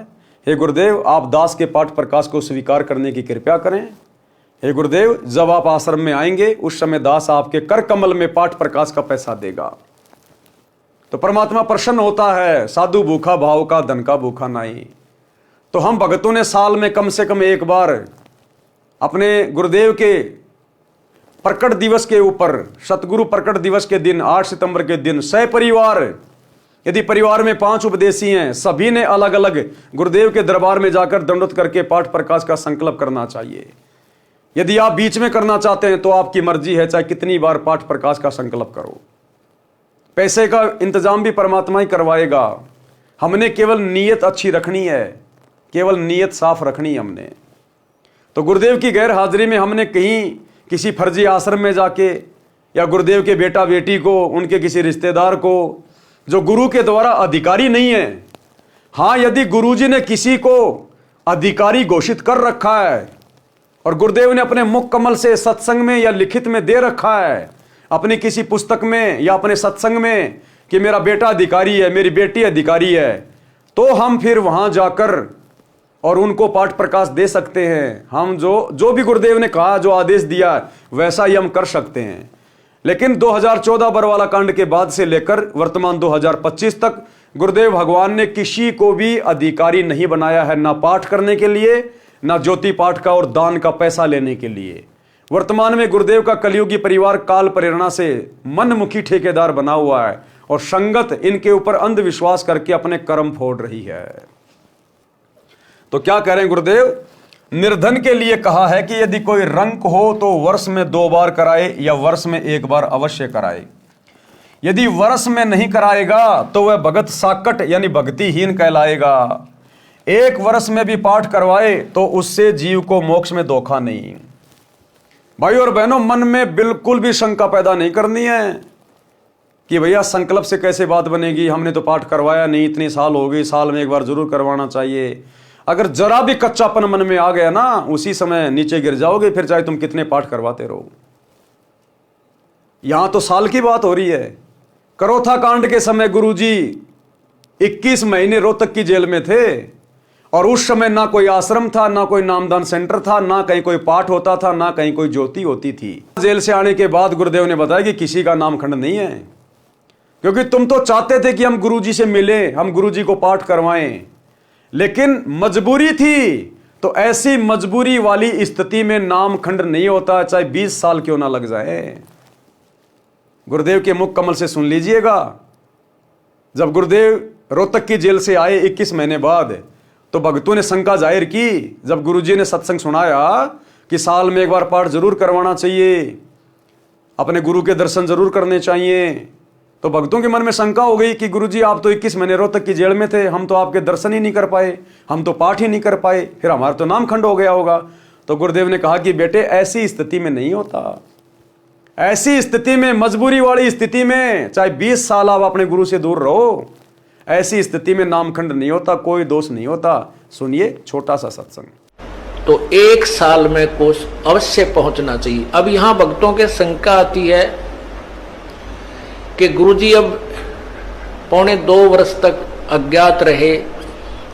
हे गुरुदेव, आप दास के पाठ प्रकाश को स्वीकार करने की कृपा करें। हे गुरुदेव, जब आप आश्रम में आएंगे उस समय दास आपके कर कमल में पाठ प्रकाश का पैसा देगा। तो परमात्मा प्रसन्न होता है। साधु भूखा भाव का, धन का भूखा नाई। तो हम भगतों ने साल में कम से कम एक बार अपने गुरुदेव के प्रकट दिवस के ऊपर, सतगुरु प्रकट दिवस के दिन 8 सितंबर के दिन सहपरिवार, यदि परिवार में 5 उपदेशी हैं, सभी ने अलग अलग गुरुदेव के दरबार में जाकर दंडोत करके पाठ प्रकाश का संकल्प करना चाहिए। यदि आप बीच में करना चाहते हैं तो आपकी मर्जी है, चाहे कितनी बार पाठ प्रकाश का संकल्प करो। पैसे का इंतजाम भी परमात्मा ही करवाएगा। हमने केवल नीयत अच्छी रखनी है, केवल नीयत साफ रखनी है हमने। तो गुरुदेव की गैर हाजिरी में हमने कहीं किसी फर्जी आश्रम में जाके, या गुरुदेव के बेटा बेटी को, उनके किसी रिश्तेदार को जो गुरु के द्वारा अधिकारी नहीं है, हाँ यदि गुरुजी ने किसी को अधिकारी घोषित कर रखा है और गुरुदेव ने अपने मुख कमल से सत्संग में या लिखित में दे रखा है, अपनी किसी पुस्तक में या अपने सत्संग में, कि मेरा बेटा अधिकारी है, मेरी बेटी अधिकारी है, तो हम फिर वहां जाकर और उनको पाठ प्रकाश दे सकते हैं। हम जो भी गुरुदेव ने कहा, जो आदेश दिया, वैसा ही हम कर सकते हैं। लेकिन 2014 बरवाला कांड के बाद से लेकर वर्तमान 2025 तक गुरुदेव भगवान ने किसी को भी अधिकारी नहीं बनाया है, ना पाठ करने के लिए, ना ज्योति पाठ का और दान का पैसा लेने के लिए। वर्तमान में गुरुदेव का कलियुगी परिवार काल प्रेरणा से मनमुखी ठेकेदार बना हुआ है और संगत इनके ऊपर अंधविश्वास करके अपने कर्म फोड़ रही है। तो क्या कह रहे हैं गुरुदेव? निर्धन के लिए कहा है कि यदि कोई रंक हो तो वर्ष में 2 बार कराए या वर्ष में 1 बार अवश्य कराए। यदि वर्ष में नहीं कराएगा तो वह भगत साकट यानी भक्तिहीन कहलाएगा। 1 वर्ष में भी पाठ करवाए तो उससे जीव को मोक्ष में धोखा नहीं। भाई और बहनों, मन में बिल्कुल भी शंका पैदा नहीं करनी है कि भैया संकल्प से कैसे बात बनेगी, हमने तो पाठ करवाया नहीं, इतनी साल हो गई, साल में 1 बार जरूर करवाना चाहिए। अगर जरा भी कच्चापन मन में आ गया ना, उसी समय नीचे गिर जाओगे, फिर चाहे तुम कितने पाठ करवाते रहो। यहां तो साल की बात हो रही है। करोथा कांड के समय गुरुजी 21 महीने रोहतक की जेल में थे और उस समय ना कोई आश्रम था, ना कोई नामदान सेंटर था, ना कहीं कोई पाठ होता था, ना कहीं कोई ज्योति होती थी। जेल से आने के बाद गुरुदेव ने बताया कि किसी का नामखंड नहीं है, क्योंकि तुम तो चाहते थे कि हम गुरुजी से मिले, हम गुरुजी को पाठ करवाएं, लेकिन मजबूरी थी। तो ऐसी मजबूरी वाली स्थिति में नामखंड नहीं होता, चाहे 20 साल क्यों ना लग जाए। गुरुदेव के मुख कमल से सुन लीजिएगा। जब गुरुदेव रोहतक की जेल से आए 21 महीने बाद, तो भक्तों ने शंका जाहिर की। जब गुरुजी ने सत्संग सुनाया कि साल में 1 बार पाठ जरूर करवाना चाहिए, अपने गुरु के दर्शन जरूर करने चाहिए, तो भक्तों के मन में शंका हो गई कि गुरुजी आप तो 21 महीने रोहतक की जेल में थे, हम तो आपके दर्शन ही नहीं कर पाए, हम तो पाठ ही नहीं कर पाए, फिर हमारा तो नाम खंड हो गया होगा। तो गुरुदेव ने कहा कि बेटे ऐसी स्थिति में नहीं होता। ऐसी स्थिति में, मजबूरी वाली स्थिति में, चाहे 20 साल आप अपने गुरु से दूर रहो, ऐसी स्थिति में नामखंड नहीं होता, कोई दोष नहीं होता। सुनिए छोटा सा सत्संग। तो 1 साल में कोष अवश्य पहुंचना चाहिए। अब यहां भक्तों के शंका आती है कि गुरुजी अब 1.25 वर्ष तक अज्ञात रहे,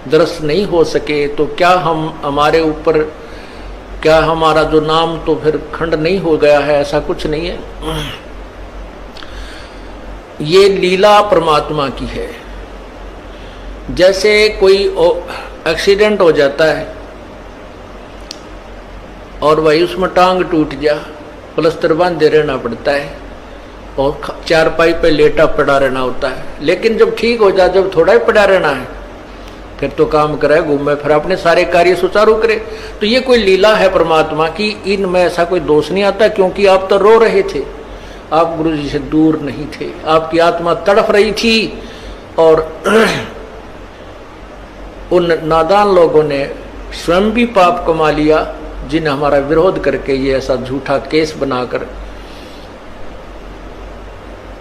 दर्शन नहीं हो सके, तो क्या हम हमारे ऊपर, क्या हमारा जो नाम तो फिर खंड नहीं हो गया है? ऐसा कुछ नहीं है। ये लीला परमात्मा की है। जैसे कोई एक्सीडेंट हो जाता है और वही उसमें टांग टूट जा, प्लास्टर बांधे रहना पड़ता है और चारपाई पे लेटा पड़ा रहना होता है। लेकिन जब ठीक हो जाए, जब थोड़ा ही पड़ा रहना है, फिर तो काम करे, घूमे, फिर अपने सारे कार्य सुचारू करे। तो ये कोई लीला है परमात्मा की, इनमें ऐसा कोई दोष नहीं आता। क्योंकि आप तो रो रहे थे, आप गुरु जी से दूर नहीं थे, आपकी आत्मा तड़फ रही थी। और उन नादान लोगों ने स्वयं भी पाप कमा लिया, जिन्हें हमारा विरोध करके ये ऐसा झूठा केस बनाकर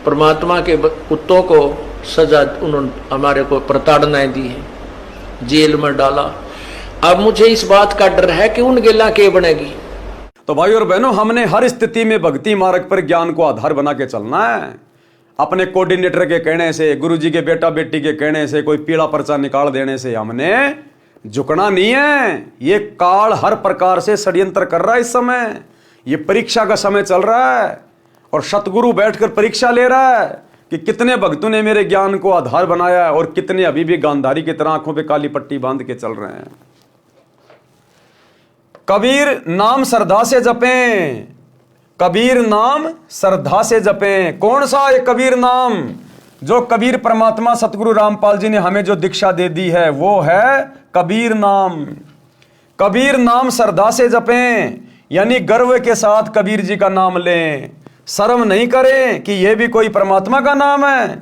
परमात्मा के कुत्तों को सजा, उन्होंने हमारे को प्रताड़नाएं दी है, जेल में डाला। अब मुझे इस बात का डर है कि उन गेला के बनेगी। तो भाई और बहनों, हमने हर स्थिति में भक्ति मार्ग पर ज्ञान को आधार बना के चलना है। अपने कोऑर्डिनेटर के कहने से, गुरुजी के बेटा बेटी के कहने से, कोई पीला पर्चा निकाल देने से हमने झुकना नहीं है। ये काल हर प्रकार से षड्यंत्र कर रहा है। इस समय ये परीक्षा का समय चल रहा है और सतगुरु बैठकर परीक्षा ले रहा है कि कितने भक्तों ने मेरे ज्ञान को आधार बनाया है और कितने अभी भी गांधारी की तरह आंखों पे काली पट्टी बांध के चल रहे हैं। कबीर नाम श्रद्धा से जपें, कबीर नाम श्रद्धा से जपें। कौन सा ये कबीर नाम? जो कबीर परमात्मा सतगुरु रामपाल जी ने हमें जो दीक्षा दे दी है, वो है कबीर नाम। कबीर नाम श्रद्धा से जपें, यानी गर्व के साथ कबीर जी का नाम लें, शर्म नहीं करें कि यह भी कोई परमात्मा का नाम है।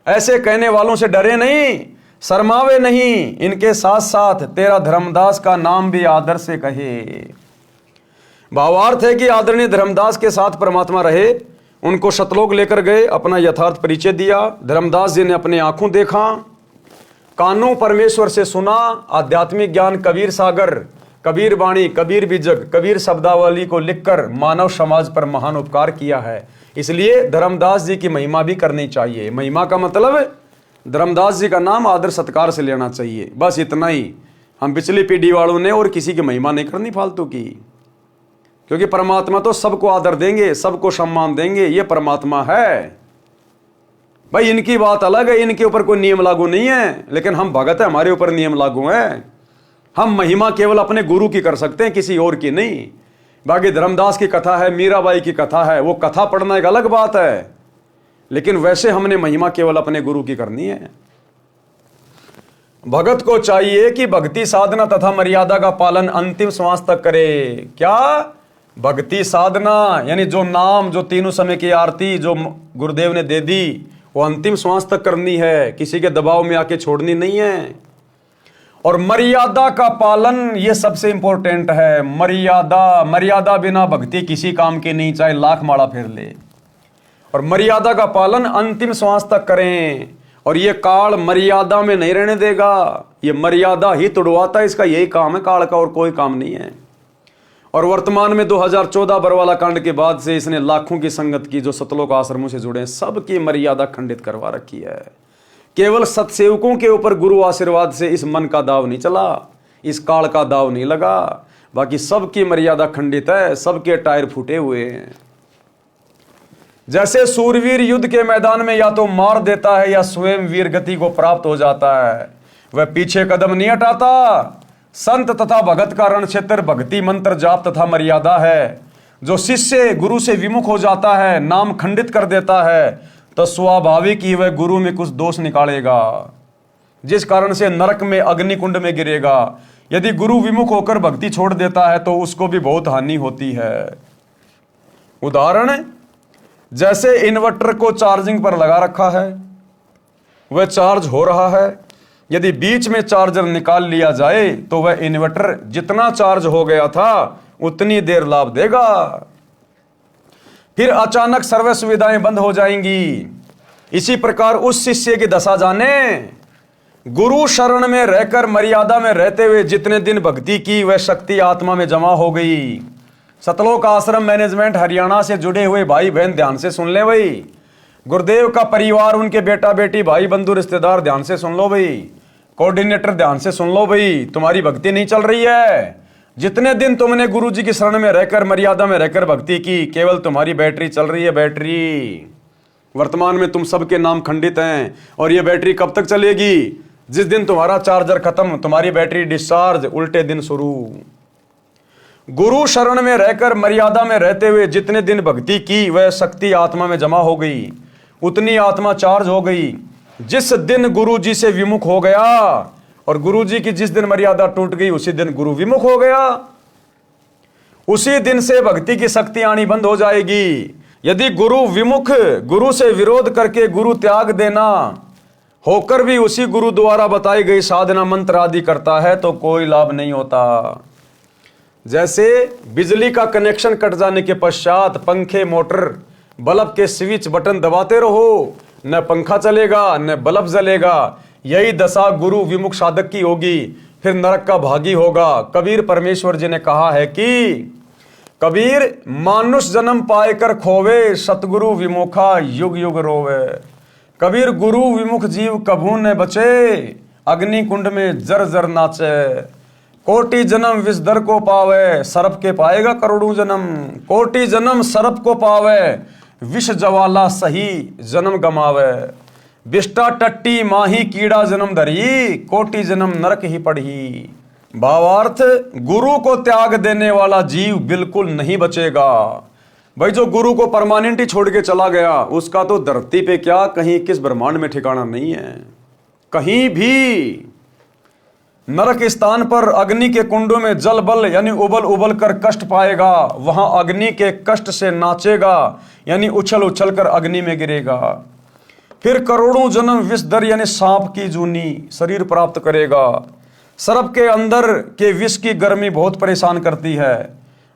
ऐसे कहने वालों से डरे नहीं, शर्मावे नहीं, इनके साथ साथ तेरा धर्मदास का नाम भी आदर से कहे। भावार्थ है कि आदरणीय धर्मदास के साथ परमात्मा रहे। उनको शतलोक लेकर गए, अपना यथार्थ परिचय दिया। धर्मदास जी ने अपनी आंखों देखा, कानों परमेश्वर से सुना। आध्यात्मिक ज्ञान कबीर सागर, कबीर वाणी, कबीर बीजक, कबीर शब्दावली को लिखकर मानव समाज पर महान उपकार किया है। इसलिए धर्मदास जी की महिमा भी करनी चाहिए। महिमा का मतलब धर्मदास जी का नाम आदर सत्कार से लेना चाहिए, बस इतना ही। हम पिछली पीढ़ी वालों ने और किसी की महिमा नहीं करनी फालतू की, क्योंकि परमात्मा तो सबको आदर देंगे, सबको सम्मान देंगे। ये परमात्मा है भाई, इनकी बात अलग है, इनके ऊपर कोई नियम लागू नहीं है। लेकिन हम भगत है, हमारे ऊपर नियम लागू है। हम महिमा केवल अपने गुरु की कर सकते हैं, किसी और की नहीं। बाकी धर्मदास की कथा है, मीराबाई की कथा है, वो कथा पढ़ना एक अलग बात है, लेकिन वैसे हमने महिमा केवल अपने गुरु की करनी है। भगत को चाहिए कि भक्ति साधना तथा मर्यादा का पालन अंतिम श्वास तक करे। क्या? भक्ति साधना, यानी जो नाम, जो तीनों समय की आरती जो गुरुदेव ने दे दी, वो अंतिम श्वास तक करनी है, किसी के दबाव में आके छोड़नी नहीं है। और मर्यादा का पालन, ये सबसे इंपॉर्टेंट है। मर्यादा बिना भक्ति किसी काम की नहीं, चाहे लाख माला फेर ले। और मर्यादा का पालन अंतिम श्वास तक करें। और ये काल मर्यादा में नहीं रहने देगा, ये मर्यादा ही तुड़वाता है। इसका यही काम है काल का, और कोई काम नहीं है। और वर्तमान में 2014 बरवाला कांड के बाद से इसने लाखों की संगत की, जो सतलोक आश्रमों से जुड़े हैं, सबकी मर्यादा खंडित करवा रखी है। केवल सत्सेवकों के ऊपर गुरु आशीर्वाद से इस मन का दाव नहीं चला, इस काल का दाव नहीं लगा। बाकी सबकी मर्यादा खंडित है, सबके टायर फूटे हुए हैं। जैसे सूरवीर युद्ध के मैदान में या तो मार देता है या स्वयं वीर गति को प्राप्त हो जाता है, वह पीछे कदम नहीं हटाता। संत तथा भगत का रण क्षेत्र भक्ति मंत्र जाप तथा मर्यादा है। जो शिष्य गुरु से विमुख हो जाता है, नाम खंडित कर देता है, तो स्वाभाविक ही वह गुरु में कुछ दोष निकालेगा, जिस कारण से नरक में अग्निकुंड में गिरेगा। यदि गुरु विमुख होकर भक्ति छोड़ देता है तो उसको भी बहुत हानि होती है। उदाहरण, जैसे इन्वर्टर को चार्जिंग पर लगा रखा है, वह चार्ज हो रहा है। यदि बीच में चार्जर निकाल लिया जाए तो वह इन्वर्टर जितना चार्ज हो गया था उतनी देर लाभ देगा। फिर अचानक सर्व सुविधाएं बंद हो जाएंगी। इसी प्रकार उस शिष्य की दशा जाने। गुरु शरण में रहकर मर्यादा में रहते हुए जितने दिन भक्ति की वह शक्ति आत्मा में जमा हो गई। सतलोक आश्रम मैनेजमेंट हरियाणा से जुड़े हुए भाई बहन ध्यान से सुन ले भाई। गुरुदेव का परिवार, उनके बेटा बेटी, भाई बंधु रिश्तेदार ध्यान से सुन लो भाई। कोऑर्डिनेटर ध्यान से सुन लो भाई। तुम्हारी भक्ति नहीं चल रही है। जितने दिन तुमने गुरु जी की शरण में रहकर मर्यादा में रहकर भक्ति की, केवल तुम्हारी बैटरी चल रही है। बैटरी वर्तमान में तुम सबके नाम खंडित हैं और ये बैटरी कब तक चलेगी? जिस दिन तुम्हारा चार्जर खत्म, तुम्हारी बैटरी डिस्चार्ज, उल्टे दिन शुरू। गुरु शरण में रहकर मर्यादा में रहते हुए जितने दिन भक्ति की वह शक्ति आत्मा में जमा हो गई, उतनी आत्मा चार्ज हो गई। जिस दिन गुरु जी से विमुख हो गया, और गुरु जी की जिस दिन मर्यादा टूट गई उसी दिन गुरु विमुख हो गया, उसी दिन से भक्ति की शक्ति आनी बंद हो जाएगी। यदि गुरु विमुख, गुरु से विरोध करके गुरु त्याग देना होकर भी उसी गुरु द्वारा बताई गई साधना मंत्र आदि करता है तो कोई लाभ नहीं होता। जैसे बिजली का कनेक्शन कट जाने के पश्चात पंखे, मोटर, बल्ब के स्विच बटन दबाते रहो, न पंखा चलेगा न बल्ब जलेगा। यही दशा गुरु विमुख साधक की होगी, फिर नरक का भागी होगा। कबीर परमेश्वर जी ने कहा है कि कबीर मानुष जन्म पाए कर खोवे, सतगुरु विमुखा युग युग रोवे। कबीर गुरु विमुख जीव कभू न बचे, अग्नि कुंड में जर जर नाचे। कोटि जन्म विष दर को पावे, सर्प के पाएगा करोड़ों जन्म। कोटि जन्म सर्प को पावे, विष ज्वाला सही जन्म गमावे। बिष्टा टट्टी माही कीड़ा जन्म धरी, कोटि जन्म नरक ही पढ़ी। भावार्थ, गुरु को त्याग देने वाला जीव बिल्कुल नहीं बचेगा। भाई जो गुरु को परमानेंट ही छोड़ के चला गया उसका तो धरती पे क्या, कहीं किस ब्रह्मांड में ठिकाना नहीं है। कहीं भी नरक स्थान पर अग्नि के कुंडों में जल बल यानी उबल उबल कर कष्ट पाएगा, वहां अग्नि के कष्ट से नाचेगा यानी उछल उछल कर अग्नि में गिरेगा। फिर करोड़ों जन्म विषधर यानी सांप की जूनी शरीर प्राप्त करेगा। सर्प के अंदर के विष की गर्मी बहुत परेशान करती है।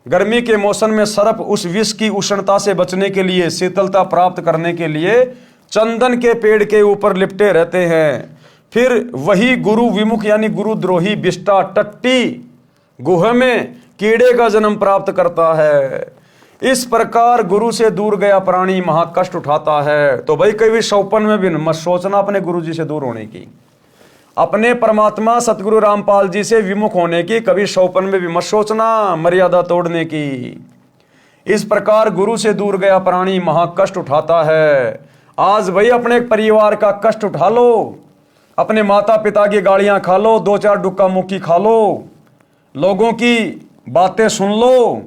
गर्मी के मौसम में सर्प उस विष की उष्णता से बचने के लिए, शीतलता प्राप्त करने के लिए चंदन के पेड़ के ऊपर लिपटे रहते हैं। फिर वही गुरु विमुख यानी गुरुद्रोही बिष्टा टट्टी गुहा में कीड़े का जन्म प्राप्त करता है। इस प्रकार गुरु से दूर गया प्राणी महाकष्ट उठाता है। तो भाई कभी शौपन में भी मत सोचना अपने गुरु जी से दूर होने की, अपने परमात्मा सतगुरु रामपाल जी से विमुख होने की कभी शौपन में भी मत सोचना, मर्यादा तोड़ने की। इस प्रकार गुरु से दूर गया प्राणी महाकष्ट उठाता है। आज भाई अपने परिवार का कष्ट उठा लो, अपने माता पिता की गालियां खा लो, दो चार डुक्का मुक्की खा लो, लोगों की बातें सुन लो,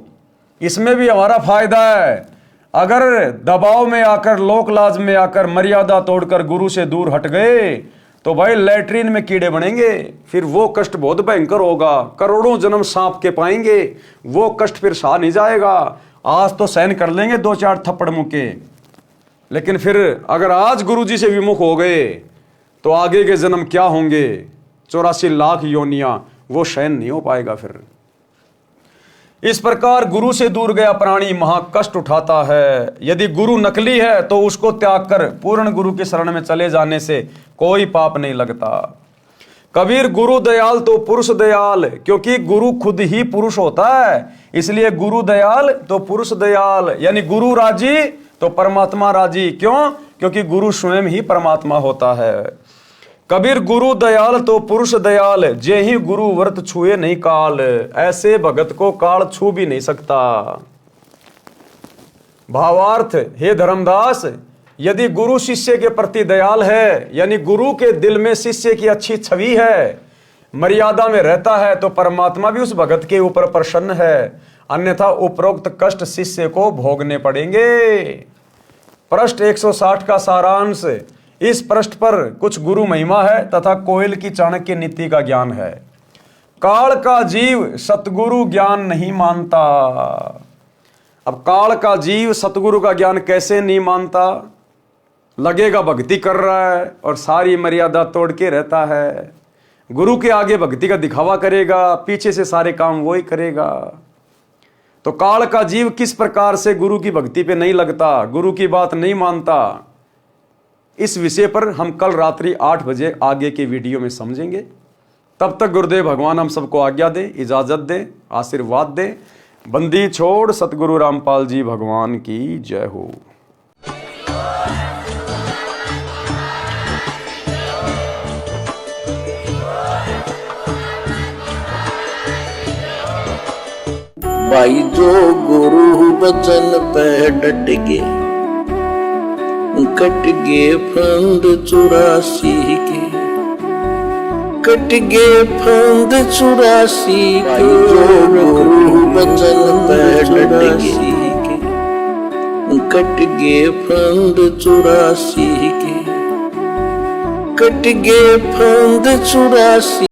इसमें भी हमारा फायदा है। अगर दबाव में आकर, लोक लाज में आकर मर्यादा तोड़कर गुरु से दूर हट गए तो भाई लैट्रीन में कीड़े बनेंगे, फिर वो कष्ट बहुत भयंकर होगा। करोड़ों जन्म सांप के पाएंगे, वो कष्ट फिर सहा नहीं जाएगा। आज तो सहन कर लेंगे दो चार थप्पड़ मुक्के, लेकिन फिर अगर आज गुरु जी से विमुख हो गए तो आगे के जन्म क्या होंगे, 84 लाख योनियां, वो सहन नहीं हो पाएगा फिर। इस प्रकार गुरु से दूर गया प्राणी महाकष्ट उठाता है। यदि गुरु नकली है तो उसको त्याग कर पूर्ण गुरु की शरण में चले जाने से कोई पाप नहीं लगता। कबीर गुरु दयाल तो पुरुष दयाल, क्योंकि गुरु खुद ही पुरुष होता है, इसलिए गुरु दयाल तो पुरुष दयाल, यानी गुरु राजी तो परमात्मा राजी। क्यों? क्योंकि गुरु स्वयं ही परमात्मा होता है। कबीर गुरु दयाल तो पुरुष दयाल, जे ही गुरु व्रत छुए नहीं काल, ऐसे भगत को काल छू भी नहीं सकता। भावार्थ, हे धर्मदास, यदि गुरु शिष्य के प्रति दयाल है, यानी गुरु के दिल में शिष्य की अच्छी छवि है, मर्यादा में रहता है, तो परमात्मा भी उस भगत के ऊपर प्रसन्न है। अन्यथा उपरोक्त कष्ट शिष्य को भोगने पड़ेंगे। पृष्ठ 160 का सारांश। इस पृष्ठ पर कुछ गुरु महिमा है तथा कोयल की चाणक्य नीति का ज्ञान है। काल का जीव सतगुरु ज्ञान नहीं मानता। अब काल का जीव सतगुरु का ज्ञान कैसे नहीं मानता, लगेगा भक्ति कर रहा है और सारी मर्यादा तोड़ के रहता है, गुरु के आगे भक्ति का दिखावा करेगा, पीछे से सारे काम वही करेगा। तो काल का जीव किस प्रकार से गुरु की भक्ति पे नहीं लगता, गुरु की बात नहीं मानता, इस विषय पर हम कल रात्रि 8 बजे आगे के वीडियो में समझेंगे। तब तक गुरुदेव भगवान हम सबको आज्ञा दे, इजाजत दे, आशीर्वाद दे। बंदी छोड़ सतगुरु रामपाल जी भगवान की जय हो। भाई जो गुरु बचन पे डट के कट गे फंद 84 के, कट गे फंद 84 के। जो गुरु बचन पे डट के कट गे फंद 84 के, कट गे फंद 84।